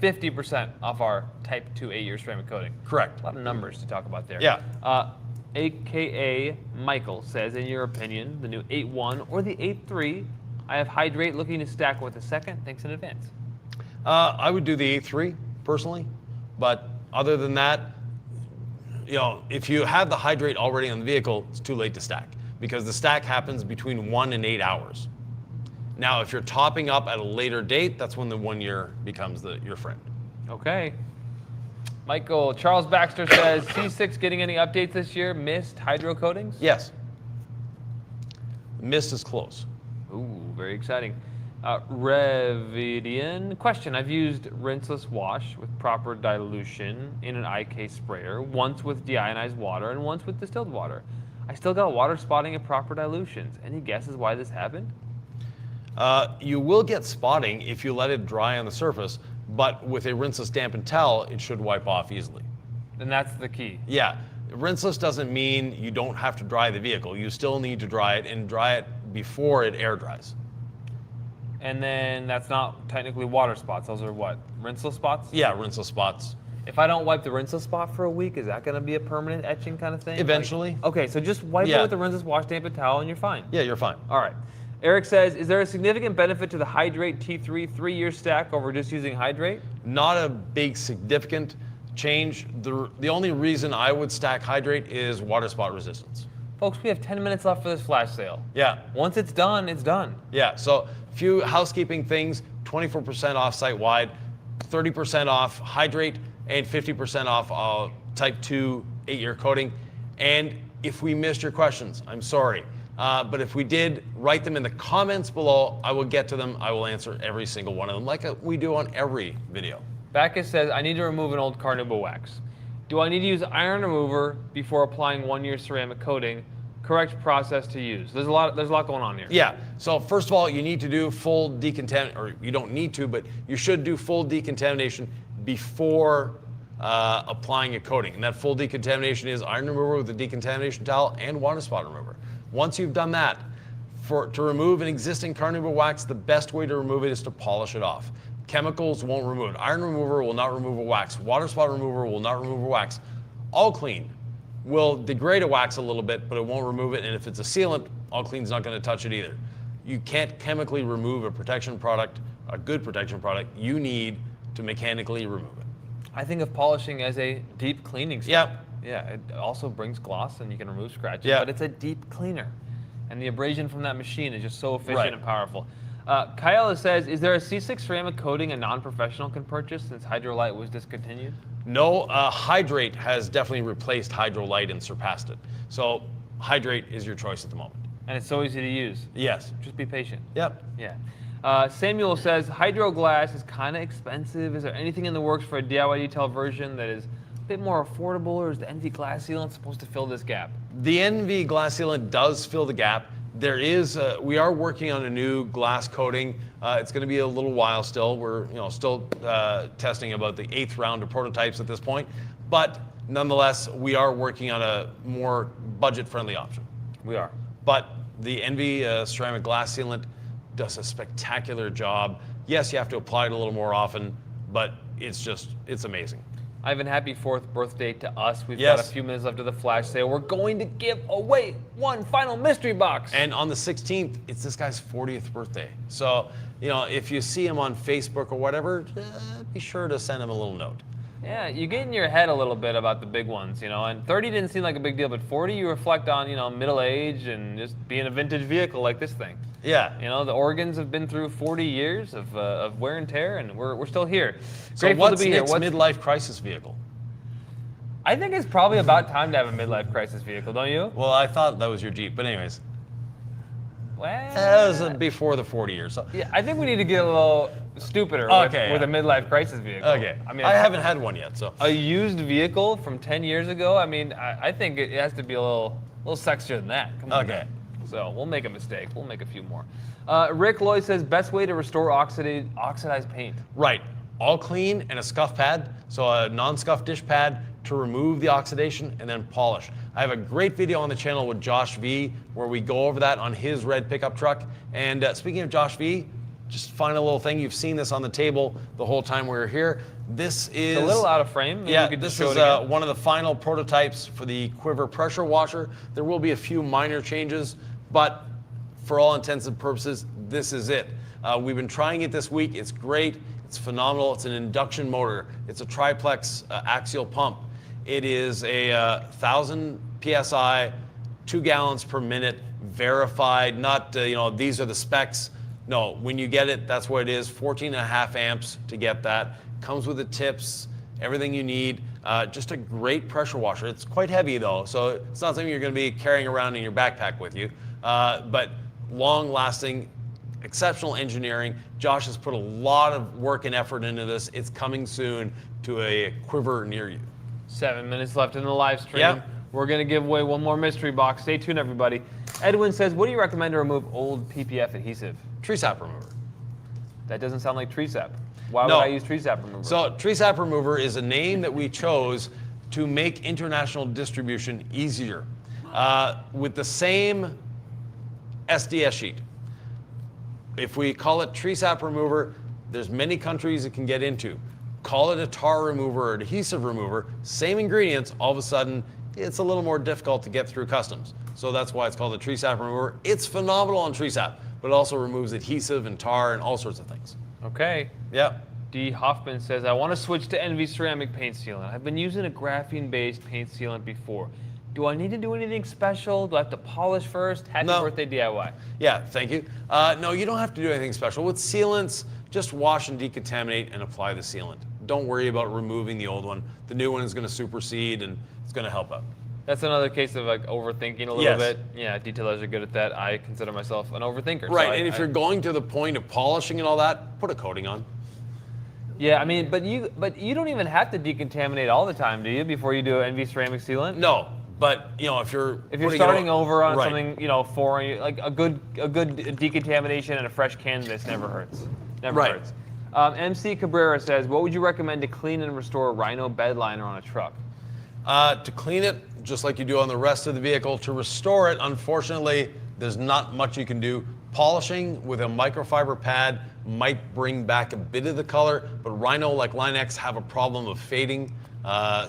Speaker 2: 50% off our Type 2 8-year ceramic coating.
Speaker 1: Correct.
Speaker 2: A lot of numbers to talk about there.
Speaker 1: Yeah.
Speaker 2: AKA Michael says, in your opinion, the new 8.1 or the 8.3, I have Hydrate looking to stack with a second. Thanks in advance.
Speaker 1: I would do the 8.3 personally, but other than that, if you have the Hydrate already on the vehicle, it's too late to stack because the stack happens between 1 and 8 hours. Now, if you're topping up at a later date, that's when the 1 year becomes your friend.
Speaker 2: Okay. Michael, Charles Baxter says, C6 getting any updates this year? Mist hydro coatings?
Speaker 1: Yes. Mist is close.
Speaker 2: Ooh, very exciting. Revidian, question. I've used rinseless wash with proper dilution in an IK sprayer, once with deionized water and once with distilled water. I still got water spotting at proper dilutions. Any guesses why this happened?
Speaker 1: You will get spotting if you let it dry on the surface, but with a rinseless dampened towel, it should wipe off easily.
Speaker 2: And that's the key.
Speaker 1: Yeah, rinseless doesn't mean you don't have to dry the vehicle. You still need to dry it and dry it before it air dries.
Speaker 2: And then that's not technically water spots. Those are what? Rinseless spots?
Speaker 1: Yeah, rinseless spots.
Speaker 2: If I don't wipe the rinseless spot for a week, is that going to be a permanent etching kind of thing?
Speaker 1: Eventually.
Speaker 2: Okay, so just wipe it with the rinseless wash dampened towel and you're fine.
Speaker 1: Yeah, you're fine.
Speaker 2: All right. Eric says, is there a significant benefit to the Hydrate T3 3-year stack over just using Hydrate?
Speaker 1: Not a big significant change. The only reason I would stack Hydrate is water spot resistance.
Speaker 2: Folks, we have 10 minutes left for this flash sale.
Speaker 1: Yeah.
Speaker 2: Once it's done, it's done.
Speaker 1: Yeah, so a few housekeeping things, 24% off site-wide, 30% off Hydrate, and 50% off Type 2 8-year coating. And if we missed your questions, I'm sorry. But if we did, write them in the comments below. I will get to them. I will answer every single one of them like we do on every video.
Speaker 2: Bacchus says, I need to remove an old carnauba wax. Do I need to use iron remover before applying 1-year ceramic coating? Correct process to use. There's a lot going on here.
Speaker 1: Yeah. So first of all, you need to do full decontamination, or you don't need to, but you should do full decontamination before applying a coating. And that full decontamination is iron remover with a decontamination towel and water spot remover. Once you've done that, to remove an existing carnauba wax, the best way to remove it is to polish it off. Chemicals won't remove it. Iron remover will not remove a wax. Water spot remover will not remove a wax. All clean will degrade a wax a little bit, but it won't remove it. And if it's a sealant, all clean's not going to touch it either. You can't chemically remove a protection product, a good protection product. You need to mechanically remove it.
Speaker 2: I think of polishing as a deep cleaning step.
Speaker 1: Yep.
Speaker 2: Yeah, it also brings gloss and you can remove scratches,
Speaker 1: Yeah.
Speaker 2: but it's a deep cleaner. And the abrasion from that machine is just so efficient
Speaker 1: Right.
Speaker 2: and powerful. Kayla says, is there a C6 ceramic coating a non-professional can purchase since Hydrolite was discontinued?
Speaker 1: No, Hydrate has definitely replaced Hydrolite and surpassed it. So Hydrate is your choice at the moment.
Speaker 2: And it's so easy to use.
Speaker 1: Yes.
Speaker 2: Just be patient.
Speaker 1: Yep.
Speaker 2: Yeah. Samuel says, Hydro Glass is kind of expensive. Is there anything in the works for a DIY detail version that is a bit more affordable, or is the NV Glass Sealant supposed to fill this gap?
Speaker 1: The NV glass sealant does fill the gap. There is, we are working on a new glass coating. It's going to be a little while still. We're still testing about the 8th round of prototypes at this point, but nonetheless, we are working on a more budget-friendly option.
Speaker 2: We are.
Speaker 1: But the NV ceramic glass sealant does a spectacular job. Yes, you have to apply it a little more often, but it's amazing.
Speaker 2: Ivan, happy 4th birthday to us. We've
Speaker 1: Yes.
Speaker 2: got a few minutes left of the flash sale. We're going to give away one final mystery box.
Speaker 1: And on the 16th, it's this guy's 40th birthday. So, if you see him on Facebook or whatever, be sure to send him a little note.
Speaker 2: Yeah, you get in your head a little bit about the big ones, and 30 didn't seem like a big deal, but 40 you reflect on, middle age and just being a vintage vehicle like this thing.
Speaker 1: Yeah.
Speaker 2: The organs have been through 40 years of wear and tear, and we're still here.
Speaker 1: So
Speaker 2: Grateful
Speaker 1: what's
Speaker 2: to be here.
Speaker 1: Nick's midlife crisis vehicle?
Speaker 2: I think it's probably about time to have a midlife crisis vehicle, don't you?
Speaker 1: Well, I thought that was your Jeep, but anyways.
Speaker 2: Well,
Speaker 1: That was before the 40 years. So.
Speaker 2: yeah, I think we need to get a little stupider
Speaker 1: Okay,
Speaker 2: with a midlife crisis vehicle.
Speaker 1: Okay.
Speaker 2: I mean,
Speaker 1: I haven't had one yet, so.
Speaker 2: a used vehicle from 10 years ago. I mean, I think it has to be a little sexier than that. Come on.
Speaker 1: Okay.
Speaker 2: So we'll make a mistake. We'll make a few more. Rick Lloyd says best way to restore oxidized paint.
Speaker 1: Right. All clean and a scuff pad, so a non-scuff dish pad to remove the oxidation and then polish. I have a great video on the channel with Josh V where we go over that on his red pickup truck. And speaking of Josh V, just final little thing. You've seen this on the table the whole time we were here. This is
Speaker 2: It's a little out of frame. Maybe
Speaker 1: yeah,
Speaker 2: we could just
Speaker 1: this
Speaker 2: show
Speaker 1: is
Speaker 2: it again.
Speaker 1: one of the final prototypes for the Quiver pressure washer. There will be a few minor changes, but for all intents and purposes, this is it. We've been trying it this week. It's great. It's phenomenal. It's an induction motor. It's a triplex axial pump. It is a 1,000 PSI, 2 gallons per minute, verified, not, these are the specs. No, when you get it, that's what it is, 14.5 amps to get that. Comes with the tips, everything you need. Just a great pressure washer. It's quite heavy though, so it's not something you're gonna be carrying around in your backpack with you. But long lasting, exceptional engineering. Josh has put a lot of work and effort into this. It's coming soon to a Quiver near you.
Speaker 2: 7 minutes left in the live stream.
Speaker 1: Yep.
Speaker 2: We're going to give away one more mystery box. Stay tuned, everybody. Edwin says, what do you recommend to remove old PPF adhesive?
Speaker 1: Tree sap remover.
Speaker 2: That doesn't sound like tree sap. Why
Speaker 1: No.
Speaker 2: would I use tree sap remover?
Speaker 1: So tree sap remover is a name that we chose to make international distribution easier. With the same SDS sheet. If we call it tree sap remover, there's many countries it can get into. Call it a tar remover or adhesive remover, same ingredients, all of a sudden it's a little more difficult to get through customs. So that's why it's called a tree sap remover. It's phenomenal on tree sap, but it also removes adhesive and tar and all sorts of things.
Speaker 2: Okay.
Speaker 1: Yeah.
Speaker 2: D. Hoffman says, I want to switch to NV ceramic paint sealant. I've been using a graphene-based paint sealant before. Do I need to do anything special? Do I have to polish first? Happy
Speaker 1: No.
Speaker 2: birthday, DIY.
Speaker 1: Yeah, thank you. No, you don't have to do anything special. With sealants, just wash and decontaminate and apply the sealant. Don't worry about removing the old one. The new one is going to supersede and it's going to help out.
Speaker 2: That's another case of like overthinking a little
Speaker 1: Yes.
Speaker 2: bit. Yeah, detailers are good at that. I consider myself an overthinker.
Speaker 1: Right,
Speaker 2: so
Speaker 1: and if you're going to the point of polishing and all that, put a coating on.
Speaker 2: Yeah, I mean, but you don't even have to decontaminate all the time, do you? Before you do NV ceramic sealant.
Speaker 1: No, but if you're
Speaker 2: If you're
Speaker 1: putting it
Speaker 2: starting
Speaker 1: on-
Speaker 2: over on
Speaker 1: right.
Speaker 2: something, foreign, like a good decontamination and a fresh canvas never hurts. Never
Speaker 1: Right.
Speaker 2: hurts. MC Cabrera says, what would you recommend to clean and restore a Rhino bed liner on a truck?
Speaker 1: To clean it, just like you do on the rest of the vehicle. To restore it, unfortunately, there's not much you can do. Polishing with a microfiber pad might bring back a bit of the color, but Rhino, like Line X, have a problem of fading.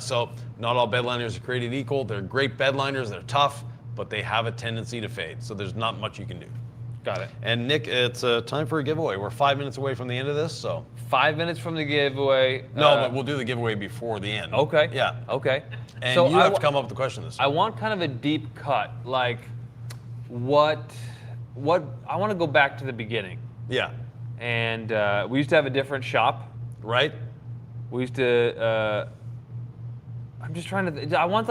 Speaker 1: So not all bed liners are created equal. They're great bed liners, they're tough, but they have a tendency to fade. So there's not much you can do.
Speaker 2: Got it.
Speaker 1: And Nick, it's time for a giveaway. We're 5 minutes away from the end of this, so.
Speaker 2: 5 minutes from the giveaway.
Speaker 1: No, but we'll do the giveaway before the end.
Speaker 2: Okay.
Speaker 1: Yeah.
Speaker 2: Okay.
Speaker 1: And
Speaker 2: so
Speaker 1: you have to come up with the question this
Speaker 2: I
Speaker 1: time.
Speaker 2: want kind of a deep cut, like what I want to go back to the beginning.
Speaker 1: Yeah.
Speaker 2: And we used to have a different shop.
Speaker 1: Right?
Speaker 2: We used to. I'm just trying to. I want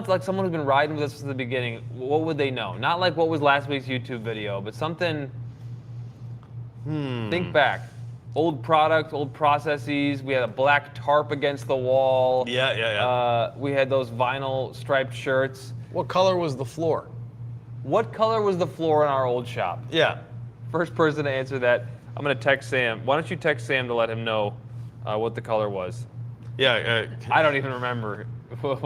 Speaker 2: like someone who's been riding with us from the beginning. What would they know? Not like what was last week's YouTube video, but something. Think back. Old product, old processes. We had a black tarp against the wall.
Speaker 1: Yeah.
Speaker 2: We had those vinyl striped shirts.
Speaker 1: What color was the floor?
Speaker 2: What color was the floor in our old shop?
Speaker 1: Yeah.
Speaker 2: First person to answer that, I'm going to text Sam. Why don't you text Sam to let him know what the color was?
Speaker 1: Yeah.
Speaker 2: I don't even remember.
Speaker 3: Already,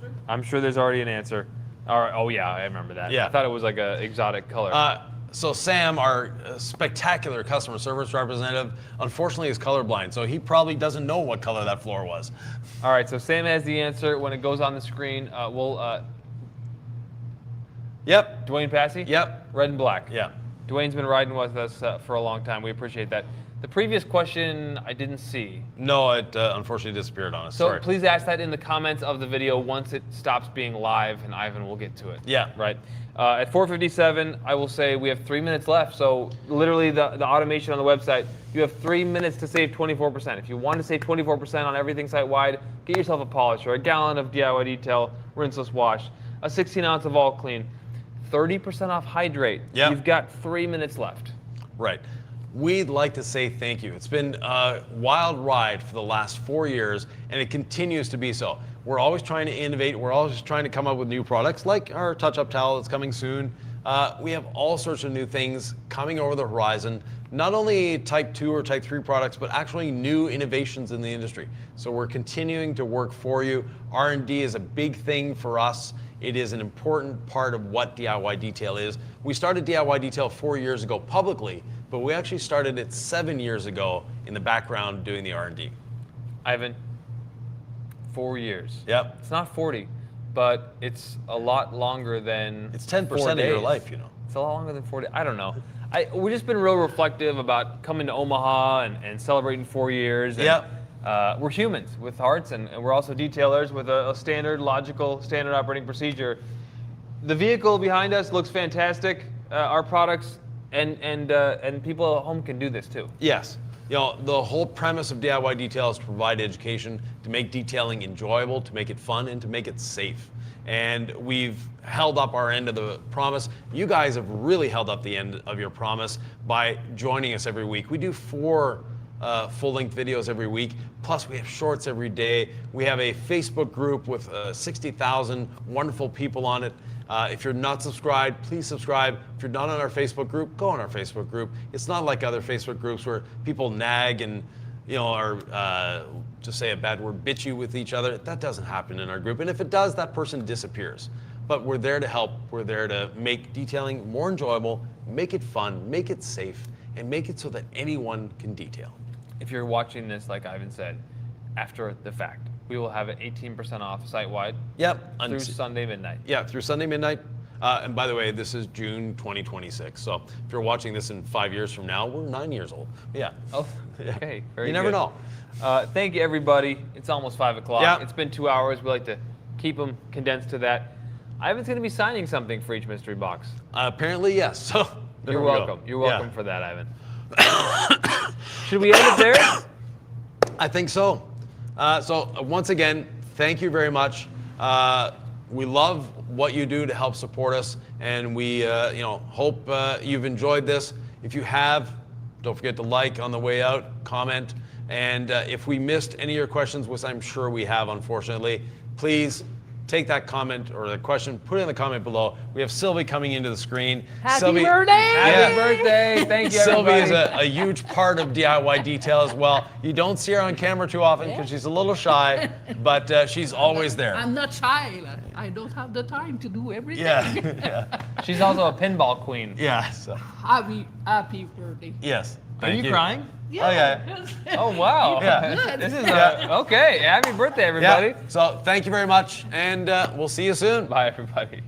Speaker 3: sir?
Speaker 2: I'm sure there's already an answer. All right. Oh, yeah, I remember that.
Speaker 1: Yeah.
Speaker 2: I thought it was like an exotic color.
Speaker 1: So Sam, our spectacular customer service representative, unfortunately is colorblind, so he probably doesn't know what color that floor was.
Speaker 2: All right, so Sam has the answer. When it goes on the screen, we'll...
Speaker 1: Yep.
Speaker 2: Dwayne Passy?
Speaker 1: Yep.
Speaker 2: Red and black.
Speaker 1: Yeah.
Speaker 2: Dwayne's been riding with us for a long time. We appreciate that. The previous question I didn't see.
Speaker 1: No, it unfortunately disappeared on us.
Speaker 2: So
Speaker 1: Sorry.
Speaker 2: please ask that in the comments of the video once it stops being live, and Ivan will get to it.
Speaker 1: Yeah.
Speaker 2: Right. At 4:57, I will say we have 3 minutes left. So literally, the automation on the website, you have 3 minutes to save 24%. If you want to save 24% on everything site-wide, get yourself a polisher, a gallon of DIY detail, rinseless wash, a 16 ounce of all clean, 30% off hydrate.
Speaker 1: Yep.
Speaker 2: You've got 3 minutes left.
Speaker 1: Right. We'd like to say thank you. It's been a wild ride for the last 4 years, and it continues to be so. We're always trying to innovate. We're always trying to come up with new products, like our touch-up towel that's coming soon. We have all sorts of new things coming over the horizon, not only Type 2 or Type 3 products, but actually new innovations in the industry. So we're continuing to work for you. R&D is a big thing for us. It is an important part of what DIY Detail is. We started DIY Detail 4 years ago publicly, but we actually started it 7 years ago in the background doing the R&D.
Speaker 2: Ivan, 4 years.
Speaker 1: Yep.
Speaker 2: It's not 40, but it's a lot longer than
Speaker 1: It's 10%
Speaker 2: 4
Speaker 1: of your
Speaker 2: days.
Speaker 1: life, you know.
Speaker 2: It's a lot longer than 40. I don't know. We've just been real reflective about coming to Omaha and celebrating 4 years. And,
Speaker 1: Yep.
Speaker 2: we're humans with hearts, and we're also detailers with a standard, logical, standard operating procedure. The vehicle behind us looks fantastic. Our products and people at home can do this too.
Speaker 1: Yes. You know, the whole premise of DIY Detail is to provide education, to make detailing enjoyable, to make it fun, and to make it safe. And we've held up our end of the promise. You guys have really held up the end of your promise by joining us every week. We do 4 full-length videos every week, plus we have shorts every day. We have a Facebook group with 60,000 wonderful people on it. If you're not subscribed, please subscribe. If you're not on our Facebook group, go on our Facebook group. It's not like other Facebook groups where people nag and, you know, are, to say a bad word, bitchy with each other. That doesn't happen in our group. And if it does, that person disappears. But we're there to help. We're there to make detailing more enjoyable, make it fun, make it safe, and make it so that anyone can detail.
Speaker 2: If you're watching this, like Ivan said, after the fact, we will have it 18% off site-wide
Speaker 1: Yep.
Speaker 2: through Sunday midnight.
Speaker 1: Yeah, through Sunday midnight. And by the way, this is June 2026. So if you're watching this in 5 years from now, we're 9 years old. Yeah.
Speaker 2: Oh, okay. Very
Speaker 1: You never
Speaker 2: good.
Speaker 1: know.
Speaker 2: Thank you, everybody. It's almost 5 o'clock.
Speaker 1: Yeah.
Speaker 2: It's been 2 hours. We like to keep them condensed to that. Ivan's going to be signing something for each mystery box.
Speaker 1: Apparently, yes. So there
Speaker 2: You're
Speaker 1: we go.
Speaker 2: welcome. You're welcome
Speaker 1: Yeah.
Speaker 2: for that, Ivan. Should we end it there?
Speaker 1: I think so. So once again, thank you very much. We love what you do to help support us, and we hope you've enjoyed this. If you have, Don't forget to like on the way out, comment, and if we missed any of your questions, which I'm sure we have, unfortunately, please take that comment or the question, put it in the comment below. We have Sylvie coming into the screen.
Speaker 3: Happy birthday!
Speaker 2: Happy birthday! Thank you,
Speaker 1: Sylvie
Speaker 2: everybody.
Speaker 1: is a huge part of DIY Detail as well. You don't see her on camera too often because she's a little shy, but she's always there.
Speaker 3: I'm not shy. I don't have the time to do everything.
Speaker 1: Yeah.
Speaker 2: She's also a pinball queen.
Speaker 1: Yeah. So,
Speaker 3: Happy birthday.
Speaker 1: yes.
Speaker 2: Are
Speaker 1: Thank
Speaker 2: you crying?
Speaker 1: Oh, yeah.
Speaker 2: Oh, wow.
Speaker 1: Yeah.
Speaker 2: This is okay. Happy birthday, everybody.
Speaker 1: Yeah. So thank you very much, and we'll see you soon.
Speaker 2: Bye, everybody.